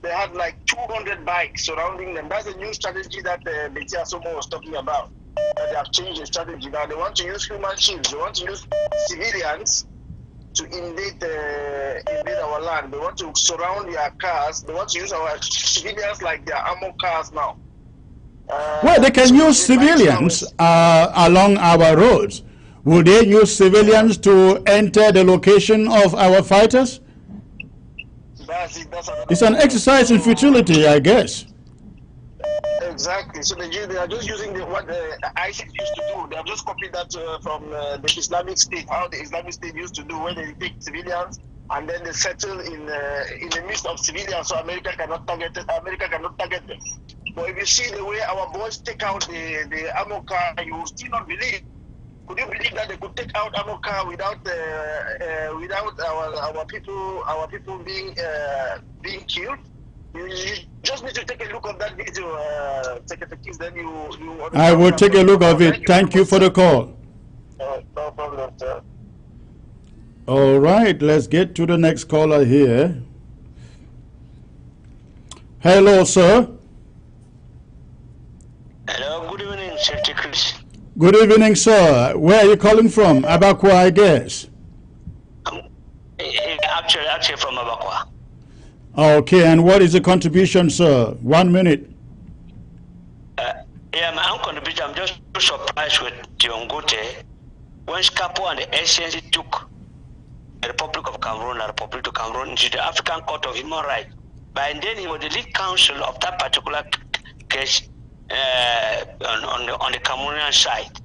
they had like 200 bikes surrounding them. That's a new strategy that Betty Asomo was talking about. They have changed the strategy now. They want to use human shields. They want to use civilians to invade our land. They want to surround their cars. They want to use our civilians like their ammo cars now. Well, they can use civilians along our roads. Would they use civilians to enter the location of our fighters? It's an exercise in futility, I guess. Exactly. So they are just using what the ISIS used to do. They have just copied that from the Islamic State, how the Islamic State used to do, where they take civilians and then they settle in the midst of civilians, so America cannot target them. But if you see the way our boys take out the ammo car, you will still not believe. Could you believe that they could take out ammo car without our people being killed? You just need to take a look at that video, Secretary. Then you. I will take a look of it. Thank you for the call. No problem, sir. All right, let's get to the next caller here. Hello, sir. Hello, good evening, Secretary Chris. Good evening, sir. Where are you calling from? Abakwa, I guess. Actually from Abakwa. Okay, and what is the contribution, sir? 1 minute. Yeah, my own contribution, I'm just surprised with Diongute. When Scapo and the SNC took the Republic of Cameroon and Republic of Cameroon into the African Court of Human Rights, by then he was the lead counsel of that particular case on the Cameroonian side.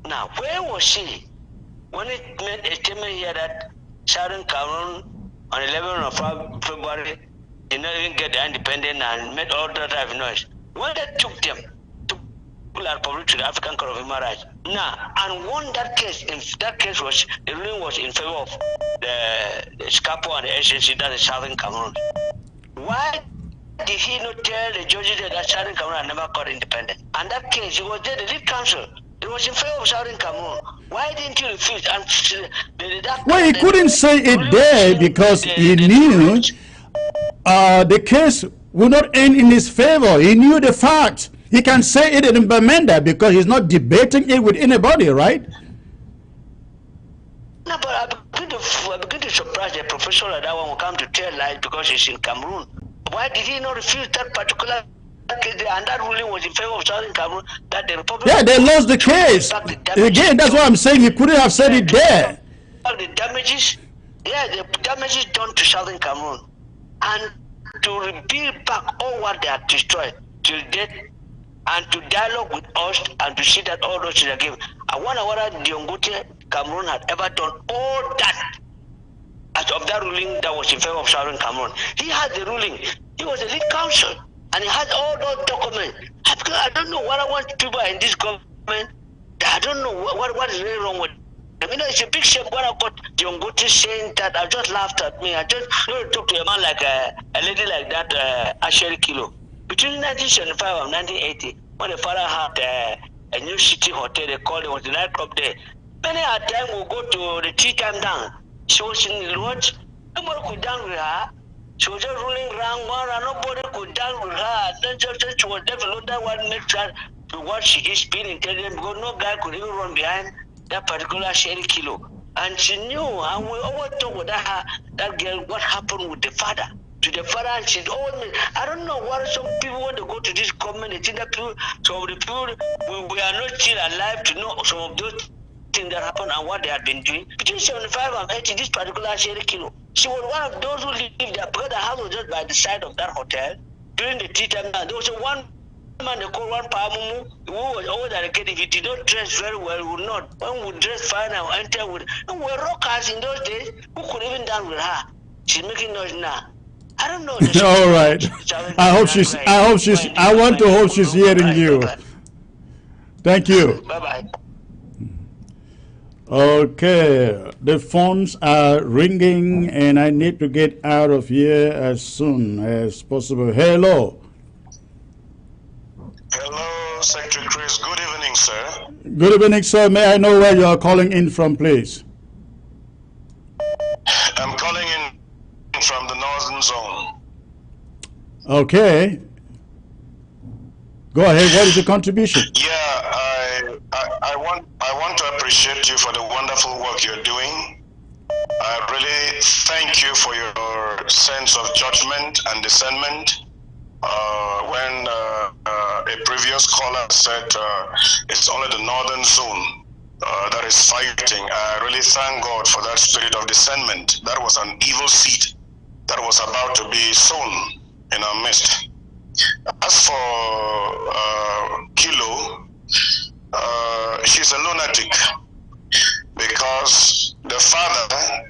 Now, where was he when it made a statement here that Southern Cameroon on 11th of February did not even get the independence and made all that type of noise. When they took them to the Republic to the African Court of Human Rights, and won that case. In that case was the ruling was in favor of the SCAPO and the agency that is Southern Cameroon. Why did he not tell the judges that Southern Cameroon had never got independent? And that case, he was there, the lead counsel. It was in favor of Southern Cameroon. Why didn't you refuse? And well, he couldn't say it there because he knew the case would not end in his favor. He knew the facts. He can say it in Bamenda because he's not debating it with anybody, right? No, but I begin to surprise the professor that one will come to tell lies because he's in Cameroon. Why did he not refuse that particular case? And that ruling was in favor of Southern Cameroon, that the Republic... Yeah, they lost the case. Again, that's what I'm saying. He couldn't have said it there. The damages, the damages done to Southern Cameroon, and to rebuild back all what they had destroyed till death, and to dialogue with us and to see that all those things are given. I wonder whether Diongute Cameroon had ever done all that as of that ruling that was in favor of Southern Cameroon. He had the ruling. He was the lead counsel, and he had all those documents. I don't know what I want people in this government. I don't know what is really wrong with them. You know, it's a big shame when I got Diongute saying that. I just laughed at me. I just talk to a man like a lady like that, Ashley Kilo. Between 1975 and 1980, when the father had a new city hotel, they called it was the nightclub there. Many a time we go to the tea time down. She was in the lodge. Nobody could dance with her. She was just rolling around one and nobody could dance with her. Then just she was developed that one makes her to what she is being intelligent because no guy could even run behind that particular Sherry Kilo. And she knew, and we always talk with her, that girl, what happened with the father. To the father, and she always, I don't know what some people want to go to this government, they think that people, some of the people, we are not still alive to know some of those things that happened and what they had been doing. Between 75 and 80, this particular Sherry Kilo, she was one of those who lived there because the house was just by the side of that hotel. During the tea time, there was one man they called one Pamumu who was always dedicated. If he did not dress very well, he would not. When we dress fine and enter with, and we were rockers in those days who could even dance with her. She's making noise now. I don't know. All right. I want to hope she's hearing you. Thank you. Bye-bye. Okay, the phones are ringing and I need to get out of here as soon as possible. Hello. Hello, Secretary Chris. Good evening, sir. Good evening, sir. May I know where you are calling in from, please? I'm calling in from the Northern Zone. Okay. Go ahead. What is the contribution? Yeah, I want to appreciate you for the wonderful work you're doing. I really thank you for your sense of judgment and discernment. When a previous caller said it's only the Northern Zone that is fighting, I really thank God for that spirit of discernment. That was an evil seed that was about to be sown in our midst. As for Kilo, she's a lunatic because the father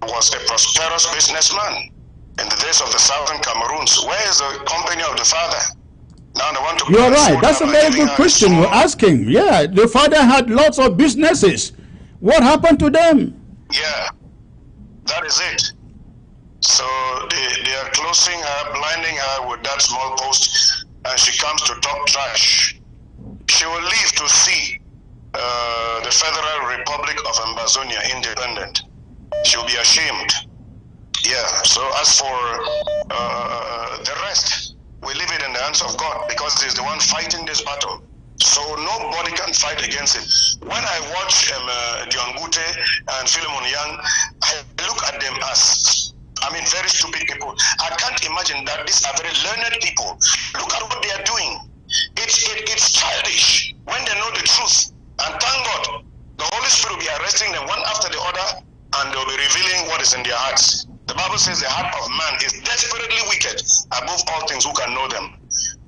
was a prosperous businessman in the days of the Southern Cameroons. Where is the company of the father? Now they want to. You're right. That's a very good question we're asking. Yeah, the father had lots of businesses. What happened to them? Yeah, that is it. So they are closing her, blinding her with that small post, and she comes to talk trash. She will live to see the Federal Republic of Ambazonia independent. She will be ashamed. Yeah, so as for the rest, we leave it in the hands of God because He's the one fighting this battle. So nobody can fight against it. When I watch Diongute and Philemon Young, I look at them as, very stupid people. I can't imagine that these are very learned people. Look at what they are doing. It's childish when they know the truth. And thank God, the Holy Spirit will be arresting them one after the other, and they'll be revealing what is in their hearts. The Bible says the heart of man is desperately wicked. Above all things, who can know them?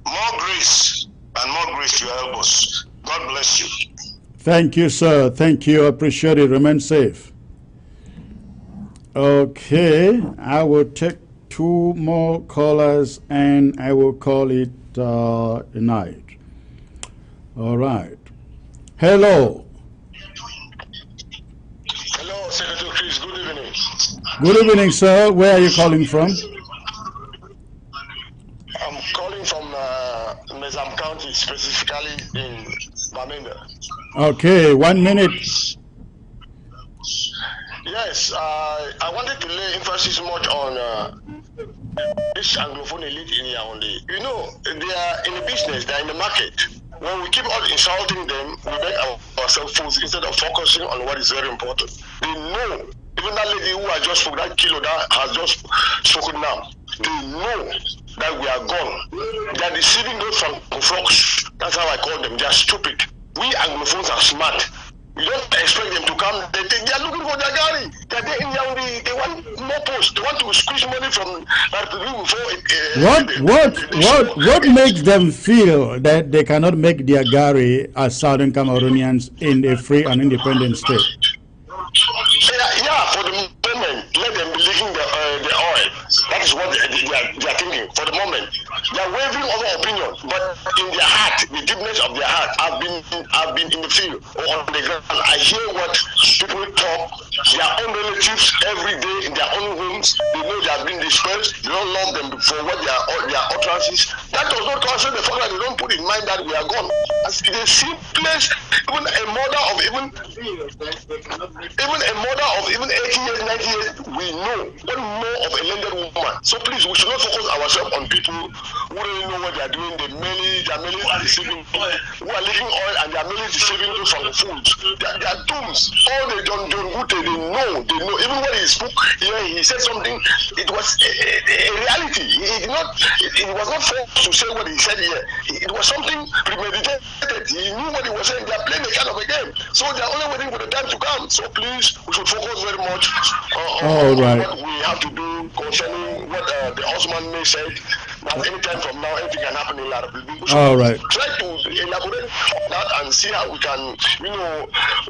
More grace and more grace to your elbows. God bless you. Thank you, sir. Thank you. Appreciate it. Remain safe. Okay, I will take 2 more callers and I will call it a night. All right. Hello. Hello, Senator Chris. Good evening. Good evening, sir. Where are you calling from? I'm calling from Mezam County, specifically in Bamenda. Okay, 1 minute. Yes, I wanted to lay emphasis much on this Anglophone elite in Yaoundé. You know, they are in the business, they are in the market. When we keep on insulting them, we make ourselves fools instead of focusing on what is very important. They know, even that lady who I just spoke, that kilo that has just spoken now, they know that we are gone. They are deceiving those Francophones. That's how I call them. They are stupid. We Anglophones are smart. You don't expect them to come. They are looking for their gari. They want more posts. They want to squeeze money from What makes them feel that they cannot make their gari as Southern Cameroonians in a free and independent state? Yeah, for the moment, let them be leaking the oil. That is what they are thinking for the moment. They are wavering over opinion, but in their heart, the deepness of their heart, I've been in the field or on the ground. I hear what people talk, their own relatives every day in their own homes. They know they have been dispersed. They don't love them for what their utterances. That does not cancel the fact that they don't put in mind that we are gone. As the simplest, even a mother of even a mother of even 80 years, 90 years, we know what more of a landed woman. So please, we should not focus ourselves on people who don't know what they are doing. They are mainly deceiving, who are leaking oil and they are mainly deceiving those from the foods. They are dooms. All they don't do, they know. Even when he spoke here, he said something, it was a reality. It was not forced to say what he said here. It was something premeditated. He knew what he was saying. They are playing a kind of a game. So they are only waiting for the time to come. So please, we should focus very much on what we have to do concerning what the Osman may said. That any time from now, anything can happen in Larab. We should try to elaborate on that and see how we can,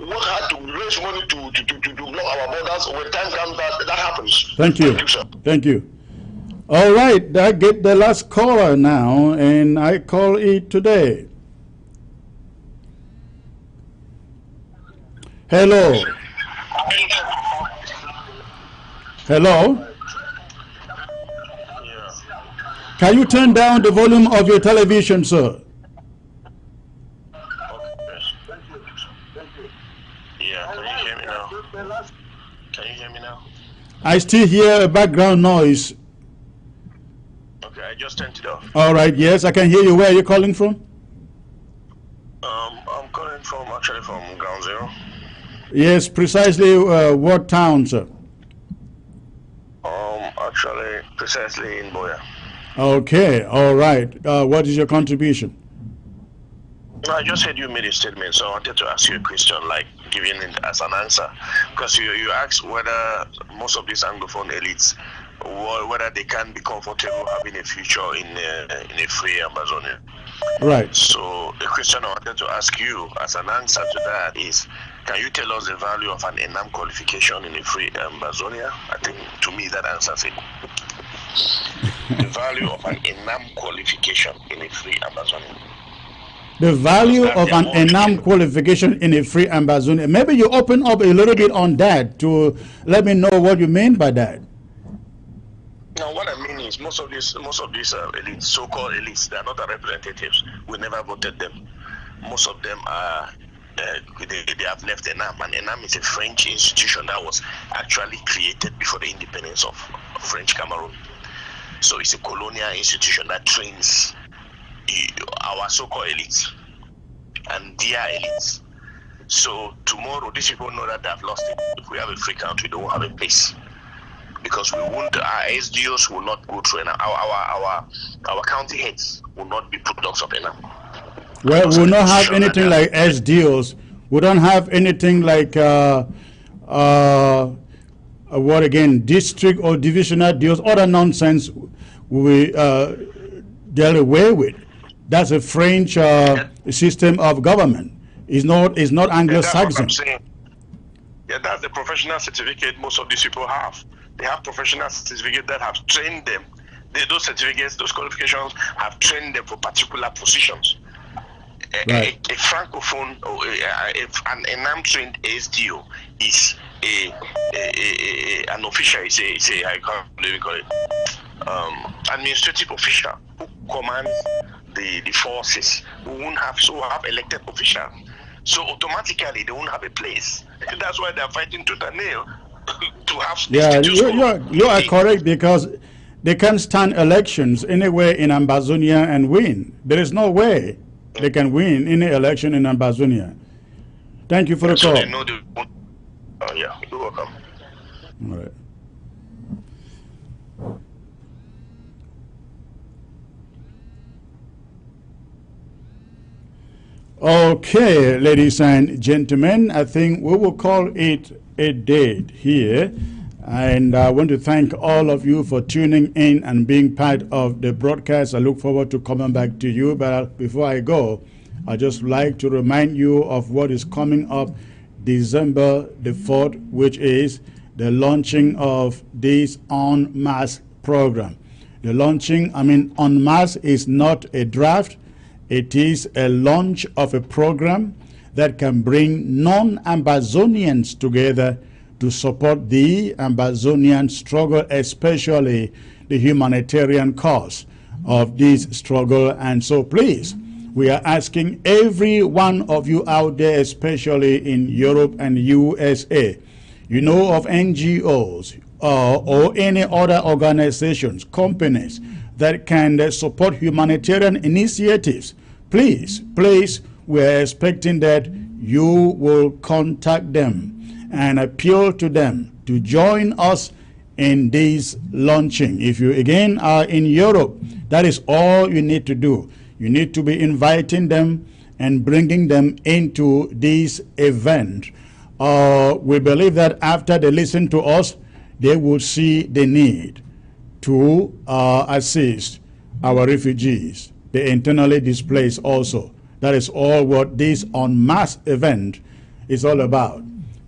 work hard to raise money to block our borders. When time comes, that happens. Thank you. Thank you, sir. Thank you. All right, I get the last caller now, and I call it today. Hello. Hello. Can you turn down the volume of your television, sir? Yeah, can you hear me now? Can you hear me now? I still hear a background noise. Okay, I just turned it off. All right, yes, I can hear you. Where are you calling from? I'm calling actually from Ground Zero. Yes, precisely what town, sir? Actually, precisely in Boya. Okay, all right. What is your contribution? I just heard you made a statement, so I wanted to ask you a question, like giving it as an answer. Because you asked whether most of these Anglophone elites, whether they can be comfortable having a future in a free Amazonia. Right. So the question I wanted to ask you as an answer to that is, can you tell us the value of an ENAM qualification in a free Amazonia? I think to me that answers it. The value of an ENAM qualification in a free Amazonia. The value of an ENAM qualification in a free Amazonia. Maybe you open up a little bit on that to let me know what you mean by that. Now, what I mean is most of these elites, so-called elites, they are not our representatives. We never voted them. Most of them are they have left ENAM, and ENAM is a French institution that was actually created before the independence of French Cameroon. So it's a colonial institution that trains our so-called elites and their elites. So tomorrow, these people know that they have lost it. If we have a free country, they won't have a place. Because we won't, our SDOs will not go through ENAM. Our county heads will not be products of ENAM. Well, we will not have anything like SDOs. We don't have anything like what again, district or divisional deals, other nonsense we dealt away with. That's a French system of government. It's not Anglo-Saxon. Yeah, that's the professional certificate most of these people have. They have professional certificate that have trained them. Those certificates, those qualifications have trained them for particular positions. Right. A francophone or an NAM-trained ASDO is an official. I can't even call it administrative official who commands the forces. Who won't have elected officials. So automatically they won't have a place. That's why they're fighting tooth and nail to have. Yeah, you are correct, because they can't stand elections anywhere in Ambazonia and win. There is no way they can win any election in Ambazonia. Thank you for the call. They know yeah, you're welcome. All right. Okay, ladies and gentlemen, I think we will call it a day here. And I want to thank all of you for tuning in and being part of the broadcast. I look forward to coming back to you. But before I go, I'd just like to remind you of what is coming up December the 4th, which is the launching of this En Masse program. The launching, En Masse is not a draft. It is a launch of a program that can bring non-Ambazonians together to support the Ambazonian struggle, especially the humanitarian cause of this struggle. And so please, we are asking every one of you out there, especially in Europe and USA, you know of NGOs or any other organizations, companies that can support humanitarian initiatives. Please, we are expecting that you will contact them and appeal to them to join us in this launching. If you again are in Europe, that is all you need to do. You need to be inviting them and bringing them into this event. We believe that after they listen to us, they will see the need to assist our refugees, the internally displaced also. That is all what this En Masse event is all about.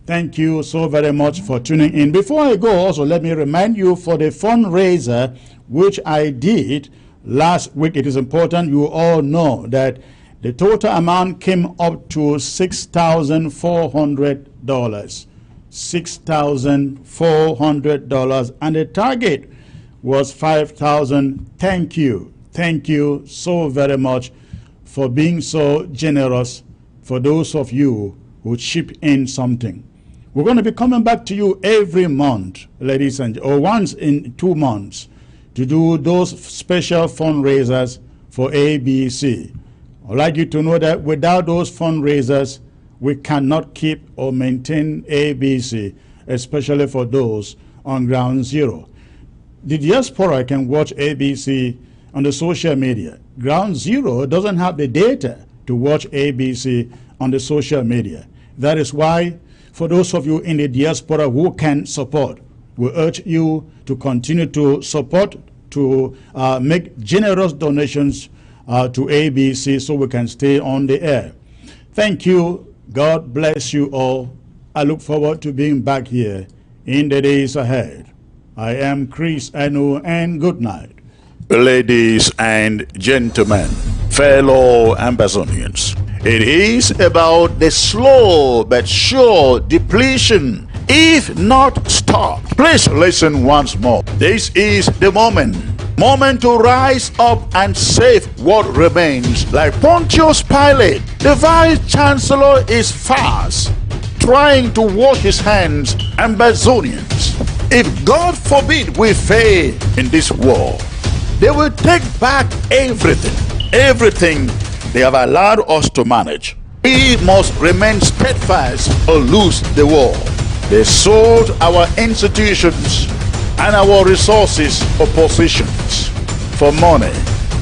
Thank you so very much for tuning in. Before I go, also, let me remind you for the fundraiser which I did last week. It is important you all know that the total amount came up to $6,400. $6,400, and the target was $5,000. Thank you so very much for being so generous, for those of you who chip in something. We're going to be coming back to you every month, ladies and or once in 2 months, to do those special fundraisers for ABC. I'd like you to know that without those fundraisers, we cannot keep or maintain ABC, especially for those on ground zero. The diaspora can watch ABC on the social media. Ground zero doesn't have the data to watch ABC on the social media. That is why, for those of you in the diaspora who can support, we urge you to continue to support, to make generous donations to ABC so we can stay on the air. Thank you. God bless you all. I look forward to being back here in the days ahead. I am Chris Anu, and good night. Ladies and gentlemen, fellow Ambazonians, it is about the slow but sure depletion, if not stopped. Please listen once more. This is the moment to rise up and save what remains. Like Pontius Pilate, the Vice Chancellor is fast trying to wash his hands. Ambazonians, if God forbid we fail in this war, they will take back everything they have allowed us to manage. We must remain steadfast or lose the war. They sold our institutions and our resources for positions, for money,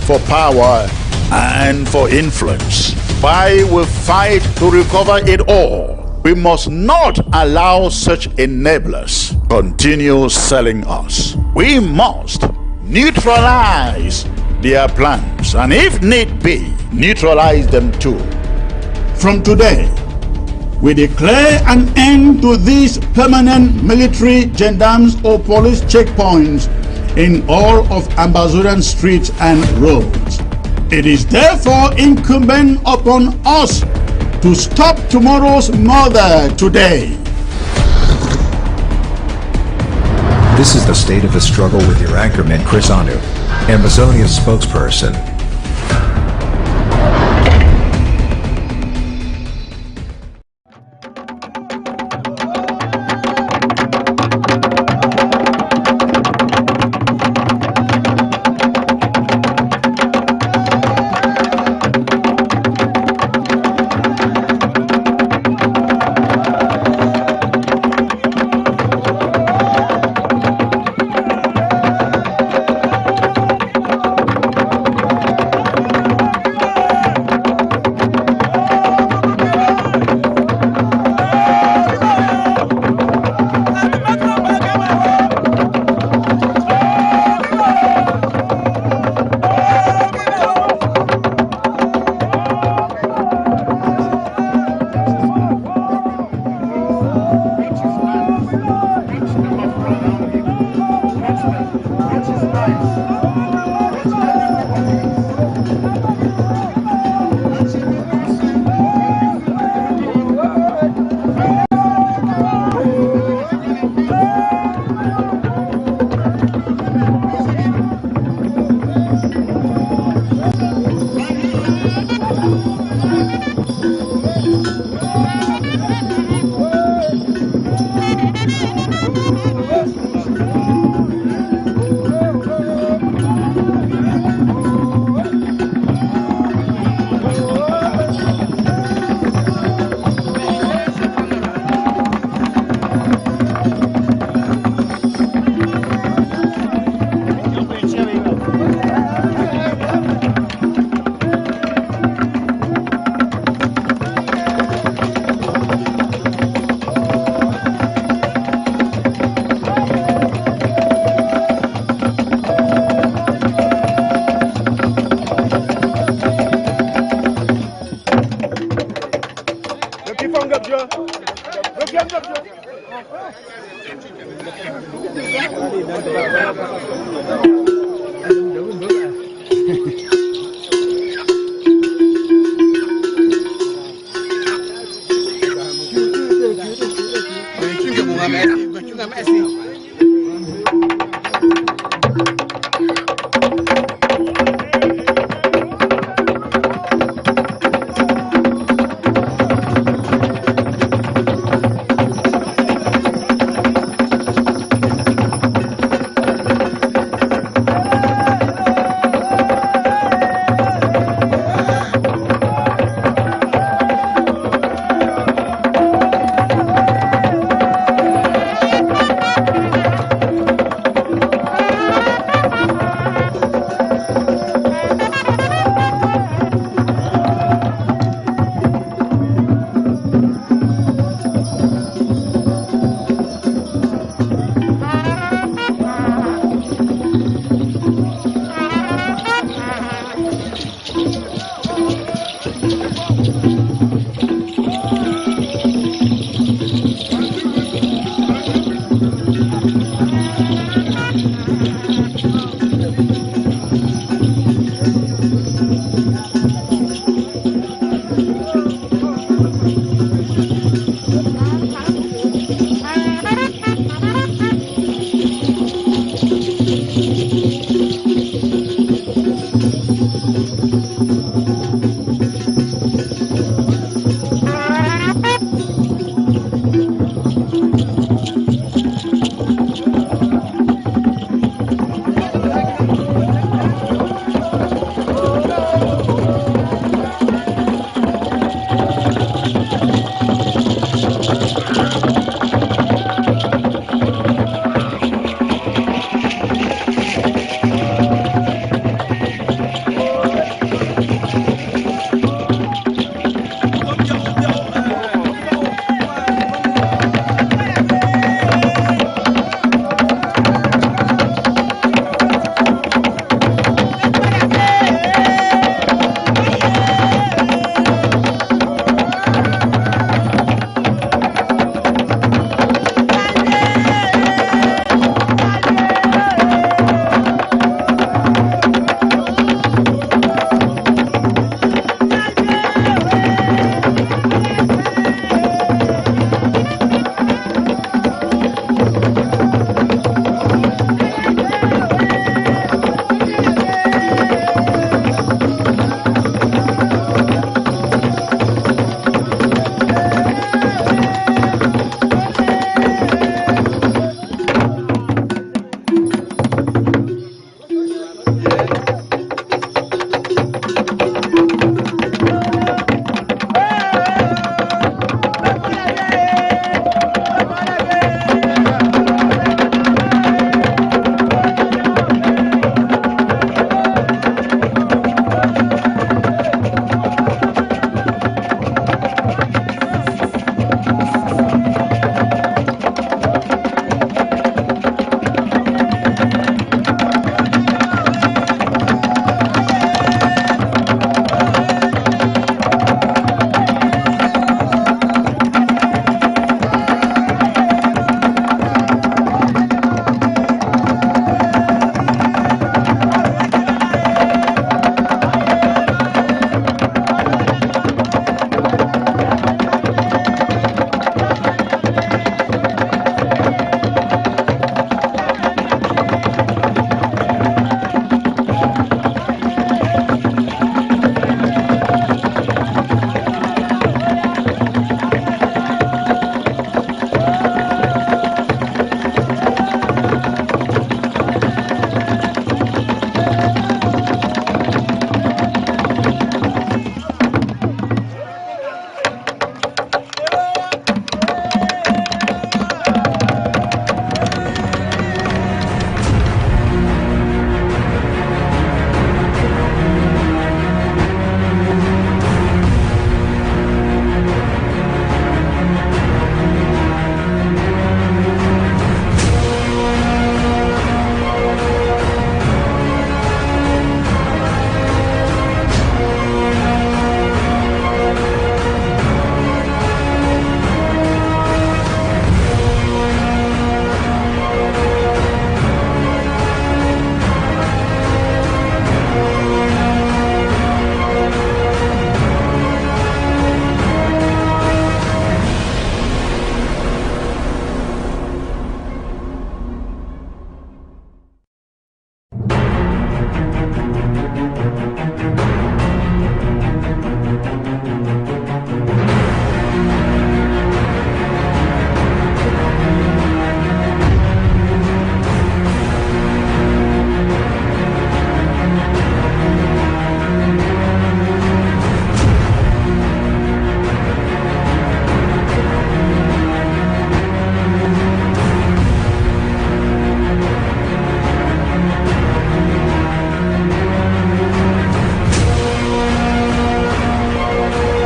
for power, and for influence. Why we fight to recover it all? We must not allow such enablers continue selling us. We must neutralize their plans, and if need be, neutralize them too. From today, we declare an end to these permanent military, gendarmes or police checkpoints in all of Ambazonian streets and roads. It is therefore incumbent upon us to stop tomorrow's murder today. This is the state of the struggle with your anchorman Chris Anu, Ambazonia's spokesperson.